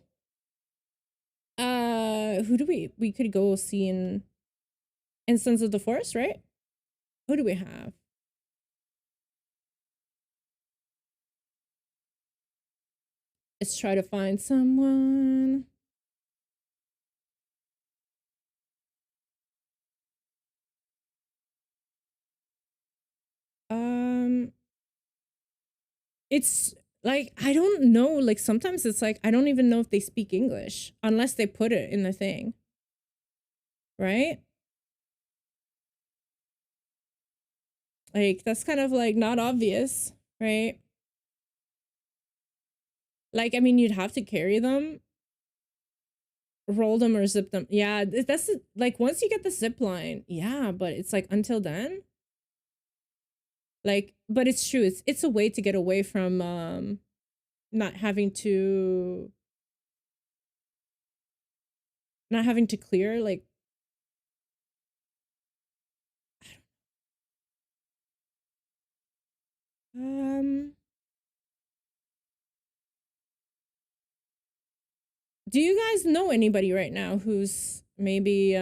who do we could go see in Sons of the Forest, right? Who do we have? Let's try to find someone. It's like, I don't know, like sometimes it's like I don't even know if they speak English unless they put it in the thing, right? Like, that's kind of like not obvious, right? Like, I mean, you'd have to carry them, roll them, or zip them. Yeah, that's like, once you get the zip line, yeah, but it's like until then, like, but it's true, it's a way to get away from not having to clear, like, do you guys know anybody right now who's maybe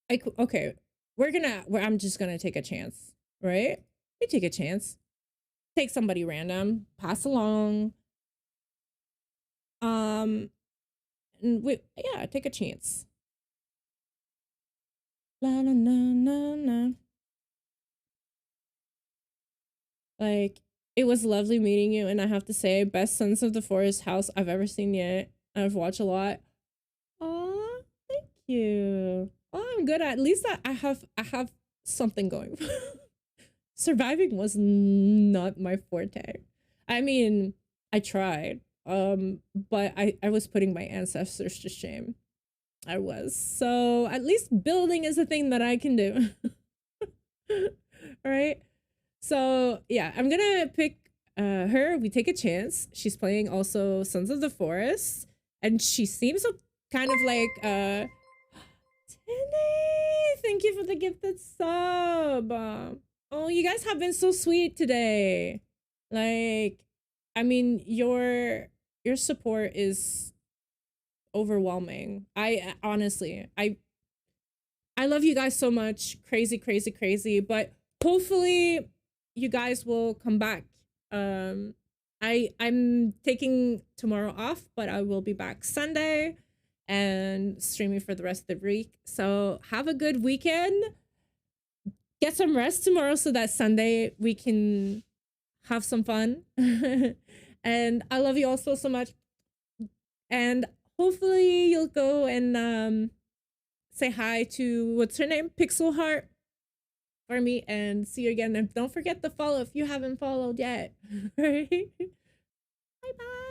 like, okay, I'm just gonna take a chance, right? We take a chance. Take somebody random, pass along. And yeah, take a chance. La la na na na. Like, it was lovely meeting you, and I have to say, best Sons of the Forest house I've ever seen yet. I've watched a lot. Aw, thank you. Oh, I'm good. At least I have something going. Surviving was not my forte. I mean, I tried. But I was putting my ancestors to shame. I was. So at least building is a thing that I can do. All right. So yeah, I'm gonna pick her. We take a chance. She's playing also Sons of the Forest, and she seems kind of like Tinny, thank you for the gifted sub. Oh, you guys have been so sweet today. Like, I mean, your support is overwhelming. I honestly, I love you guys so much. Crazy, crazy, crazy. But hopefully you guys will come back. I'm taking tomorrow off, but I will be back Sunday and streaming for the rest of the week. So have a good weekend. Get some rest tomorrow so that Sunday we can have some fun. And I love you all so much. And hopefully you'll go and say hi to, what's her name? Pixel Heart for me, and see you again. And don't forget to follow if you haven't followed yet. Right? Bye bye.